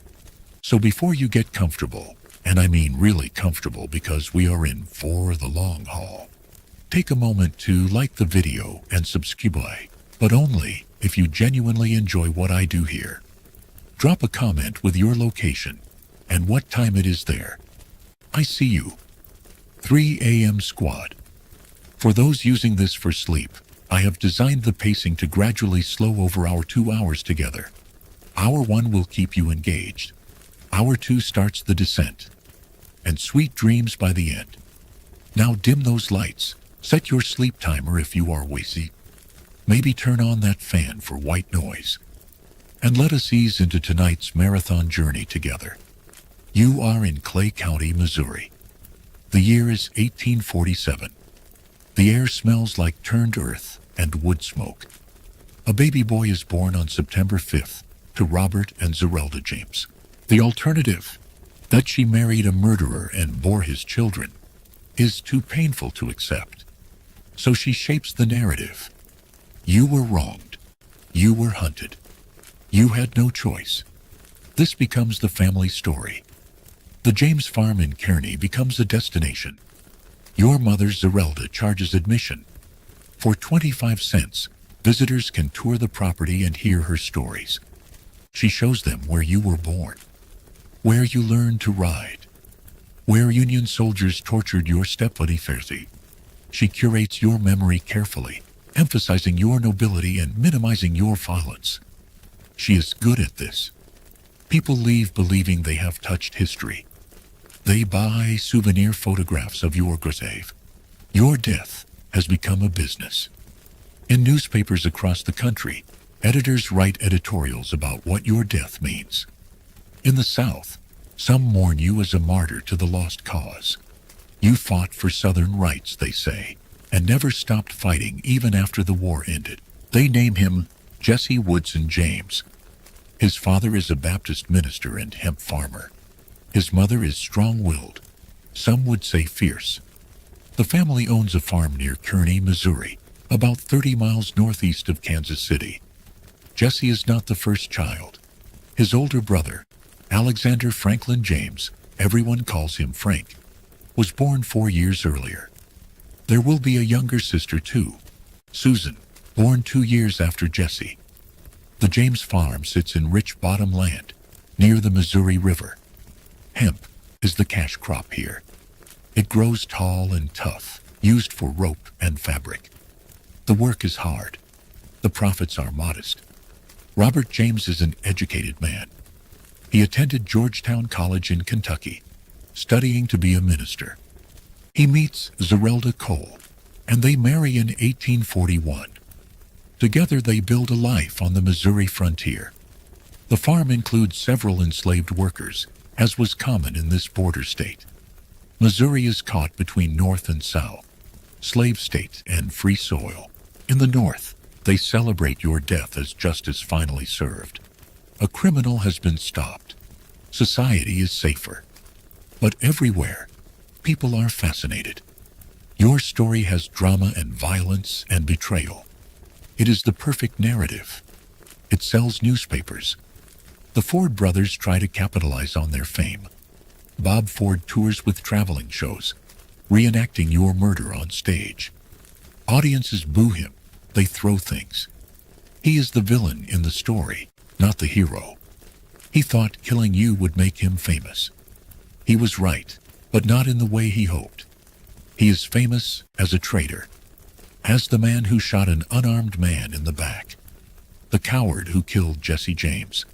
So before you get comfortable, and I mean really comfortable because we are in for the long haul, take a moment to like the video and subscribe, but only if you genuinely enjoy what I do here. Drop a comment with your location and what time it is there. I see you. 3 a.m. squad. For those using this for sleep, I have designed the pacing to gradually slow over our 2 hours together. Hour 1 will keep you engaged. Hour 2 starts the descent. And sweet dreams by the end. Now dim those lights. Set your sleep timer if you are wheezy. Maybe turn on that fan for white noise. And let us ease into tonight's marathon journey together. You are in Clay County, Missouri. The year is 1847. The air smells like turned earth and wood smoke. A baby boy is born on September 5th to Robert and Zerelda James. The alternative, that she married a murderer and bore his children, is too painful to accept. So she shapes the narrative. You were wronged. You were hunted. You had no choice. This becomes the family story. The James farm in Kearney becomes a destination. Your mother Zerelda charges admission. For 25 cents, visitors can tour the property and hear her stories. She shows them where you were born, where you learned to ride, where Union soldiers tortured your stepbuddy Ferzi. She curates your memory carefully, emphasizing your nobility and minimizing your violence. She is good at this. People leave believing they have touched history. They buy souvenir photographs of your grave. Your death has become a business. In newspapers across the country, editors write editorials about what your death means. In the South, some mourn you as a martyr to the lost cause. You fought for Southern rights, they say, and never stopped fighting even after the war ended. They name him Jesse Woodson James. His father is a Baptist minister and hemp farmer. His mother is strong-willed. Some would say fierce. The family owns a farm near Kearney, Missouri, about 30 miles northeast of Kansas City. Jesse is not the first child. His older brother, Alexander Franklin James, everyone calls him Frank, was born 4 years earlier. There will be a younger sister too, Susan, born 2 years after Jesse. The James farm sits in rich bottom land, near the Missouri River. Hemp is the cash crop here. It grows tall and tough, used for rope and fabric. The work is hard. The profits are modest. Robert James is an educated man. He attended Georgetown College in Kentucky, studying to be a minister. He meets Zerelda Cole, and they marry in 1841. Together they build a life on the Missouri frontier. The farm includes several enslaved workers, as was common in this border state. Missouri is caught between North and South, slave state and free soil. In the North, they celebrate your death as justice finally served. A criminal has been stopped. Society is safer. But everywhere, people are fascinated. Your story has drama and violence and betrayal. It is the perfect narrative. It sells newspapers. The Ford brothers try to capitalize on their fame. Bob Ford tours with traveling shows, reenacting your murder on stage. Audiences boo him. They throw things. He is the villain in the story, not the hero. He thought killing you would make him famous. He was right, but not in the way he hoped. He is famous as a traitor, as the man who shot an unarmed man in the back, the coward who killed Jesse James.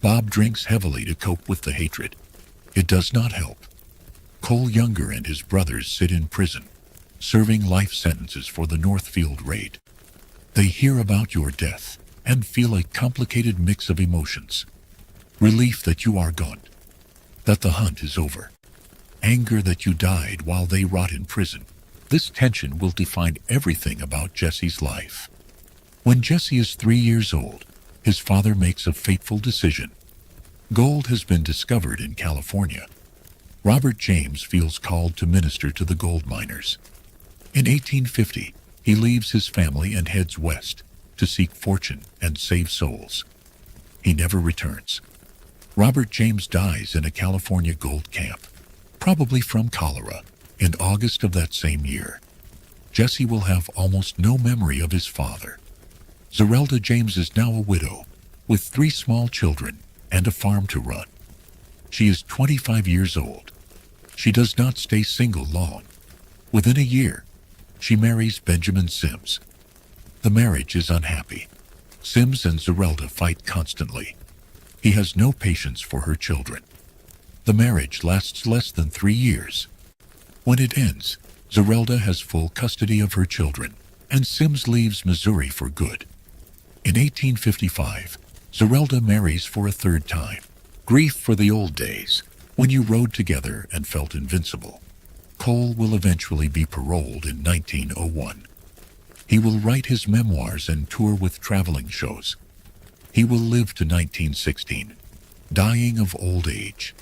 Bob drinks heavily to cope with the hatred. It does not help. Cole Younger and his brothers sit in prison, serving life sentences for the Northfield raid. They hear about your death and feel a complicated mix of emotions. Relief that you are gone, that the hunt is over. Anger that you died while they rot in prison. This tension will define everything about Jesse's life. When Jesse is 3 years old, his father makes a fateful decision. Gold has been discovered in California. Robert James feels called to minister to the gold miners. In 1850, he leaves his family and heads west to seek fortune and save souls. He never returns. Robert James dies in a California gold camp, probably from cholera, in August of that same year. Jesse will have almost no memory of his father. Zerelda James is now a widow, with 3 small children and a farm to run. She is 25 years old. She does not stay single long. Within a year, she marries Benjamin Sims. The marriage is unhappy. Sims and Zerelda fight constantly. He has no patience for her children. The marriage lasts less than 3 years. When it ends, Zerelda has full custody of her children, and Sims leaves Missouri for good. In 1855, Zerelda marries for a 3rd time. Grief for the old days, when you rode together and felt invincible. Cole will eventually be paroled in 1901. He will write his memoirs and tour with traveling shows. He will live to 1916, dying of old age.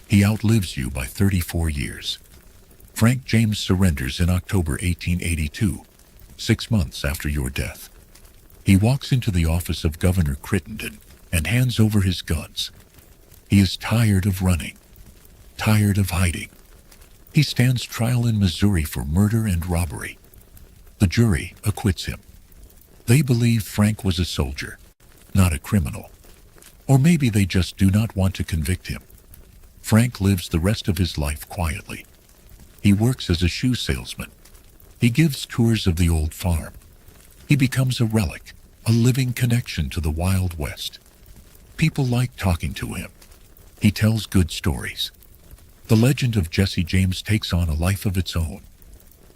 He outlives you by 34 years. Frank James surrenders in October 1882, 6 months after your death. He walks into the office of Governor Crittenden and hands over his guns. He is tired of running, tired of hiding. He stands trial in Missouri for murder and robbery. The jury acquits him. They believe Frank was a soldier, not a criminal. Or maybe they just do not want to convict him. Frank lives the rest of his life quietly. He works as a shoe salesman. He gives tours of the old farm. He becomes a relic, a living connection to the Wild West. People like talking to him. He tells good stories. The legend of Jesse James takes on a life of its own.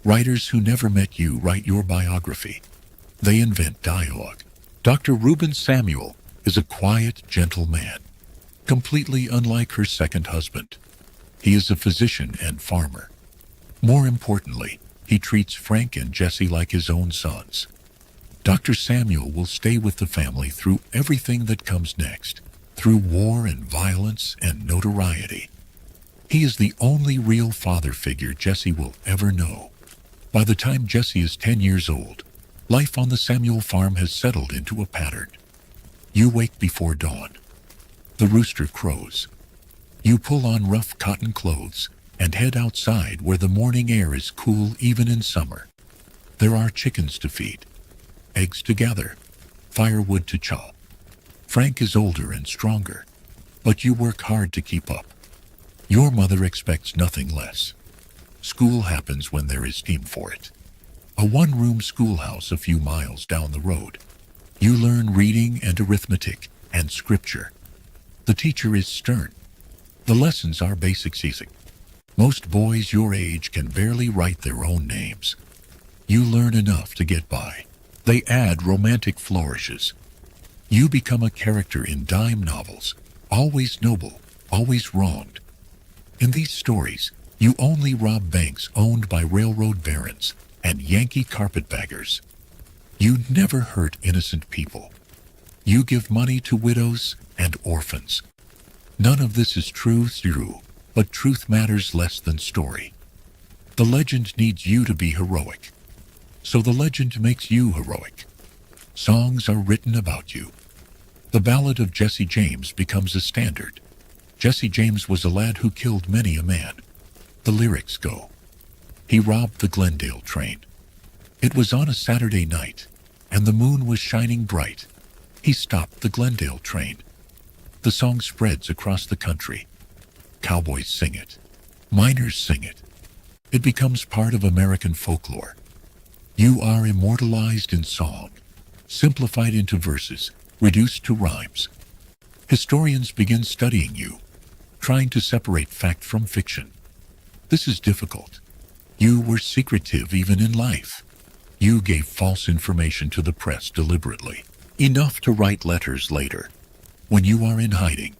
Writers who never met you write your biography. They invent dialogue. Dr. Reuben Samuel is a quiet, gentle man, completely unlike her second husband. He is a physician and farmer. More importantly, he treats Frank and Jesse like his own sons. Dr. Samuel will stay with the family through everything that comes next, through war and violence and notoriety. He is the only real father figure Jesse will ever know. By the time Jesse is 10 years old, life on the Samuel farm has settled into a pattern. You wake before dawn. The rooster crows. You pull on rough cotton clothes and head outside where the morning air is cool even in summer. There are chickens to feed, eggs to gather, firewood to chop. Frank is older and stronger, but you work hard to keep up. Your mother expects nothing less. School happens when there is steam for it. A one-room schoolhouse a few miles down the road. You learn reading and arithmetic and scripture. The teacher is stern. The lessons are basic easy. Most boys your age can barely write their own names. You learn enough to get by. They add romantic flourishes. You become a character in dime novels, always noble, always wronged. In these stories, you only rob banks owned by railroad barons and Yankee carpetbaggers. You never hurt innocent people. You give money to widows and orphans. None of this is true. but truth matters less than story. The legend needs you to be heroic, so the legend makes you heroic. Songs are written about you. The ballad of Jesse James becomes a standard. Jesse James was a lad who killed many a man. The lyrics go. He robbed the Glendale train. It was on a Saturday night, and the moon was shining bright. He stopped the Glendale train. The song spreads across the country. Cowboys sing it. Miners sing it. It becomes part of American folklore. You are immortalized in song, simplified into verses, reduced to rhymes. Historians begin studying you, trying to separate fact from fiction. This is difficult. You were secretive even in life. You gave false information to the press deliberately, enough to write letters later, when you are in hiding,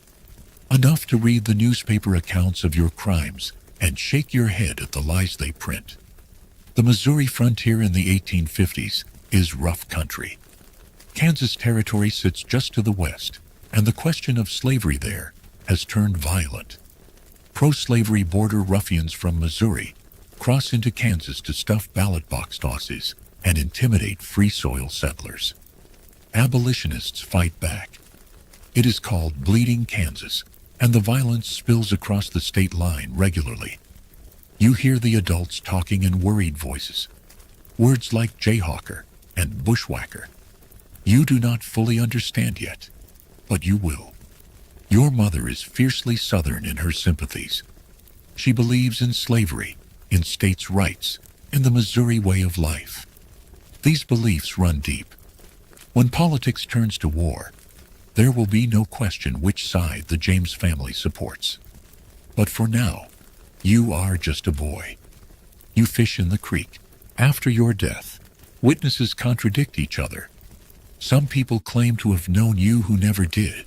enough to read the newspaper accounts of your crimes and shake your head at the lies they print. The Missouri frontier in the 1850s is rough country. Kansas Territory sits just to the west, and the question of slavery there has turned violent. Pro-slavery border ruffians from Missouri cross into Kansas to stuff ballot box tosses and intimidate free soil settlers. Abolitionists fight back. It is called Bleeding Kansas, and the violence spills across the state line regularly. You hear the adults talking in worried voices. Words like jayhawker and bushwhacker. You do not fully understand yet, but you will. Your mother is fiercely Southern in her sympathies. She believes in slavery, in states' rights, in the Missouri way of life. These beliefs run deep. When politics turns to war, there will be no question which side the James family supports. But for now, you are just a boy. You fish in the creek. After your death, witnesses contradict each other. Some people claim to have known you who never did.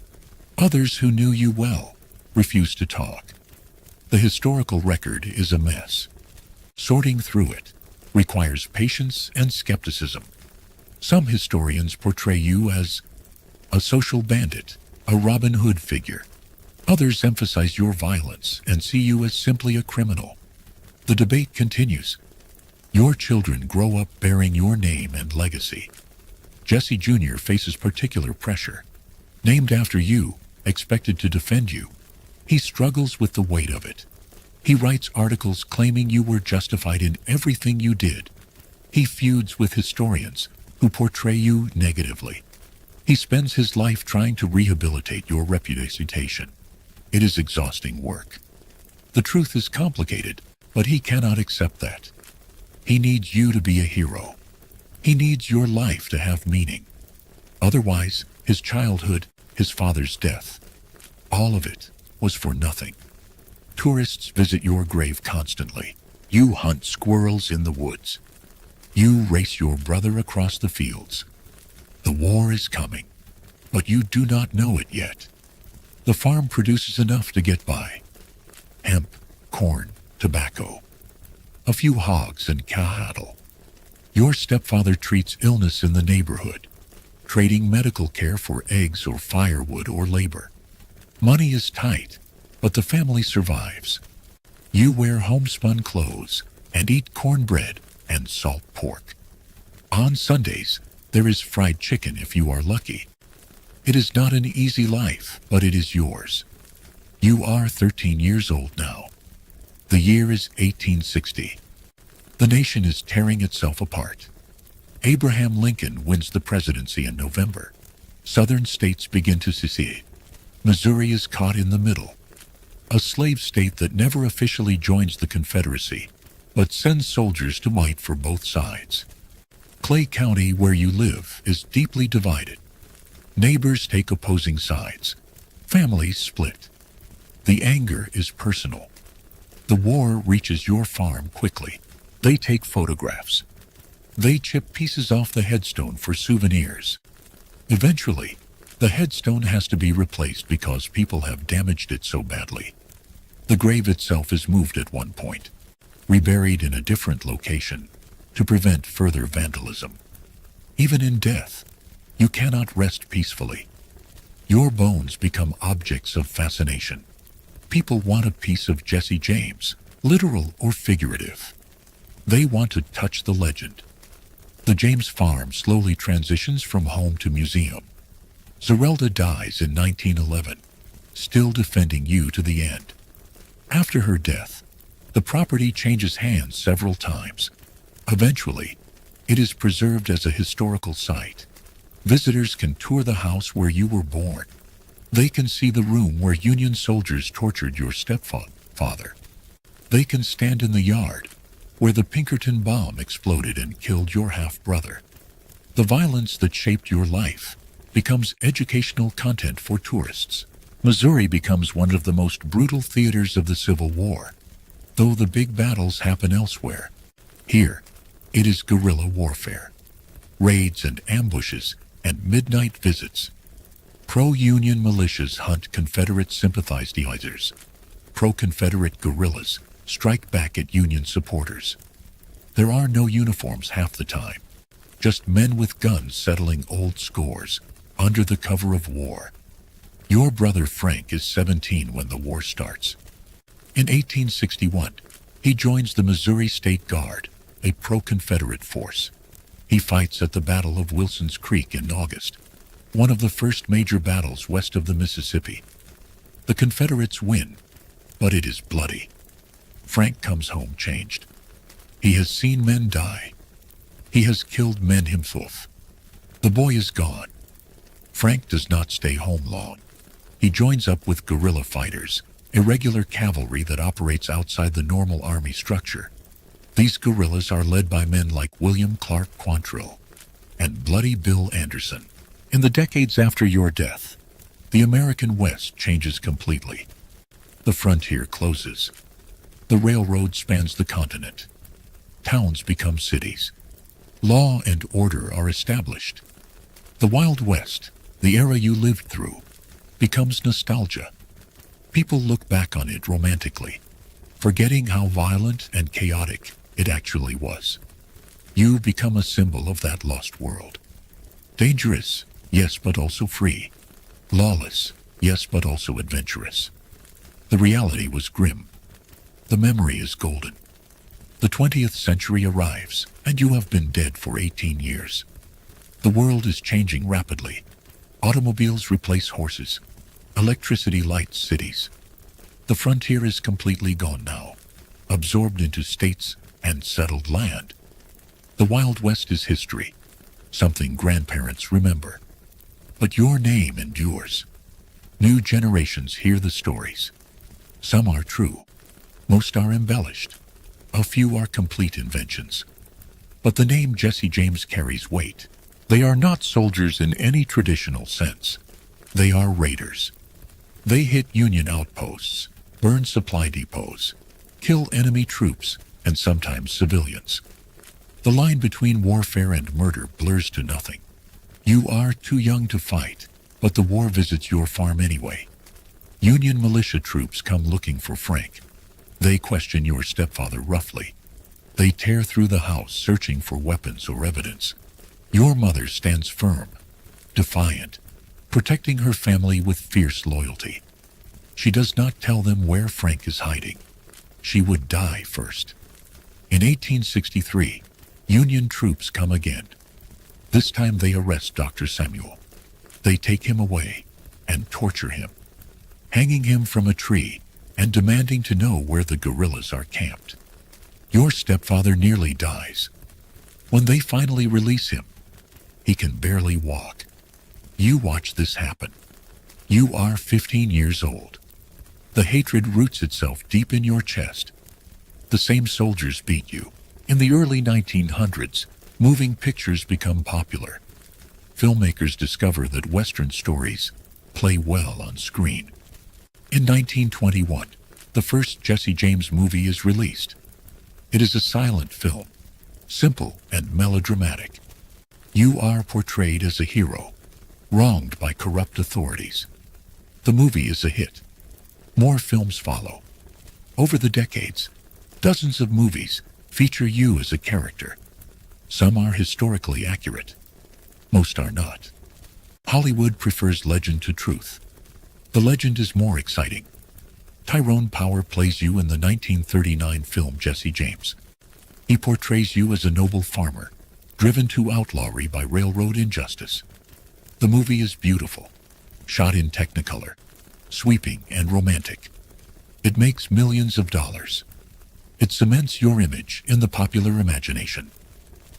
Others who knew you well refuse to talk. The historical record is a mess. Sorting through it requires patience and skepticism. Some historians portray you as a social bandit, a Robin Hood figure. Others emphasize your violence and see you as simply a criminal. The debate continues. Your children grow up bearing your name and legacy. Jesse Jr. faces particular pressure. Named after you, expected to defend you, he struggles with the weight of it. He writes articles claiming you were justified in everything you did. He feuds with historians who portray you negatively. He spends his life trying to rehabilitate your reputation. It is exhausting work. The truth is complicated, but he cannot accept that. He needs you to be a hero. He needs your life to have meaning. Otherwise, his childhood, his father's death, all of it was for nothing. Tourists visit your grave constantly. You hunt squirrels in the woods. You race your brother across the fields. The war is coming, but you do not know it yet. The farm produces enough to get by. Hemp, corn, tobacco. A few hogs and cattle. Your stepfather treats illness in the neighborhood, trading medical care for eggs or firewood or labor. Money is tight, but the family survives. You wear homespun clothes and eat cornbread and salt pork. On Sundays, there is fried chicken if you are lucky. It is not an easy life, but it is yours. You are 13 years old now. The year is 1860. The nation is tearing itself apart. Abraham Lincoln wins the presidency in November. Southern states begin to secede. Missouri is caught in the middle. A slave state that never officially joins the Confederacy, but sends soldiers to fight for both sides. Clay County, where you live, is deeply divided. Neighbors take opposing sides. Families split. The anger is personal. The war reaches your farm quickly. They take photographs. They chip pieces off the headstone for souvenirs. Eventually, the headstone has to be replaced because people have damaged it so badly. The grave itself is moved at one point, reburied in a different location to prevent further vandalism. Even in death, you cannot rest peacefully. Your bones become objects of fascination. People want a piece of Jesse James, literal or figurative. They want to touch the legend. The James farm slowly transitions from home to museum. Zerelda dies in 1911, still defending you to the end. After her death, the property changes hands several times. Eventually, it is preserved as a historical site. Visitors can tour the house where you were born. They can see the room where Union soldiers tortured your stepfather. They can stand in the yard where the Pinkerton bomb exploded and killed your half-brother. The violence that shaped your life becomes educational content for tourists. Missouri becomes one of the most brutal theaters of the Civil War. Though the big battles happen elsewhere, here it is guerrilla warfare. Raids and ambushes and midnight visits. Pro-Union militias hunt Confederate sympathizers. Pro-Confederate guerrillas strike back at Union supporters. There are no uniforms half the time. Just men with guns settling old scores under the cover of war. Your brother Frank is 17 when the war starts. In 1861, he joins the Missouri State Guard, a pro-Confederate force. He fights at the Battle of Wilson's Creek in August, one of the first major battles west of the Mississippi. The Confederates win, but it is bloody. Frank comes home changed. He has seen men die. He has killed men himself. The boy is gone. Frank does not stay home long. He joins up with guerrilla fighters, irregular cavalry that operates outside the normal army structure. These guerrillas are led by men like William Clark Quantrill and Bloody Bill Anderson. In the decades after your death, the American West changes completely. The frontier closes. The railroad spans the continent. Towns become cities. Law and order are established. The Wild West, the era you lived through, becomes nostalgia. People look back on it romantically, forgetting how violent and chaotic it actually was. You become a symbol of that lost world. Dangerous, yes, but also free. Lawless, yes, but also adventurous. The reality was grim. The memory is golden. The 20th century arrives, and you have been dead for 18 years. The world is changing rapidly. Automobiles replace horses. Electricity lights cities. The frontier is completely gone now, absorbed into states and settled land. The Wild West is history, something grandparents remember. But your name endures. New generations hear the stories. Some are true. Most are embellished. A few are complete inventions. But the name Jesse James carries weight. They are not soldiers in any traditional sense. They are raiders. They hit Union outposts, burn supply depots, kill enemy troops, and sometimes civilians. The line between warfare and murder blurs to nothing. You are too young to fight, but the war visits your farm anyway. Union militia troops come looking for Frank. They question your stepfather roughly. They tear through the house searching for weapons or evidence. Your mother stands firm, defiant, protecting her family with fierce loyalty. She does not tell them where Frank is hiding. She would die first. In 1863, Union troops come again. This time they arrest Dr. Samuel. They take him away and torture him, hanging him from a tree and demanding to know where the guerrillas are camped. Your stepfather nearly dies. When they finally release him, he can barely walk. You watch this happen. You are 15 years old. The hatred roots itself deep in your chest. The same soldiers beat you. In the early 1900s, moving pictures become popular. Filmmakers discover that Western stories play well on screen. In 1921, the first Jesse James movie is released. It is a silent film, simple and melodramatic. You are portrayed as a hero, wronged by corrupt authorities. The movie is a hit. More films follow. Over the decades, dozens of movies feature you as a character. Some are historically accurate. Most are not. Hollywood prefers legend to truth. The legend is more exciting. Tyrone Power plays you in the 1939 film Jesse James. He portrays you as a noble farmer, driven to outlawry by railroad injustice. The movie is beautiful, shot in Technicolor, sweeping and romantic. It makes millions of dollars. It cements your image in the popular imagination.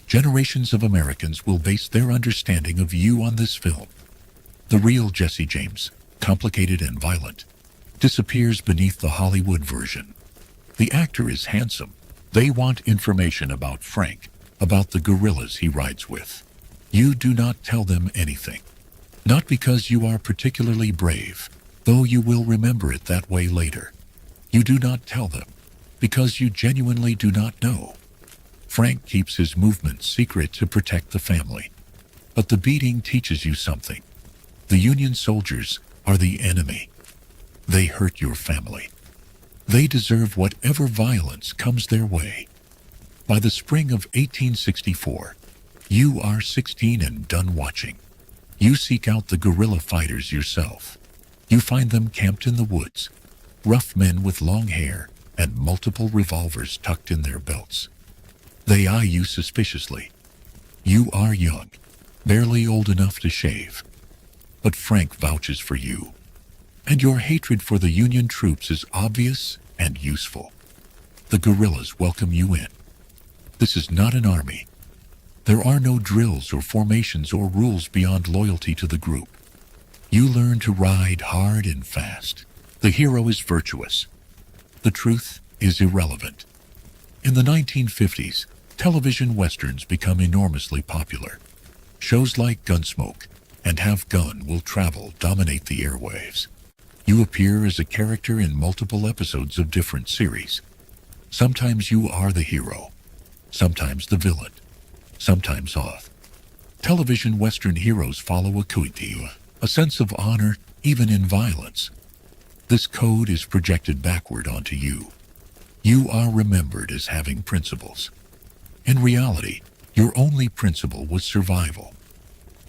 Generations of Americans will base their understanding of you on this film. The real Jesse James, complicated and violent, disappears beneath the Hollywood version. The actor is handsome. They want information about Frank, about the gorillas he rides with. You do not tell them anything. Not because you are particularly brave, though you will remember it that way later. You do not tell them because you genuinely do not know. Frank keeps his movements secret to protect the family. But the beating teaches you something. The Union soldiers are the enemy. They hurt your family. They deserve whatever violence comes their way. By the spring of 1864, you are 16 and done watching. You seek out the guerrilla fighters yourself. You find them camped in the woods, rough men with long hair and multiple revolvers tucked in their belts. They eye you suspiciously. You are young, barely old enough to shave. But Frank vouches for you. And your hatred for the Union troops is obvious and useful. The guerrillas welcome you in. This is not an army. There are no drills or formations or rules beyond loyalty to the group. You learn to ride hard and fast. The hero is virtuous. The truth is irrelevant. In the 1950s, television westerns become enormously popular. Shows like Gunsmoke and Have Gun Will Travel dominate the airwaves. You appear as a character in multiple episodes of different series. Sometimes you are the hero, sometimes the villain, sometimes both. Television Western heroes follow a code, a sense of honor even in violence. This code is projected backward onto you. You are remembered as having principles. In reality, your only principle was survival.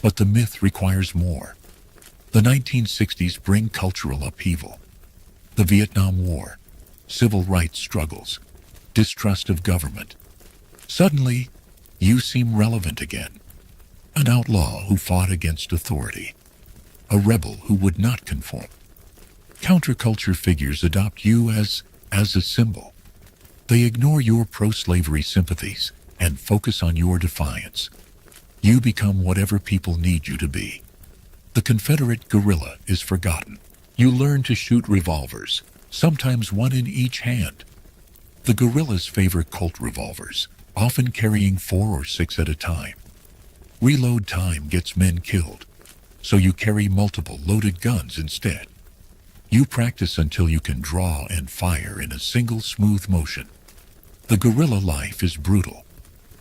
But the myth requires more. The 1960s bring cultural upheaval. The Vietnam War, civil rights struggles, distrust of government. Suddenly, you seem relevant again. An outlaw who fought against authority. A rebel who would not conform. Counterculture figures adopt you as a symbol. They ignore your pro-slavery sympathies and focus on your defiance. You become whatever people need you to be. The Confederate guerrilla is forgotten. You learn to shoot revolvers, sometimes one in each hand. The guerrillas favor Colt revolvers, often carrying 4 or 6 at a time. Reload time gets men killed, so you carry multiple loaded guns instead. You practice until you can draw and fire in a single smooth motion. The guerrilla life is brutal.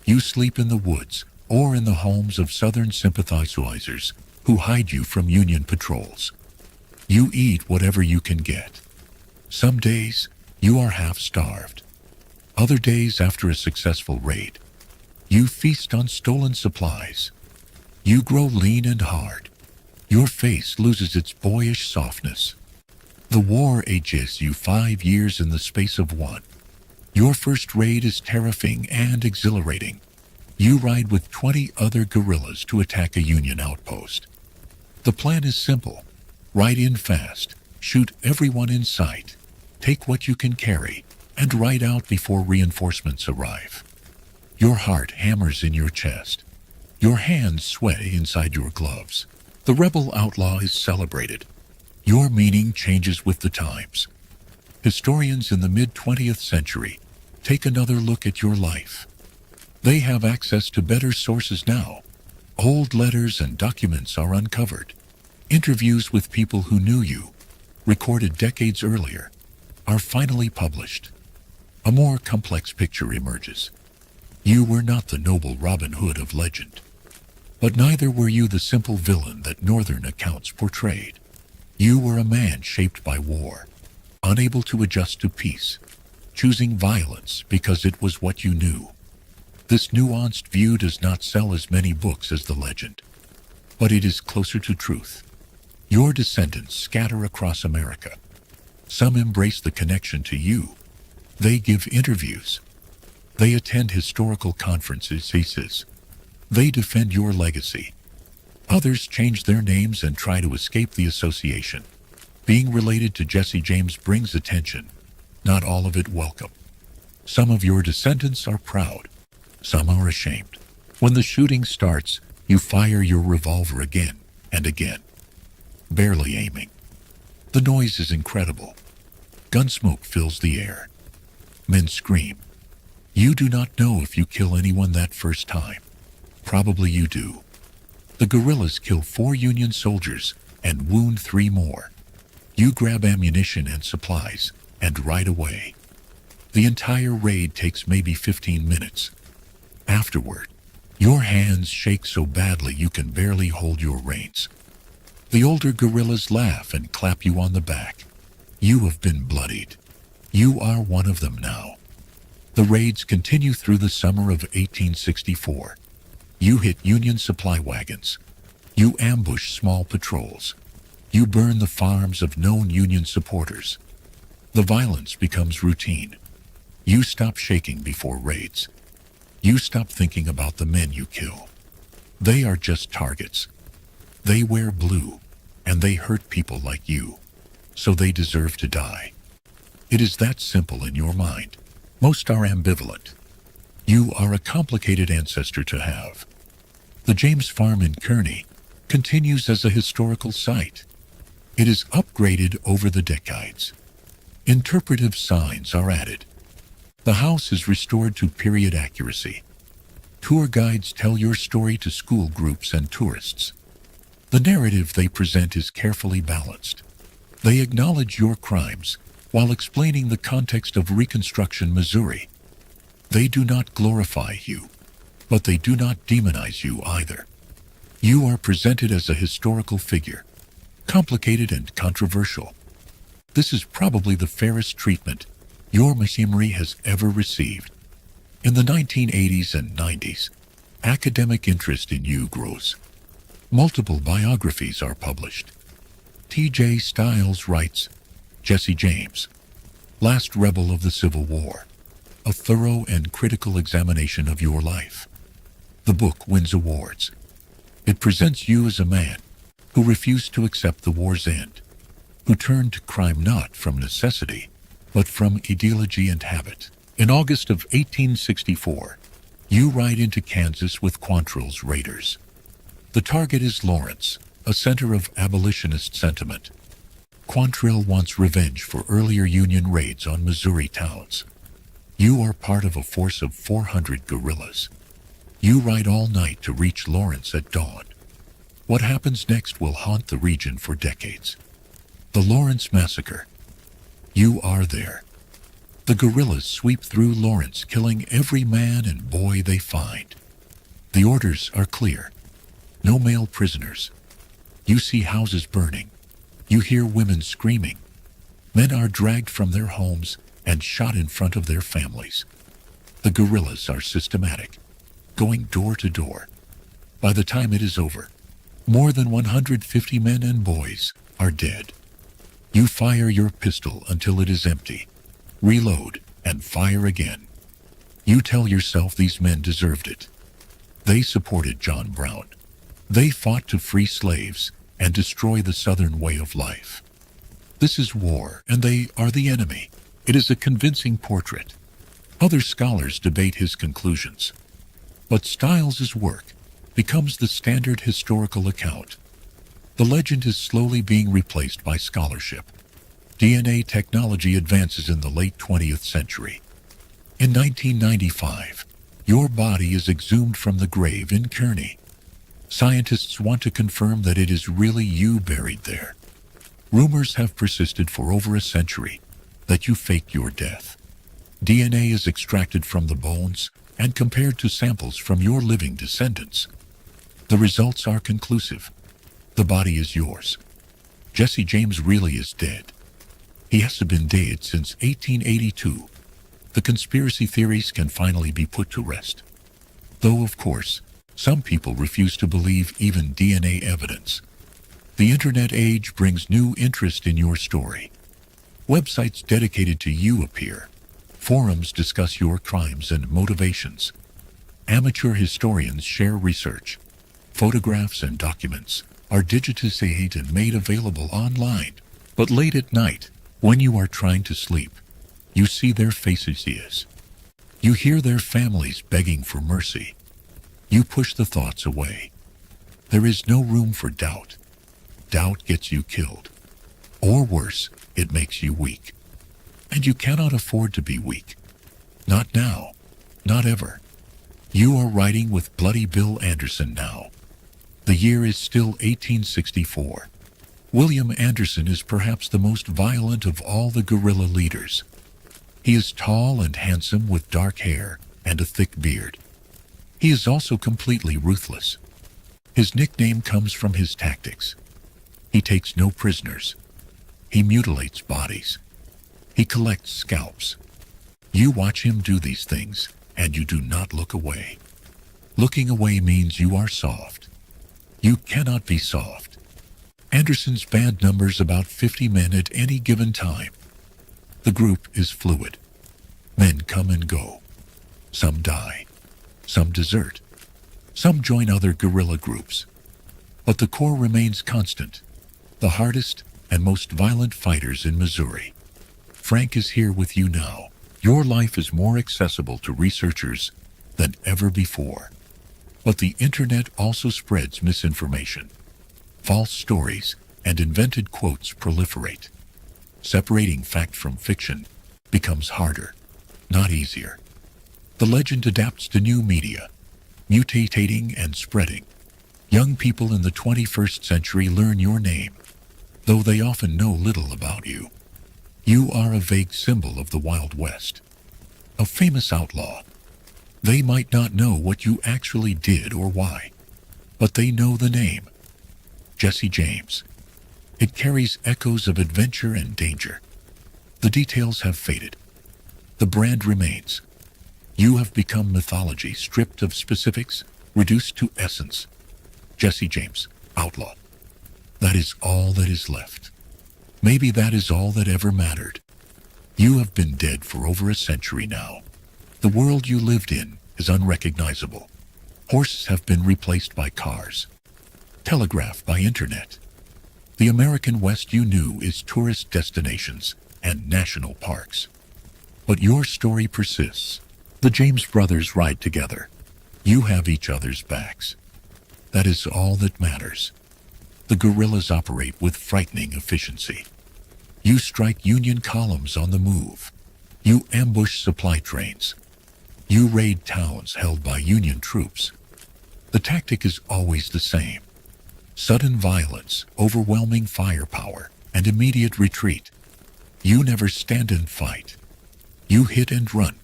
You sleep in the woods or in the homes of Southern sympathizers who hide you from Union patrols. You eat whatever you can get. Some days, you are half-starved. Other days, after a successful raid, you feast on stolen supplies. You grow lean and hard. Your face loses its boyish softness. The war ages you 5 years in the space of 1. Your first raid is terrifying and exhilarating. You ride with 20 other guerrillas to attack a Union outpost. The plan is simple. Ride in fast, shoot everyone in sight, take what you can carry, and ride out before reinforcements arrive. Your heart hammers in your chest. Your hands sway inside your gloves. The rebel outlaw is celebrated. Your meaning changes with the times. Historians in the mid-20th century take another look at your life. They have access to better sources now. Old letters and documents are uncovered. Interviews with people who knew you, recorded decades earlier, are finally published. A more complex picture emerges. You were not the noble Robin Hood of legend. But neither were you the simple villain that Northern accounts portrayed. You were a man shaped by war, unable to adjust to peace, choosing violence because it was what you knew. This nuanced view does not sell as many books as the legend, but it is closer to truth. Your descendants scatter across America. Some embrace the connection to you. They give interviews. They attend historical conferences, he says. They defend your legacy. Others change their names and try to escape the association. Being related to Jesse James brings attention, not all of it welcome. Some of your descendants are proud. Some are ashamed. When the shooting starts, you fire your revolver again and again, barely aiming. The noise is incredible. Gunsmoke fills the air. Men scream. You do not know if you kill anyone that first time. Probably you do. The guerrillas kill 4 Union soldiers and wound 3 more. You grab ammunition and supplies and ride away. The entire raid takes maybe 15 minutes. Afterward, your hands shake so badly you can barely hold your reins. The older guerrillas laugh and clap you on the back. You have been bloodied. You are one of them now. The raids continue through the summer of 1864. You hit Union supply wagons. You ambush small patrols. You burn the farms of known Union supporters. The violence becomes routine. You stop shaking before raids. You stop thinking about the men you kill. They are just targets. They wear blue, and they hurt people like you, so they deserve to die. It is that simple in your mind. Most are ambivalent. You are a complicated ancestor to have. The James Farm in Kearney continues as a historical site. It is upgraded over the decades. Interpretive signs are added. The house is restored to period accuracy. Tour guides tell your story to school groups and tourists. The narrative they present is carefully balanced. They acknowledge your crimes while explaining the context of Reconstruction Missouri. They do not glorify you, but they do not demonize you either. You are presented as a historical figure, complicated and controversial. This is probably the fairest treatment your memory has ever received. In the 1980s and 90s, academic interest in you grows. Multiple biographies are published. T.J. Stiles writes, Jesse James, Last Rebel of the Civil War, a thorough and critical examination of your life. The book wins awards. It presents you as a man who refused to accept the war's end, who turned to crime not from necessity, but from ideology and habit. In August of 1864, you ride into Kansas with Quantrill's raiders. The target is Lawrence, a center of abolitionist sentiment. Quantrill wants revenge for earlier Union raids on Missouri towns. You are part of a force of 400 guerrillas. You ride all night to reach Lawrence at dawn. What happens next will haunt the region for decades. The Lawrence Massacre. You are there. The guerrillas sweep through Lawrence, killing every man and boy they find. The orders are clear. No male prisoners. You see houses burning. You hear women screaming. Men are dragged from their homes and shot in front of their families. The guerrillas are systematic, going door to door. By the time it is over, more than 150 men and boys are dead. You fire your pistol until it is empty, reload, and fire again. You tell yourself these men deserved it. They supported John Brown. They fought to free slaves and destroy the Southern way of life. This is war, and they are the enemy. It is a convincing portrait. Other scholars debate his conclusions. But Stiles's work becomes the standard historical account. The legend is slowly being replaced by scholarship. DNA technology advances in the late 20th century. In 1995, your body is exhumed from the grave in Kearney. Scientists want to confirm that it is really you buried there. Rumors have persisted for over a century that you faked your death. DNA is extracted from the bones and compared to samples from your living descendants. The results are conclusive. The body is yours. Jesse James really is dead. He has been dead since 1882. The conspiracy theories can finally be put to rest. Though, of course, some people refuse to believe even DNA evidence. The internet age brings new interest in your story. Websites dedicated to you appear. Forums discuss your crimes and motivations. Amateur historians share research. Photographs and documents are digitized and made available online. But late at night, when you are trying to sleep, you see their faces. You hear their families begging for mercy. You push the thoughts away. There is no room for doubt. Doubt gets you killed. Or worse, it makes you weak. And you cannot afford to be weak. Not now. Not ever. You are riding with Bloody Bill Anderson now. The year is still 1864. William Anderson is perhaps the most violent of all the guerrilla leaders. He is tall and handsome with dark hair and a thick beard. He is also completely ruthless. His nickname comes from his tactics. He takes no prisoners. He mutilates bodies. He collects scalps. You watch him do these things, and you do not look away. Looking away means you are soft. You cannot be soft. Anderson's band numbers about 50 men at any given time. The group is fluid. Men come and go. Some die. Some desert. Some join other guerrilla groups. But the core remains constant. The hardest and most violent fighters in Missouri. Frank is here with you now. Your life is more accessible to researchers than ever before. But the internet also spreads misinformation. False stories and invented quotes proliferate. Separating fact from fiction becomes harder, not easier. The legend adapts to new media, mutating and spreading. Young people in the 21st century learn your name, though they often know little about you. You are a vague symbol of the Wild West, a famous outlaw. They might not know what you actually did or why, but they know the name. Jesse James. It carries echoes of adventure and danger. The details have faded. The brand remains. You have become mythology stripped of specifics, reduced to essence. Jesse James, outlaw. That is all that is left. Maybe that is all that ever mattered. You have been dead for over a century now. The world you lived in is unrecognizable. Horses have been replaced by cars. Telegraph by internet. The American West you knew is tourist destinations and national parks. But your story persists. The James brothers ride together. You have each other's backs. That is all that matters. The guerrillas operate with frightening efficiency. You strike Union columns on the move. You ambush supply trains. You raid towns held by Union troops. The tactic is always the same. Sudden violence, overwhelming firepower, and immediate retreat. You never stand and fight. You hit and run.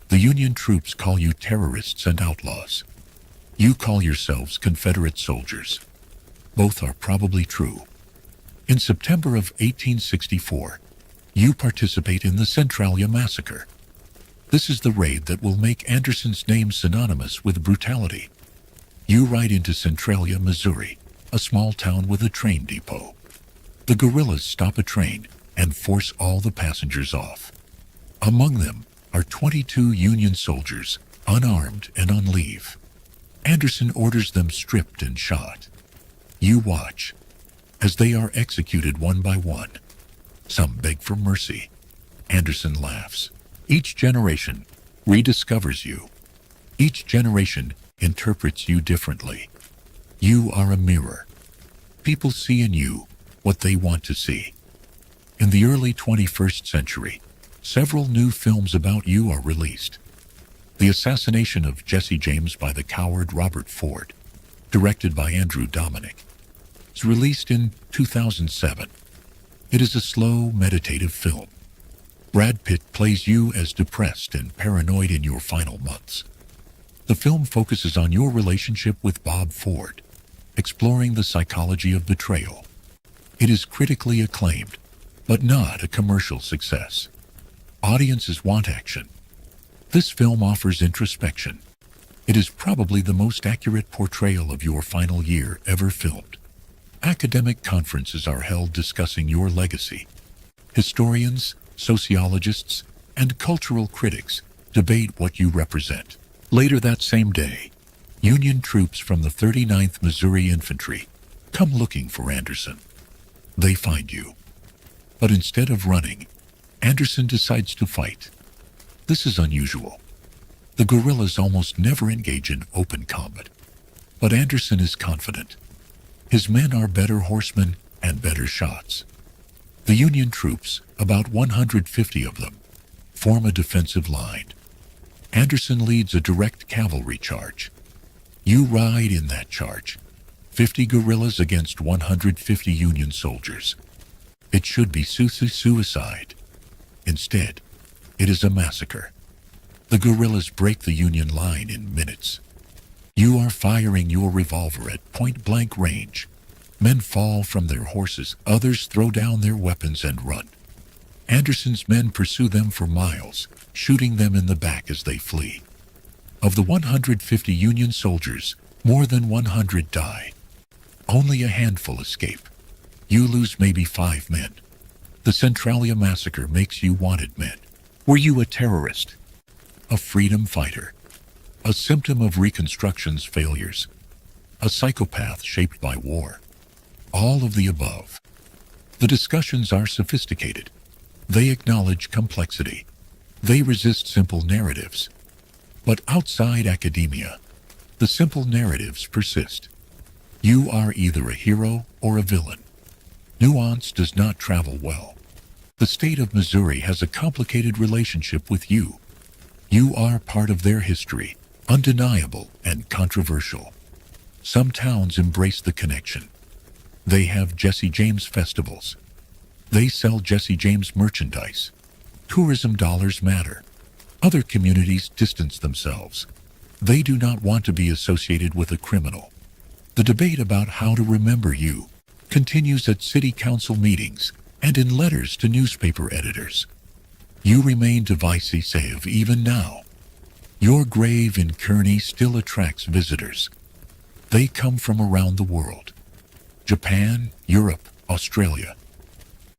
The Union troops call you terrorists and outlaws. You call yourselves Confederate soldiers. Both are probably true. In September of 1864, you participate in the Centralia Massacre. This is the raid that will make Anderson's name synonymous with brutality. You ride into Centralia, Missouri, a small town with a train depot. The guerrillas stop a train and force all the passengers off. Among them are 22 Union soldiers, unarmed and on leave. Anderson orders them stripped and shot. You watch as they are executed one by one. Some beg for mercy. Anderson laughs. Each generation rediscovers you. Each generation interprets you differently. You are a mirror. People see in you what they want to see. In the early 21st century, several new films about you are released. The Assassination of Jesse James by the Coward Robert Ford, directed by Andrew Dominic, is released in 2007. It is a slow, meditative film. Brad Pitt plays you as depressed and paranoid in your final months. The film focuses on your relationship with Bob Ford, exploring the psychology of betrayal. It is critically acclaimed, but not a commercial success. Audiences want action. This film offers introspection. It is probably the most accurate portrayal of your final year ever filmed. Academic conferences are held discussing your legacy. Historians, sociologists, and cultural critics debate what you represent. Later that same day, Union troops from the 39th Missouri Infantry come looking for Anderson. They find you. But instead of running, Anderson decides to fight. This is unusual. The guerrillas almost never engage in open combat. But Anderson is confident. His men are better horsemen and better shots. The Union troops, about 150 of them, form a defensive line. Anderson leads a direct cavalry charge. You ride in that charge. 50 guerrillas against 150 Union soldiers. It should be suicide. Instead, it is a massacre. The guerrillas break the Union line in minutes. You are firing your revolver at point-blank range. Men fall from their horses, others throw down their weapons and run. Anderson's men pursue them for miles, shooting them in the back as they flee. Of the 150 Union soldiers, more than 100 die. Only a handful escape. You lose maybe 5 men. The Centralia massacre makes you wanted men. Were you a terrorist? A freedom fighter? A symptom of Reconstruction's failures? A psychopath shaped by war? All of the above. The discussions are sophisticated. They acknowledge complexity. They resist simple narratives. But outside academia, the simple narratives persist. You are either a hero or a villain. Nuance does not travel well. The state of Missouri has a complicated relationship with you. You are part of their history, undeniable and controversial. Some towns embrace the connection. They have Jesse James festivals. They sell Jesse James merchandise. Tourism dollars matter. Other communities distance themselves. They do not want to be associated with a criminal. The debate about how to remember you continues at city council meetings and in letters to newspaper editors. You remain divisive even now. Your grave in Kearney still attracts visitors. They come from around the world. Japan, Europe, Australia.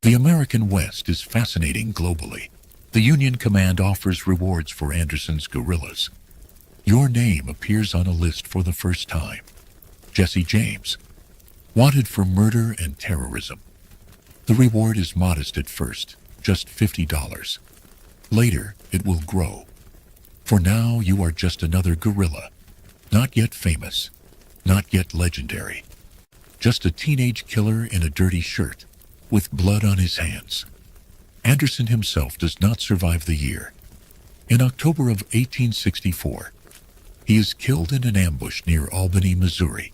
The American West is fascinating globally. The Union Command offers rewards for Anderson's guerrillas. Your name appears on a list for the first time. Jesse James, wanted for murder and terrorism. The reward is modest at first, just $50. Later, it will grow. For now, you are just another guerrilla. Not yet famous, not yet legendary. Just a teenage killer in a dirty shirt, with blood on his hands. Anderson himself does not survive the year. In October of 1864, he is killed in an ambush near Albany, Missouri.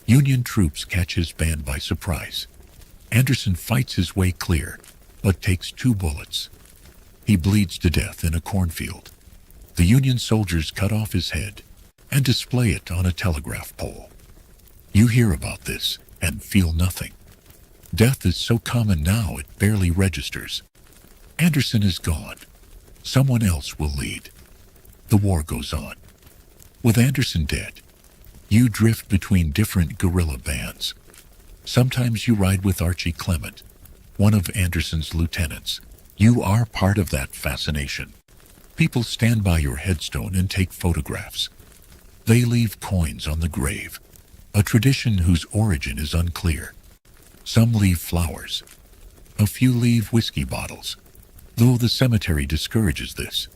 Union troops catch his band by surprise. Anderson fights his way clear, but takes 2 bullets. He bleeds to death in a cornfield. The Union soldiers cut off his head and display it on a telegraph pole. You hear about this and feel nothing. Death is so common now it barely registers. Anderson is gone. Someone else will lead. The war goes on. With Anderson dead, you drift between different guerrilla bands. Sometimes you ride with Archie Clement, one of Anderson's lieutenants. You are part of that fascination. People stand by your headstone and take photographs. They leave coins on the grave, a tradition whose origin is unclear. Some leave flowers. A few leave whiskey bottles. Though the cemetery discourages this,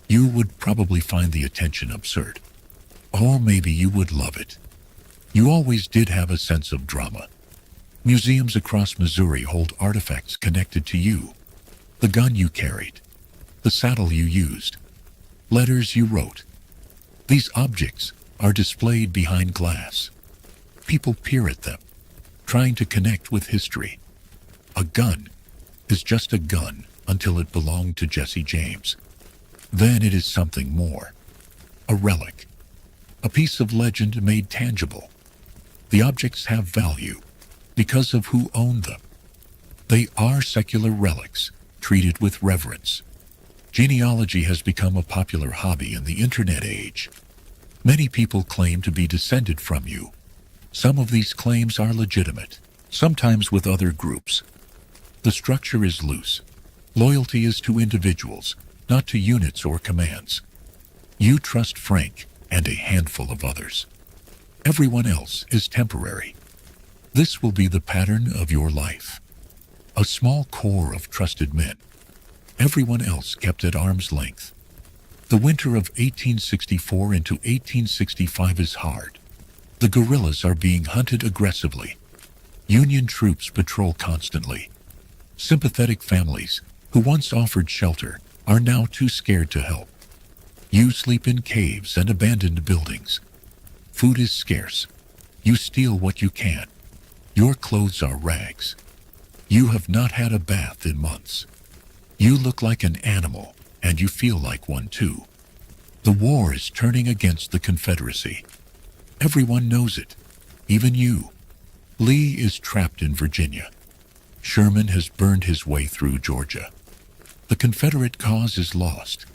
you would probably find the attention absurd. Or maybe you would love it. You always did have a sense of drama. Museums across Missouri hold artifacts connected to you. The gun you carried. The saddle you used. Letters you wrote. These objects are displayed behind glass. People peer at them, trying to connect with history. A gun is just a gun until it belonged to Jesse James. Then it is something more. A relic. A piece of legend made tangible. The objects have value because of who owned them. They are secular relics, treated with reverence. Genealogy has become a popular hobby in the internet age. Many people claim to be descended from you. Some of these claims are legitimate, sometimes with other groups. The structure is loose. Loyalty is to individuals, not to units or commands. You trust Frank and a handful of others. Everyone else is temporary. This will be the pattern of your life. A small core of trusted men. Everyone else kept at arm's length. The winter of 1864 into 1865 is hard. The guerrillas are being hunted aggressively. Union troops patrol constantly. Sympathetic families, who once offered shelter, are now too scared to help. You sleep in caves and abandoned buildings. Food is scarce. You steal what you can. Your clothes are rags. You have not had a bath in months. You look like an animal, and you feel like one too. The war is turning against the Confederacy. Everyone knows it, even you. Lee is trapped in Virginia. Sherman has burned his way through Georgia. The Confederate cause is lost.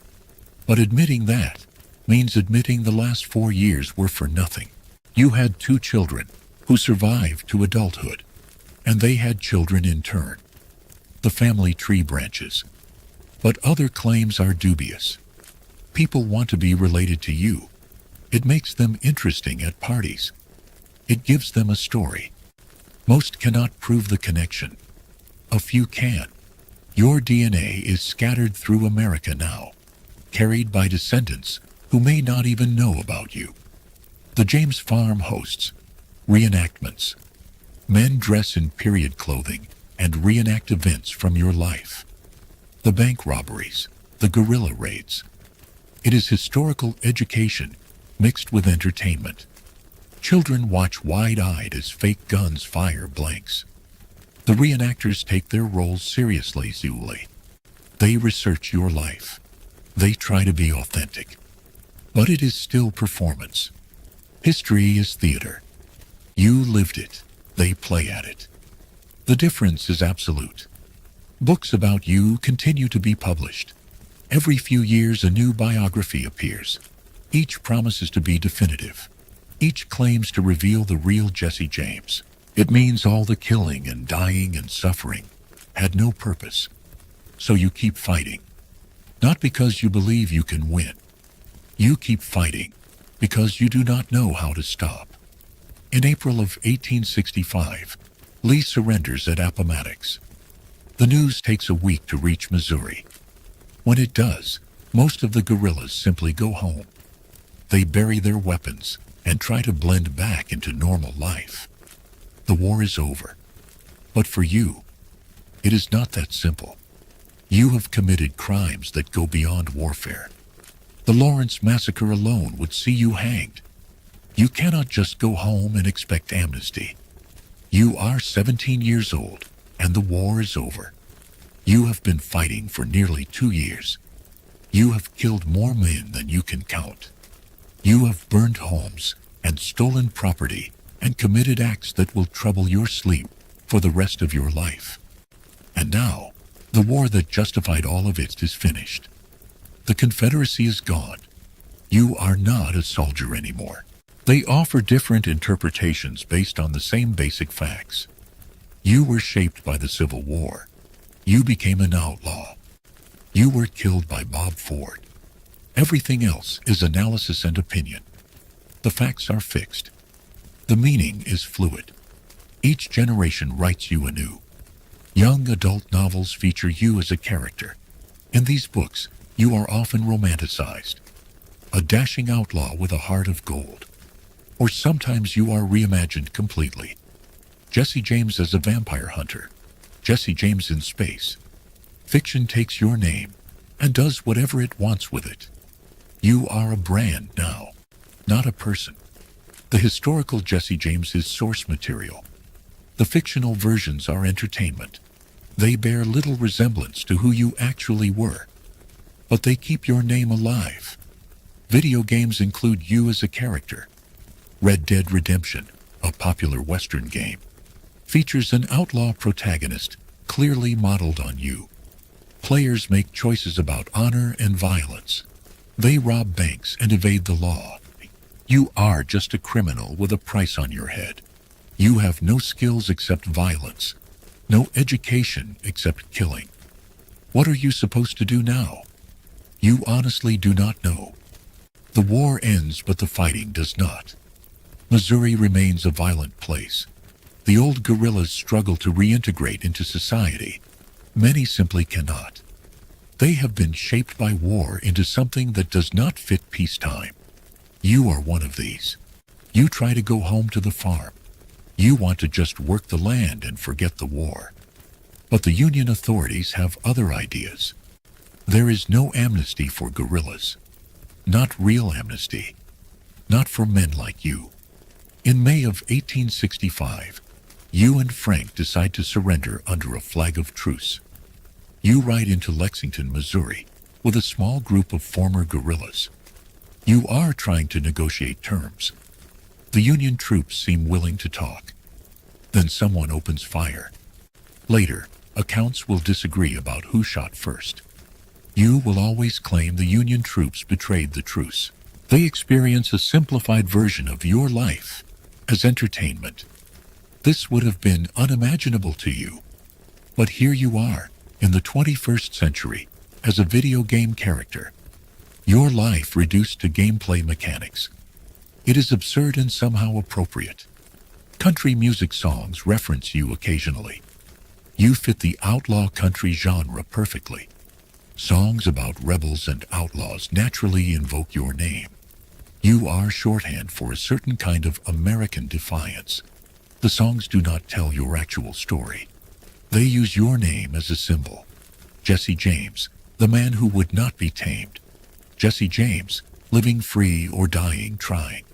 But admitting that means admitting the last 4 years were for nothing. You had 2 children who survived to adulthood, and they had children in turn. The family tree branches. But other claims are dubious. People want to be related to you. It makes them interesting at parties. It gives them a story. Most cannot prove the connection. A few can. Your DNA is scattered through America now, carried by descendants who may not even know about you. The James Farm hosts reenactments. Men dress in period clothing and reenact events from your life. The bank robberies, the guerrilla raids. It is historical education mixed with entertainment. Children watch wide-eyed as fake guns fire blanks. The reenactors take their roles seriously, Zuli. They research your life. They try to be authentic. But it is still performance. History is theater. You lived it. They play at it. The difference is absolute. Books about you continue to be published. Every few years a new biography appears. Each promises to be definitive. Each claims to reveal the real Jesse James. It means all the killing and dying and suffering had no purpose. So you keep fighting. Not because you believe you can win. You keep fighting because you do not know how to stop. In April of 1865, Lee surrenders at Appomattox. The news takes a week to reach Missouri. When it does, most of the guerrillas simply go home. They bury their weapons and try to blend back into normal life. The war is over. But for you, it is not that simple. You have committed crimes that go beyond warfare. The Lawrence Massacre alone would see you hanged. You cannot just go home and expect amnesty. You are 17 years old, and the war is over. You have been fighting for nearly 2 years. You have killed more men than you can count. You have burned homes and stolen property and committed acts that will trouble your sleep for the rest of your life. And now, the war that justified all of it is finished. The Confederacy is gone. You are not a soldier anymore. They offer different interpretations based on the same basic facts. You were shaped by the Civil War. You became an outlaw. You were killed by Bob Ford. Everything else is analysis and opinion. The facts are fixed. The meaning is fluid. Each generation writes you anew. Young adult novels feature you as a character. In these books, you are often romanticized. A dashing outlaw with a heart of gold. Or sometimes you are reimagined completely. Jesse James as a vampire hunter. Jesse James in space. Fiction takes your name and does whatever it wants with it. You are a brand now, not a person. The historical Jesse James is source material. The fictional versions are entertainment. They bear little resemblance to who you actually were. But they keep your name alive. Video games include you as a character. Red Dead Redemption, a popular Western game, features an outlaw protagonist clearly modeled on you. Players make choices about honor and violence. They rob banks and evade the law. You are just a criminal with a price on your head. You have no skills except violence. no education except killing. What are you supposed to do now? You honestly do not know. The war ends, but the fighting does not. Missouri remains a violent place. The old guerrillas struggle to reintegrate into society. Many simply cannot. They have been shaped by war into something that does not fit peacetime. You are one of these. You try to go home to the farm. You want to just work the land and forget the war. But the Union authorities have other ideas. There is no amnesty for guerrillas. Not real amnesty. Not for men like you. In May of 1865, you and Frank decide to surrender under a flag of truce. You ride into Lexington, Missouri, with a small group of former guerrillas. You are trying to negotiate terms. The Union troops seem willing to talk. Then someone opens fire. Later, accounts will disagree about who shot first. You will always claim the Union troops betrayed the truce. They experience a simplified version of your life as entertainment. This would have been unimaginable to you. But here you are, in the 21st century, as a video game character. Your life reduced to gameplay mechanics. It is absurd and somehow appropriate. Country music songs reference you occasionally. You fit the outlaw country genre perfectly. Songs about rebels and outlaws naturally invoke your name. You are shorthand for a certain kind of American defiance. The songs do not tell your actual story. They use your name as a symbol. Jesse James, the man who would not be tamed. Jesse James, living free or dying trying.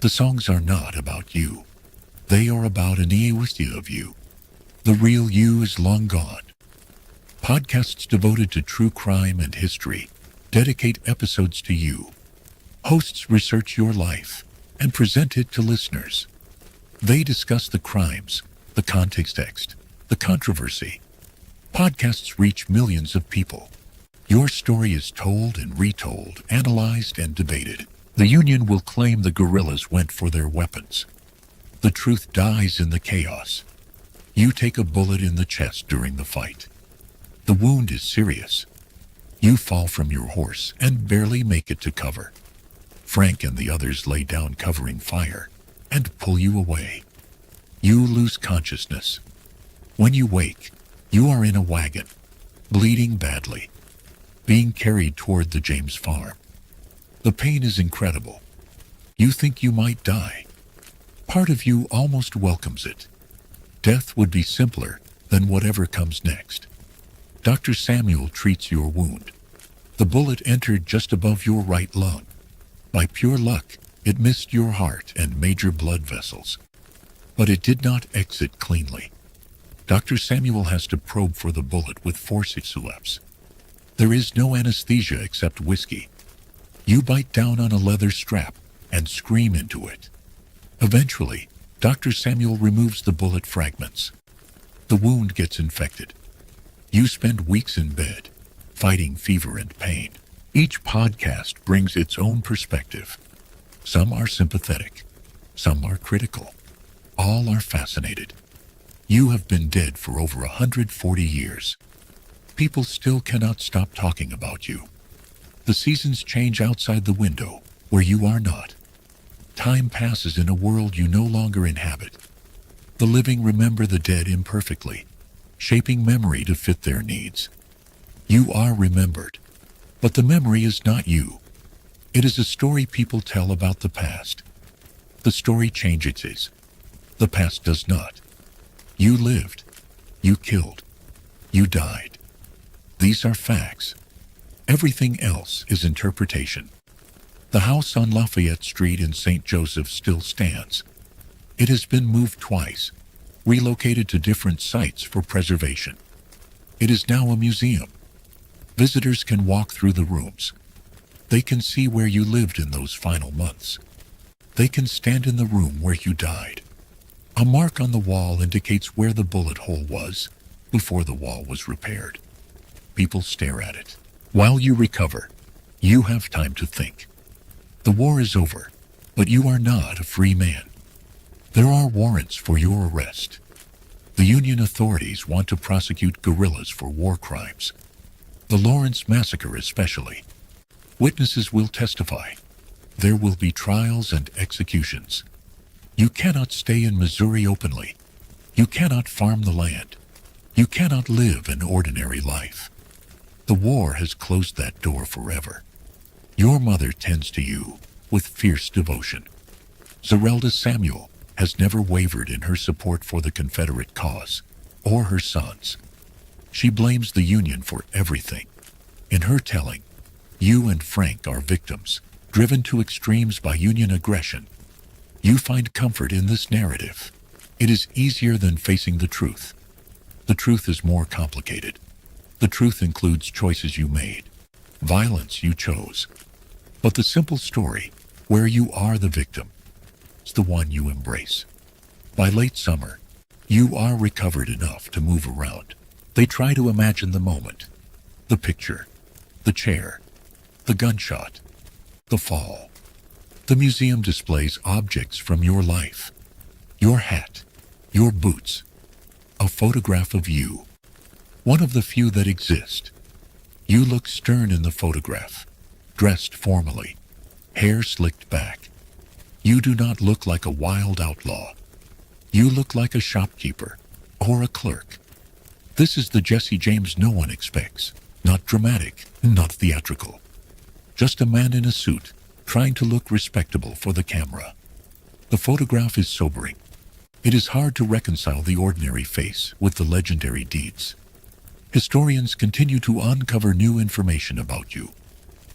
The songs are not about you. They are about an idea of you. The real you is long gone. Podcasts devoted to true crime and history dedicate episodes to you. Hosts research your life and present it to listeners. They discuss the crimes, the context, the controversy. Podcasts reach millions of people. Your story is told and retold, analyzed and debated. The Union will claim the guerrillas went for their weapons. The truth dies in the chaos. You take a bullet in the chest during the fight. The wound is serious. You fall from your horse and barely make it to cover. Frank and the others lay down covering fire and pull you away. You lose consciousness. When you wake, you are in a wagon, bleeding badly, being carried toward the James farm. The pain is incredible. You think you might die. Part of you almost welcomes it. Death would be simpler than whatever comes next. Dr. Samuel treats your wound. The bullet entered just above your right lung. By pure luck, it missed your heart and major blood vessels. But it did not exit cleanly. Dr. Samuel has to probe for the bullet with forceps. There is no anesthesia except whiskey. You bite down on a leather strap and scream into it. Eventually, Dr. Samuel removes the bullet fragments. The wound gets infected. You spend weeks in bed, fighting fever and pain. Each podcast brings its own perspective. Some are sympathetic. Some are critical. All are fascinated. You have been dead for over 140 years. People still cannot stop talking about you. The seasons change outside the window, where you are not. Time passes in a world you no longer inhabit. The living remember the dead imperfectly, shaping memory to fit their needs. You are remembered, but the memory is not you. It is a story people tell about the past. The story changes. The past does not. You lived. You killed. You died. These are facts. Everything else is interpretation. The house on Lafayette Street in St. Joseph still stands. It has been moved twice, relocated to different sites for preservation. It is now a museum. Visitors can walk through the rooms. They can see where you lived in those final months. They can stand in the room where you died. A mark on the wall indicates where the bullet hole was before the wall was repaired. People stare at it. While you recover, you have time to think. The war is over, but you are not a free man. There are warrants for your arrest. The Union authorities want to prosecute guerrillas for war crimes. The Lawrence Massacre especially. Witnesses will testify. There will be trials and executions. You cannot stay in Missouri openly. You cannot farm the land. You cannot live an ordinary life. The war has closed that door forever. Your mother tends to you with fierce devotion. Zerelda Samuel has never wavered in her support for the Confederate cause or her sons. She blames the Union for everything. In her telling, you and Frank are victims, driven to extremes by Union aggression. You find comfort in this narrative. It is easier than facing the truth. The truth is more complicated. The truth includes choices you made, violence you chose. But the simple story, where you are the victim, is the one you embrace. By late summer, you are recovered enough to move around. They try to imagine the moment, the picture, the chair, the gunshot, the fall. The museum displays objects from your life, your hat, your boots, a photograph of you, one of the few that exist. You look stern in the photograph, dressed formally, hair slicked back. You do not look like a wild outlaw. You look like a shopkeeper or a clerk. This is the Jesse James no one expects. Not dramatic, not theatrical. Just a man in a suit, trying to look respectable for the camera. The photograph is sobering. It is hard to reconcile the ordinary face with the legendary deeds. Historians continue to uncover new information about you.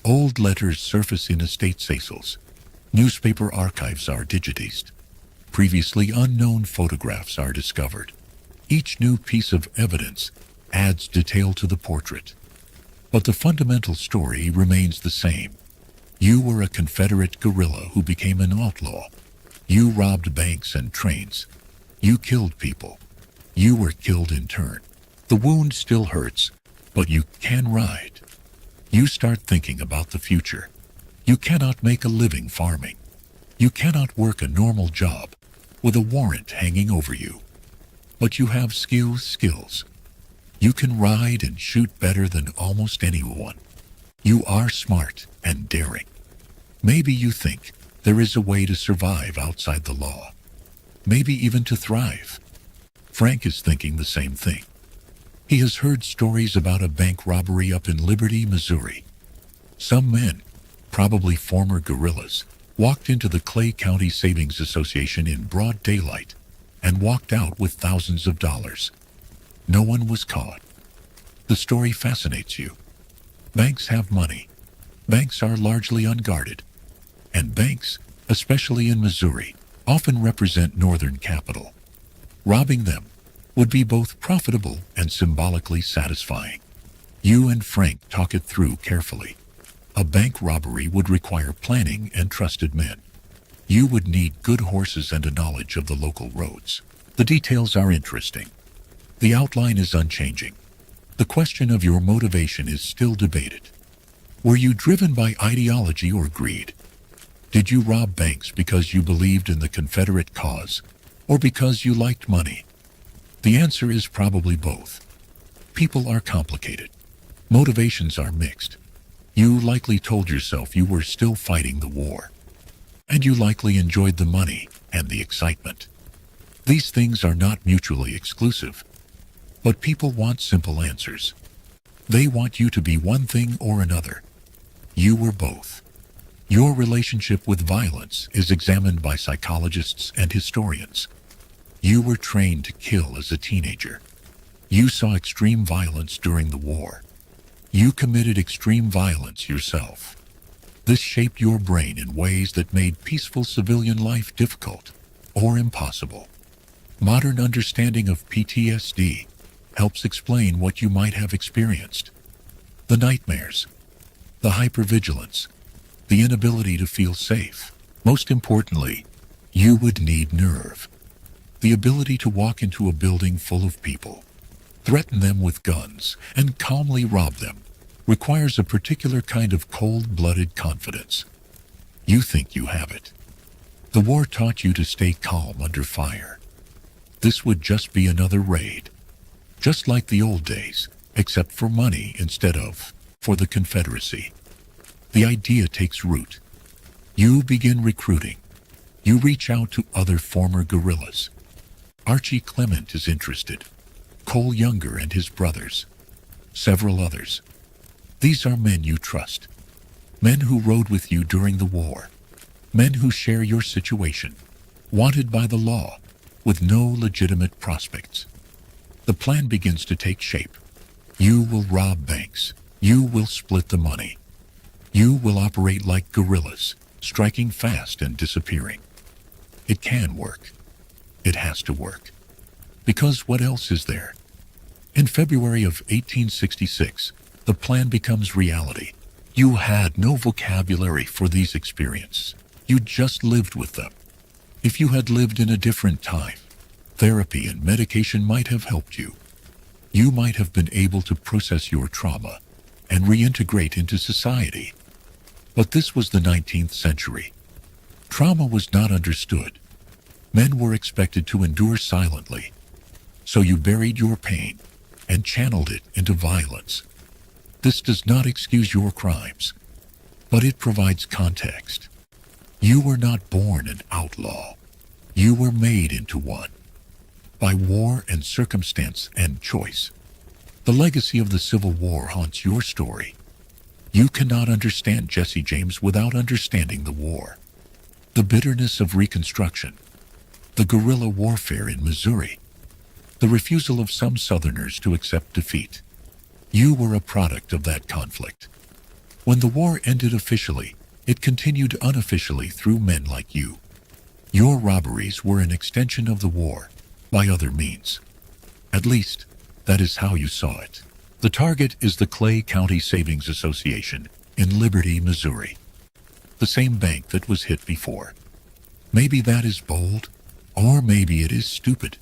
Old letters surface in estate sales. Newspaper archives are digitized. Previously unknown photographs are discovered. Each new piece of evidence adds detail to the portrait. But the fundamental story remains the same. You were a Confederate guerrilla who became an outlaw. You robbed banks and trains. You killed people. You were killed in turn. The wound still hurts, but you can ride. You start thinking about the future. You cannot make a living farming. You cannot work a normal job with a warrant hanging over you. But you have skills. You can ride and shoot better than almost anyone. You are smart and daring. Maybe you think there is a way to survive outside the law. Maybe even to thrive. Frank is thinking the same thing. He has heard stories about a bank robbery up in Liberty, Missouri. Some men, probably former guerrillas, walked into the Clay County Savings Association in broad daylight and walked out with thousands of dollars. No one was caught. The story fascinates you. Banks have money. Banks are largely unguarded. And banks, especially in Missouri, often represent northern capital. Robbing them would be both profitable and symbolically satisfying. You and Frank talk it through carefully. A bank robbery would require planning and trusted men. You would need good horses and a knowledge of the local roads. The details are interesting. The outline is unchanging. The question of your motivation is still debated. Were you driven by ideology or greed? Did you rob banks because you believed in the Confederate cause, or because you liked money? The answer is probably both. People are complicated. Motivations are mixed. You likely told yourself you were still fighting the war. And you likely enjoyed the money and the excitement. These things are not mutually exclusive. But people want simple answers. They want you to be one thing or another. You were both. Your relationship with violence is examined by psychologists and historians. You were trained to kill as a teenager. You saw extreme violence during the war. You committed extreme violence yourself. This shaped your brain in ways that made peaceful civilian life difficult or impossible. Modern understanding of PTSD helps explain what you might have experienced. The nightmares, the hypervigilance, the inability to feel safe. Most importantly, you would need nerve. The ability to walk into a building full of people, threaten them with guns, and calmly rob them requires a particular kind of cold-blooded confidence. You think you have it. The war taught you to stay calm under fire. This would just be another raid, just like the old days, except for money instead of for the Confederacy. The idea takes root. You begin recruiting. You reach out to other former guerrillas. Archie Clement is interested. Cole Younger and his brothers. Several others. These are men you trust. Men who rode with you during the war. Men who share your situation. Wanted by the law, with no legitimate prospects. The plan begins to take shape. You will rob banks. You will split the money. You will operate like guerrillas, striking fast and disappearing. It can work. It has to work. Because what else is there? In February of 1866, the plan becomes reality. You had no vocabulary for these experiences. You just lived with them. If you had lived in a different time, therapy and medication might have helped you. You might have been able to process your trauma and reintegrate into society. But this was the 19th century. Trauma was not understood. Men were expected to endure silently. So you buried your pain and channeled it into violence. This does not excuse your crimes, but it provides context. You were not born an outlaw. You were made into one. By war and circumstance and choice. The legacy of the Civil War haunts your story. You cannot understand Jesse James without understanding the war. The bitterness of Reconstruction. The guerrilla warfare in Missouri. The refusal of some Southerners to accept defeat. You were a product of that conflict. When the war ended officially, it continued unofficially through men like you. Your robberies were an extension of the war, by other means. At least, that is how you saw it. The target is the Clay County Savings Association in Liberty, Missouri. The same bank that was hit before. Maybe that is bold, or maybe it is stupid.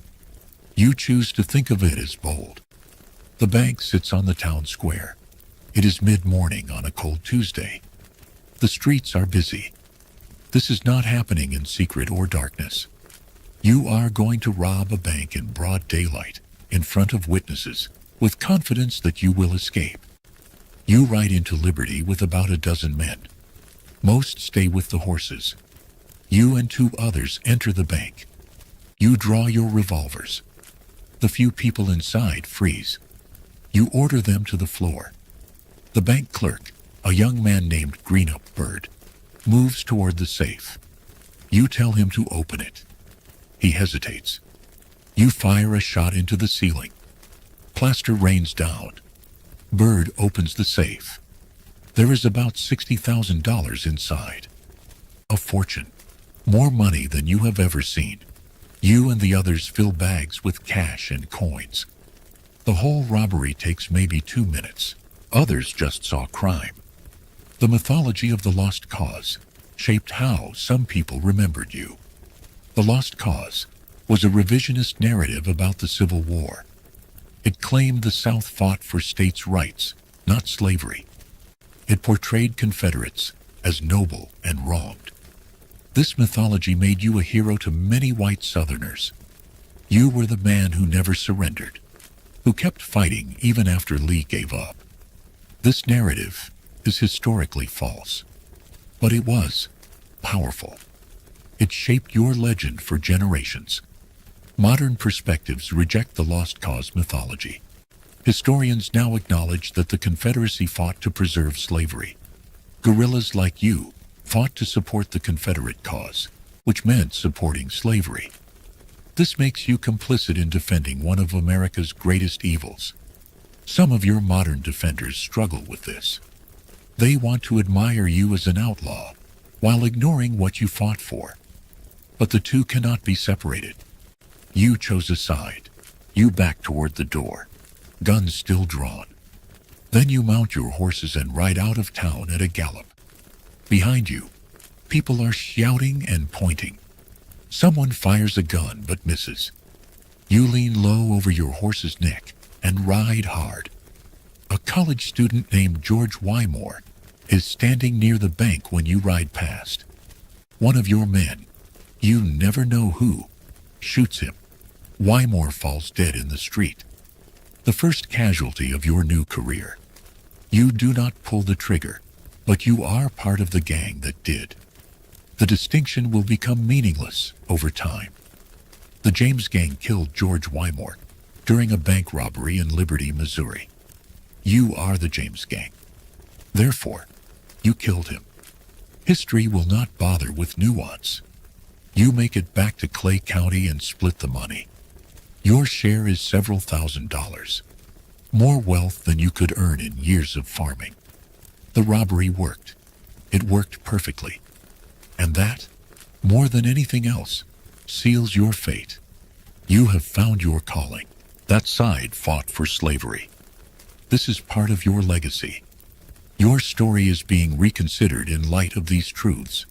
You choose to think of it as bold. The bank sits on the town square. It is mid-morning on a cold Tuesday. The streets are busy. This is not happening in secret or darkness. You are going to rob a bank in broad daylight, in front of witnesses, with confidence that you will escape. You ride into Liberty with about a dozen men. Most stay with the horses. You and 2 others enter the bank. You draw your revolvers. The few people inside freeze. You order them to the floor. The bank clerk, a young man named Greenup Bird, moves toward the safe. You tell him to open it. He hesitates. You fire a shot into the ceiling. Plaster rains down. Bird opens the safe. There is about $60,000 inside. A fortune. More money than you have ever seen. You and the others fill bags with cash and coins. The whole robbery takes maybe 2 minutes. Others just saw crime. The mythology of the lost cause shaped how some people remembered you. The Lost Cause was a revisionist narrative about the Civil War. It claimed the South fought for states' rights, not slavery. It portrayed Confederates as noble and wronged. This mythology made you a hero to many white Southerners. You were the man who never surrendered, who kept fighting even after Lee gave up. This narrative is historically false, but it was powerful. It shaped your legend for generations. Modern perspectives reject the Lost Cause mythology. Historians now acknowledge that the Confederacy fought to preserve slavery. Guerrillas like you fought to support the Confederate cause, which meant supporting slavery. This makes you complicit in defending one of America's greatest evils. Some of your modern defenders struggle with this. They want to admire you as an outlaw, while ignoring what you fought for. But the two cannot be separated. You chose a side. You back toward the door, guns still drawn. Then you mount your horses and ride out of town at a gallop. Behind you, people are shouting and pointing. Someone fires a gun but misses. You lean low over your horse's neck and ride hard. A college student named George Wymore is standing near the bank when you ride past. One of your men, you never know who, shoots him. Wymore falls dead in the street, the first casualty of your new career. You do not pull the trigger, but you are part of the gang that did. The distinction will become meaningless over time. The James gang killed George Wymore during a bank robbery in Liberty, Missouri. You are the James gang. Therefore, you killed him. History will not bother with nuance. You make it back to Clay County and split the money. Your share is several $1,000s. More wealth than you could earn in years of farming. The robbery worked. It worked perfectly. And that, more than anything else, seals your fate. You have found your calling. That side fought for slavery. This is part of your legacy. Your story is being reconsidered in light of these truths.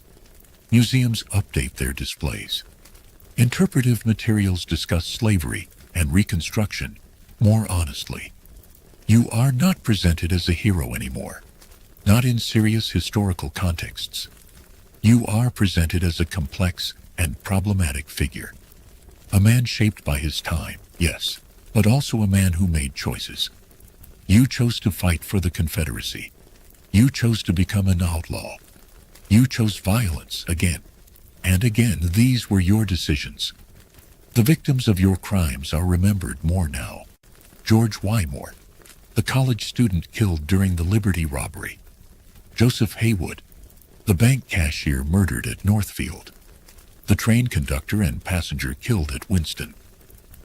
Museums update their displays. Interpretive materials discuss slavery and Reconstruction more honestly. You are not presented as a hero anymore, not in serious historical contexts. You are presented as a complex and problematic figure. A man shaped by his time, yes, but also a man who made choices. You chose to fight for the Confederacy. You chose to become an outlaw. You chose violence again. And again, these were your decisions. The victims of your crimes are remembered more now. George Wymore, the college student killed during the Liberty robbery. Joseph Haywood, the bank cashier murdered at Northfield. The train conductor and passenger killed at Winston.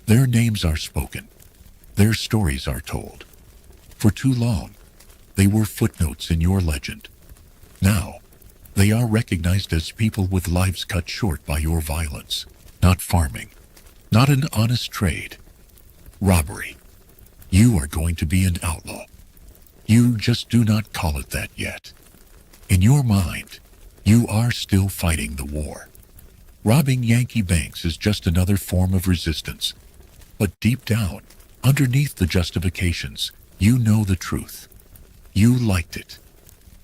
Their names are spoken. Their stories are told. For too long, they were footnotes in your legend. Now, they are recognized as people with lives cut short by your violence. Not farming. Not an honest trade. Robbery. You are going to be an outlaw. You just do not call it that yet. In your mind, you are still fighting the war. Robbing Yankee banks is just another form of resistance. But deep down, underneath the justifications, you know the truth. You liked it.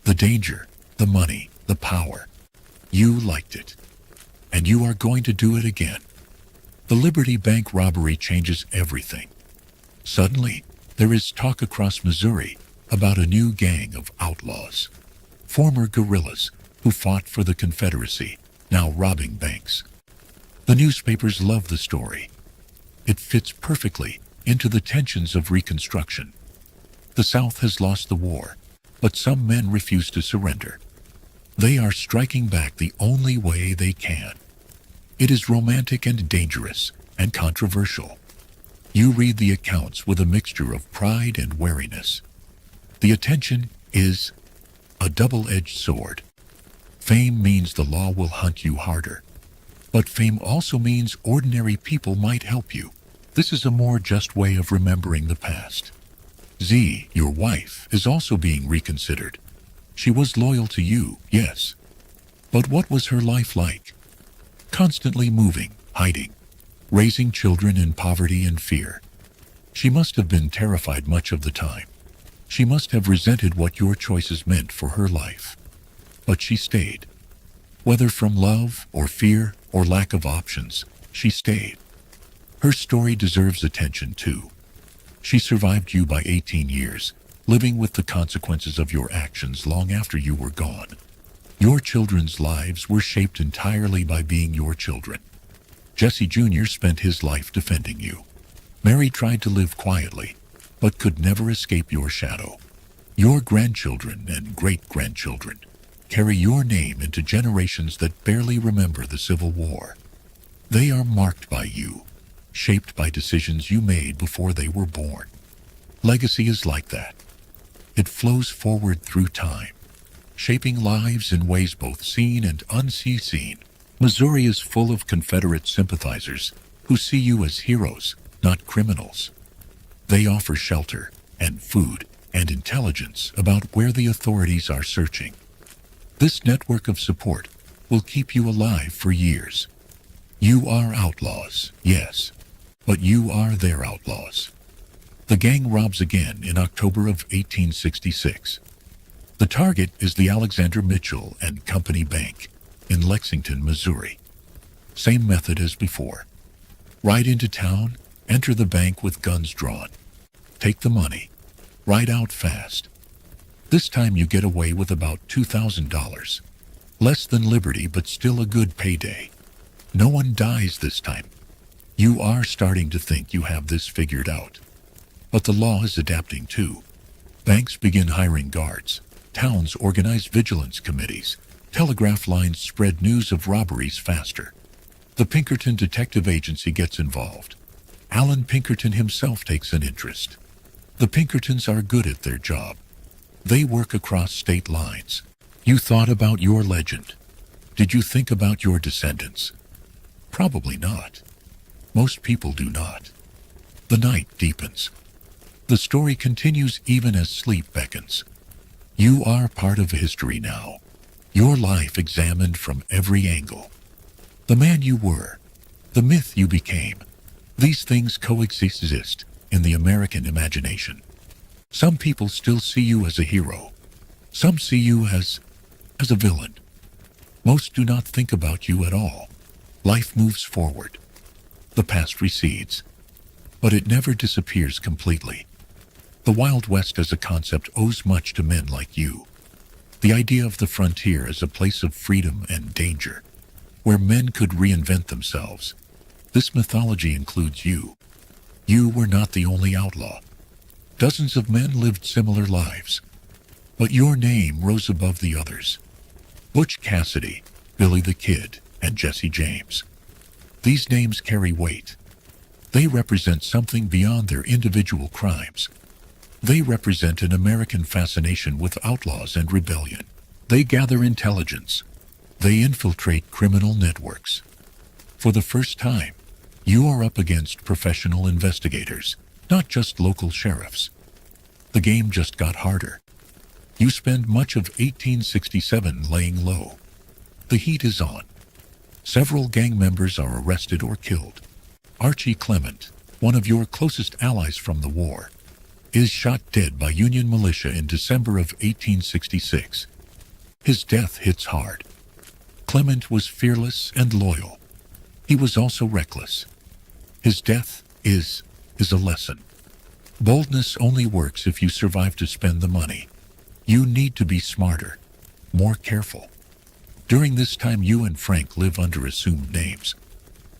The danger, the money, the power. You liked it. And you are going to do it again. The Liberty Bank robbery changes everything. Suddenly, there is talk across Missouri about a new gang of outlaws. Former guerrillas who fought for the Confederacy, now robbing banks. The newspapers love the story. It fits perfectly into the tensions of Reconstruction. The South has lost the war, but some men refuse to surrender. They are striking back the only way they can. It is romantic and dangerous and controversial. You read the accounts with a mixture of pride and wariness. The attention is a double-edged sword. Fame means the law will hunt you harder. But fame also means ordinary people might help you. This is a more just way of remembering the past. Z, your wife, is also being reconsidered. She was loyal to you, yes. But what was her life like? Constantly moving, hiding, raising children in poverty and fear. She must have been terrified much of the time. She must have resented what your choices meant for her life. But she stayed. Whether from love or fear or lack of options, she stayed. Her story deserves attention too. She survived you by 18 years, living with the consequences of your actions long after you were gone. Your children's lives were shaped entirely by being your children. Jesse Jr. spent his life defending you. Mary tried to live quietly, but could never escape your shadow. Your grandchildren and great-grandchildren carry your name into generations that barely remember the Civil War. They are marked by you, shaped by decisions you made before they were born. Legacy is like that. It flows forward through time, shaping lives in ways both seen and unseen. Missouri is full of Confederate sympathizers who see you as heroes, not criminals. They offer shelter and food and intelligence about where the authorities are searching. This network of support will keep you alive for years. You are outlaws, yes, but you are their outlaws. The gang robs again in October of 1866. The target is the Alexander Mitchell and Company Bank in Lexington, Missouri. Same method as before. Ride into town, enter the bank with guns drawn. Take the money. Ride out fast. This time you get away with about $2,000. Less than Liberty, but still a good payday. No one dies this time. You are starting to think you have this figured out. But the law is adapting too. Banks begin hiring guards. Towns organize vigilance committees. Telegraph lines spread news of robberies faster. The Pinkerton Detective Agency gets involved. Alan Pinkerton himself takes an interest. The Pinkertons are good at their job. They work across state lines. You thought about your legend. Did you think about your descendants? Probably not. Most people do not. The night deepens. The story continues even as sleep beckons. You are part of history now. Your life examined from every angle. The man you were, the myth you became, these things coexist in the American imagination. Some people still see you as a hero. Some see you as a villain. Most do not think about you at all. Life moves forward. The past recedes. But it never disappears completely. The Wild West as a concept owes much to men like you. The idea of the frontier as a place of freedom and danger, where men could reinvent themselves. This mythology includes you. You were not the only outlaw. Dozens of men lived similar lives. But your name rose above the others. Butch Cassidy, Billy the Kid, and Jesse James. These names carry weight. They represent something beyond their individual crimes. They represent an American fascination with outlaws and rebellion. They gather intelligence. They infiltrate criminal networks. For the first time, you are up against professional investigators, not just local sheriffs. The game just got harder. You spend much of 1867 laying low. The heat is on. Several gang members are arrested or killed. Archie Clement, one of your closest allies from the war, is shot dead by Union militia in December of 1866. His death hits hard. Clement was fearless and loyal. He was also reckless. His death is a lesson. Boldness only works if you survive to spend the money. You need to be smarter, more careful. During this time, you and Frank live under assumed names.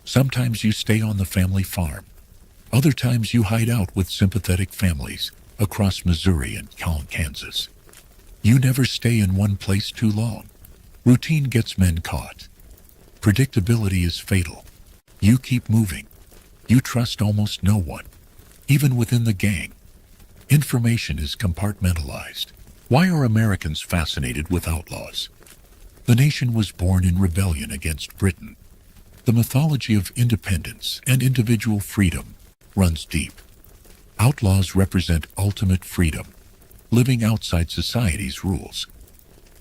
Sometimes you stay on the family farm. Other times you hide out with sympathetic families across Missouri and Kansas. You never stay in one place too long. Routine gets men caught. Predictability is fatal. You keep moving. You trust almost no one, even within the gang. Information is compartmentalized. Why are Americans fascinated with outlaws? The nation was born in rebellion against Britain. The mythology of independence and individual freedom runs deep. Outlaws represent ultimate freedom, living outside society's rules.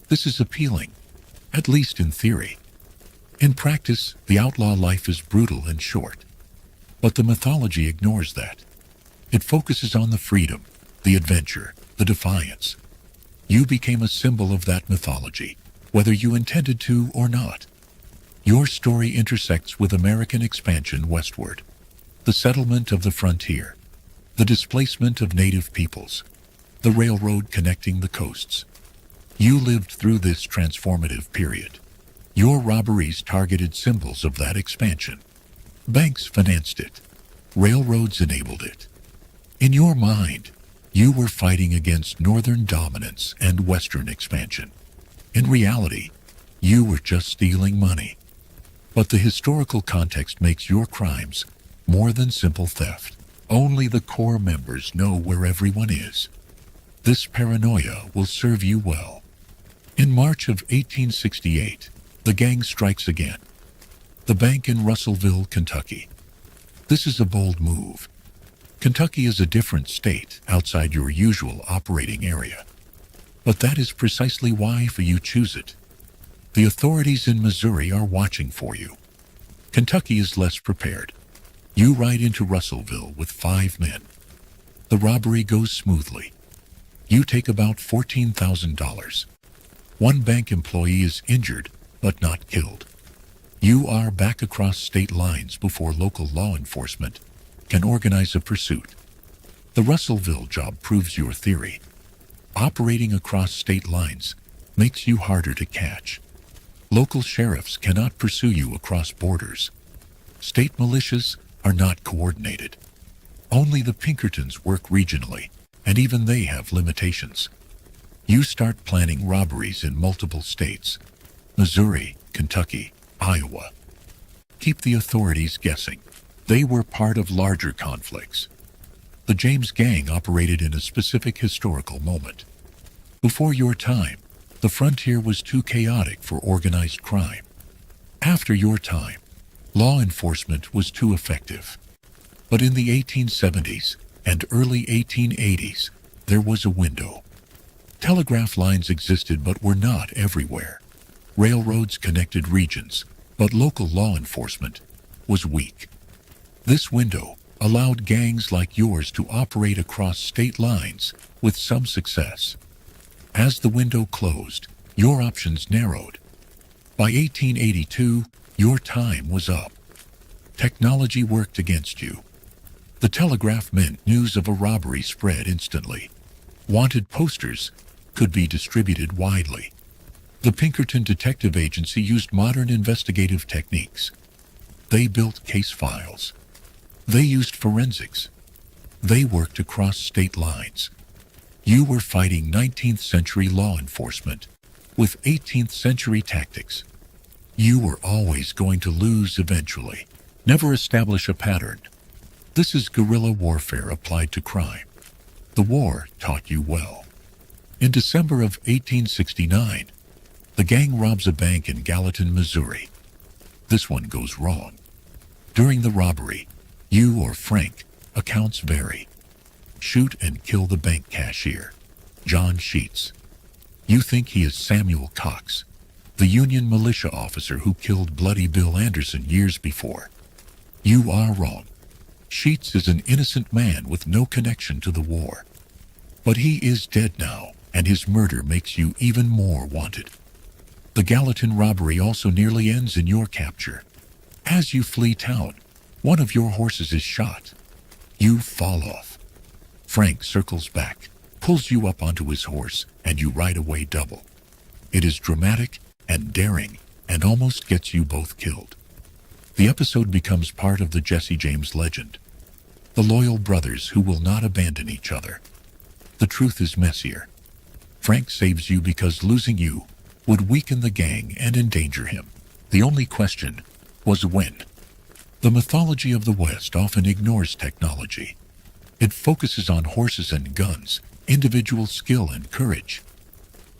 This is appealing, at least in theory. In practice, the outlaw life is brutal and short. But the mythology ignores that. It focuses on the freedom, the adventure, the defiance. You became a symbol of that mythology, whether you intended to or not. Your story intersects with American expansion westward, the settlement of the frontier, the displacement of native peoples, the railroad connecting the coasts. You lived through this transformative period. Your robberies targeted symbols of that expansion. Banks financed it. Railroads enabled it. In your mind, you were fighting against northern dominance and western expansion. In reality, you were just stealing money. But the historical context makes your crimes more than simple theft. Only the core members know where everyone is. This paranoia will serve you well. In March of 1868, the gang strikes again. The bank in Russellville, Kentucky. This is a bold move. Kentucky is a different state outside your usual operating area. But that is precisely why you choose it. The authorities in Missouri are watching for you. Kentucky is less prepared. You ride into Russellville with 5 men. The robbery goes smoothly. You take about $14,000. One bank employee is injured, but not killed. You are back across state lines before local law enforcement can organize a pursuit. The Russellville job proves your theory. Operating across state lines makes you harder to catch. Local sheriffs cannot pursue you across borders. State militias are not coordinated. Only the Pinkertons work regionally, and even they have limitations. You start planning robberies in multiple states: Missouri, Kentucky, Iowa. Keep the authorities guessing. They were part of larger conflicts. The James Gang operated in a specific historical moment. Before your time, the frontier was too chaotic for organized crime. After your time, law enforcement was too effective. But in the 1870s and early 1880s, there was a window. Telegraph lines existed but were not everywhere. Railroads connected regions, but local law enforcement was weak. This window allowed gangs like yours to operate across state lines with some success. As the window closed, your options narrowed. By 1882, your time was up. Technology worked against you. The telegraph meant news of a robbery spread instantly. Wanted posters could be distributed widely. The Pinkerton Detective Agency used modern investigative techniques. They built case files. They used forensics. They worked across state lines. You were fighting 19th century law enforcement with 18th century tactics. You were always going to lose eventually. Never establish a pattern. This is guerrilla warfare applied to crime. The war taught you well. In December of 1869, the gang robs a bank in Gallatin, Missouri. This one goes wrong. During the robbery, you or Frank, accounts vary. Shoot and kill the bank cashier, John Sheets. You think he is Samuel Cox, the Union militia officer who killed Bloody Bill Anderson years before. You are wrong. Sheets is an innocent man with no connection to the war. But he is dead now, and his murder makes you even more wanted. The Gallatin robbery also nearly ends in your capture. As you flee town, one of your horses is shot. You fall off. Frank circles back, pulls you up onto his horse, and you ride away double. It is dramatic and daring, and almost gets you both killed. The episode becomes part of the Jesse James legend. The loyal brothers who will not abandon each other. The truth is messier. Frank saves you because losing you would weaken the gang and endanger him. The only question was when. The mythology of the West often ignores technology. It focuses on horses and guns, individual skill and courage.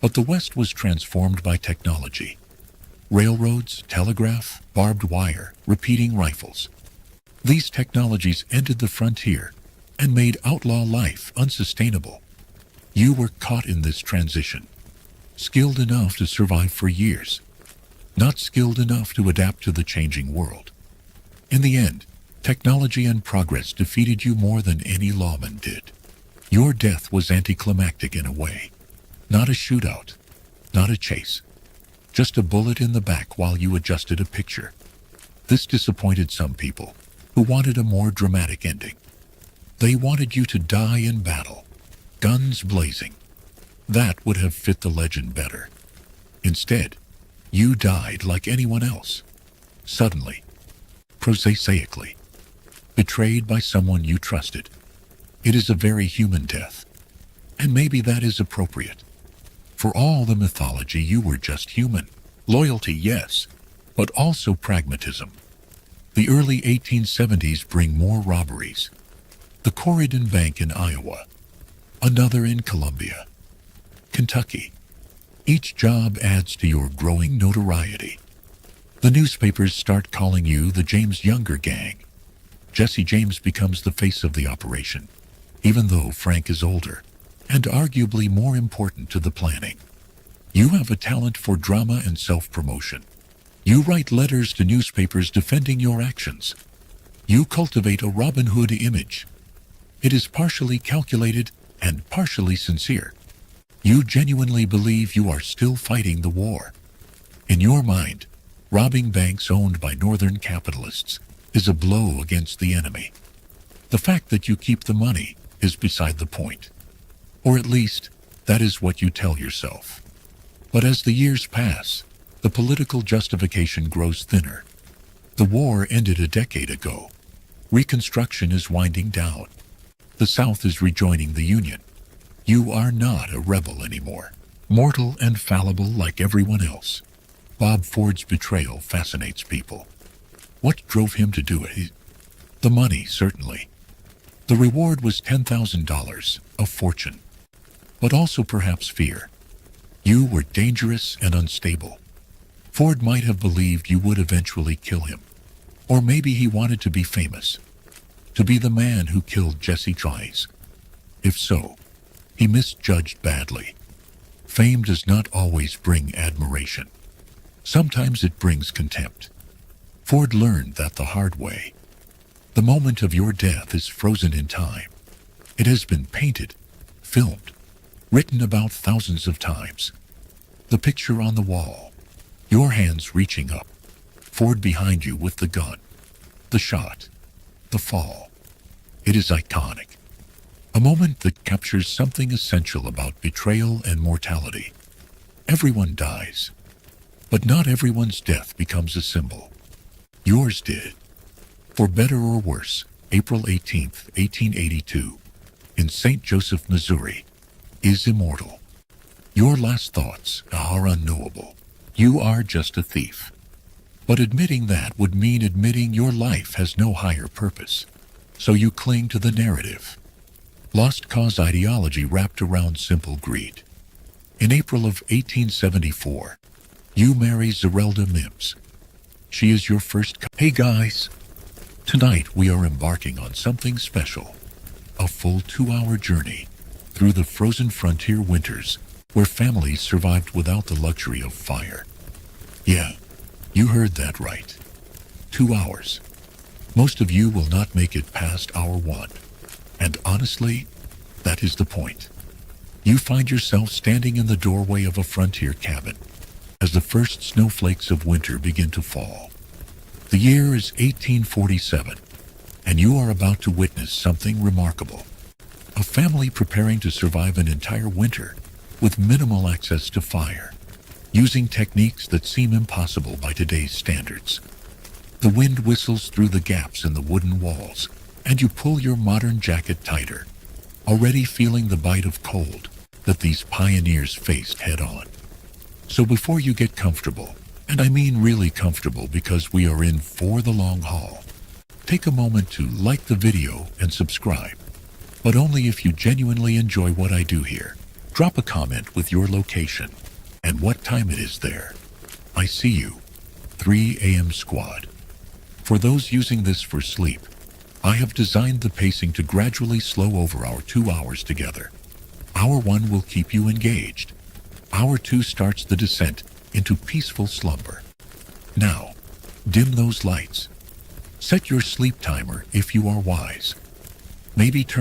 But the West was transformed by technology. Railroads, telegraph, barbed wire, repeating rifles. These technologies ended the frontier and made outlaw life unsustainable. You were caught in this transition, skilled enough to survive for years, not skilled enough to adapt to the changing world. In the end, technology and progress defeated you more than any lawman did. Your death was anticlimactic in a way. Not a shootout, not a chase. Just a bullet in the back while you adjusted a picture. This disappointed some people who wanted a more dramatic ending. They wanted you to die in battle, guns blazing. That would have fit the legend better. Instead, you died like anyone else. Suddenly, prosaically, betrayed by someone you trusted. It is a very human death. And maybe that is appropriate. For all the mythology, you were just human. Loyalty, yes, but also pragmatism. The early 1870s bring more robberies. The Corydon Bank in Iowa. Another in Columbia. Kentucky. Each job adds to your growing notoriety. The newspapers start calling you the James Younger Gang. Jesse James becomes the face of the operation, even though Frank is older, and arguably more important to the planning. You have a talent for drama and self-promotion. You write letters to newspapers defending your actions. You cultivate a Robin Hood image. It is partially calculated and partially sincere. You genuinely believe you are still fighting the war. In your mind, Robbing banks owned by northern capitalists is a blow against the enemy. The fact that you keep the money is beside the point. Or at least, that is what you tell yourself. But as the years pass, the political justification grows thinner. The war ended a decade ago. Reconstruction is winding down. The South is rejoining the Union. You are not a rebel anymore. Mortal and fallible like everyone else. Bob Ford's betrayal fascinates people. What drove him to do it? The money, certainly. The reward was $10,000, a fortune. But also perhaps fear. You were dangerous and unstable. Ford might have believed you would eventually kill him. Or maybe he wanted to be famous. To be the man who killed Jesse Trice. If so, he misjudged badly. Fame does not always bring admiration. Sometimes it brings contempt. Ford learned that the hard way. The moment of your death is frozen in time. It has been painted, filmed, written about thousands of times. The picture on the wall, your hands reaching up, Ford behind you with the gun, the shot, the fall. It is iconic. A moment that captures something essential about betrayal and mortality. Everyone dies, but not everyone's death becomes a symbol. Yours did. For better or worse, April 18th, 1882, in St. Joseph, Missouri, is immortal. Your last thoughts are unknowable. You are just a thief. But admitting that would mean admitting your life has no higher purpose. So you cling to the narrative. Lost cause ideology wrapped around simple greed. In April of 1874, you marry Zerelda Mims. She is your first. Hey guys! Tonight we are embarking on something special. A full 2-hour journey through the frozen frontier winters where families survived without the luxury of fire. Yeah, you heard that right. 2 hours. Most of you will not make it past hour 1. And honestly, that is the point. You find yourself standing in the doorway of a frontier cabin as the first snowflakes of winter begin to fall. The year is 1847, and you are about to witness something remarkable. A family preparing to survive an entire winter with minimal access to fire, using techniques that seem impossible by today's standards. The wind whistles through the gaps in the wooden walls, and you pull your modern jacket tighter, already feeling the bite of cold that these pioneers faced head-on. So before you get comfortable, and I mean really comfortable because we are in for the long haul, take a moment to like the video and subscribe. But only if you genuinely enjoy what I do here. Drop a comment with your location and what time it is there. I see you. 3 a.m. squad. For those using this for sleep, I have designed the pacing to gradually slow over our 2 hours together. Hour 1 will keep you engaged. Hour 2 starts the descent into peaceful slumber. Now, dim those lights. Set your sleep timer if you are wise. Maybe turn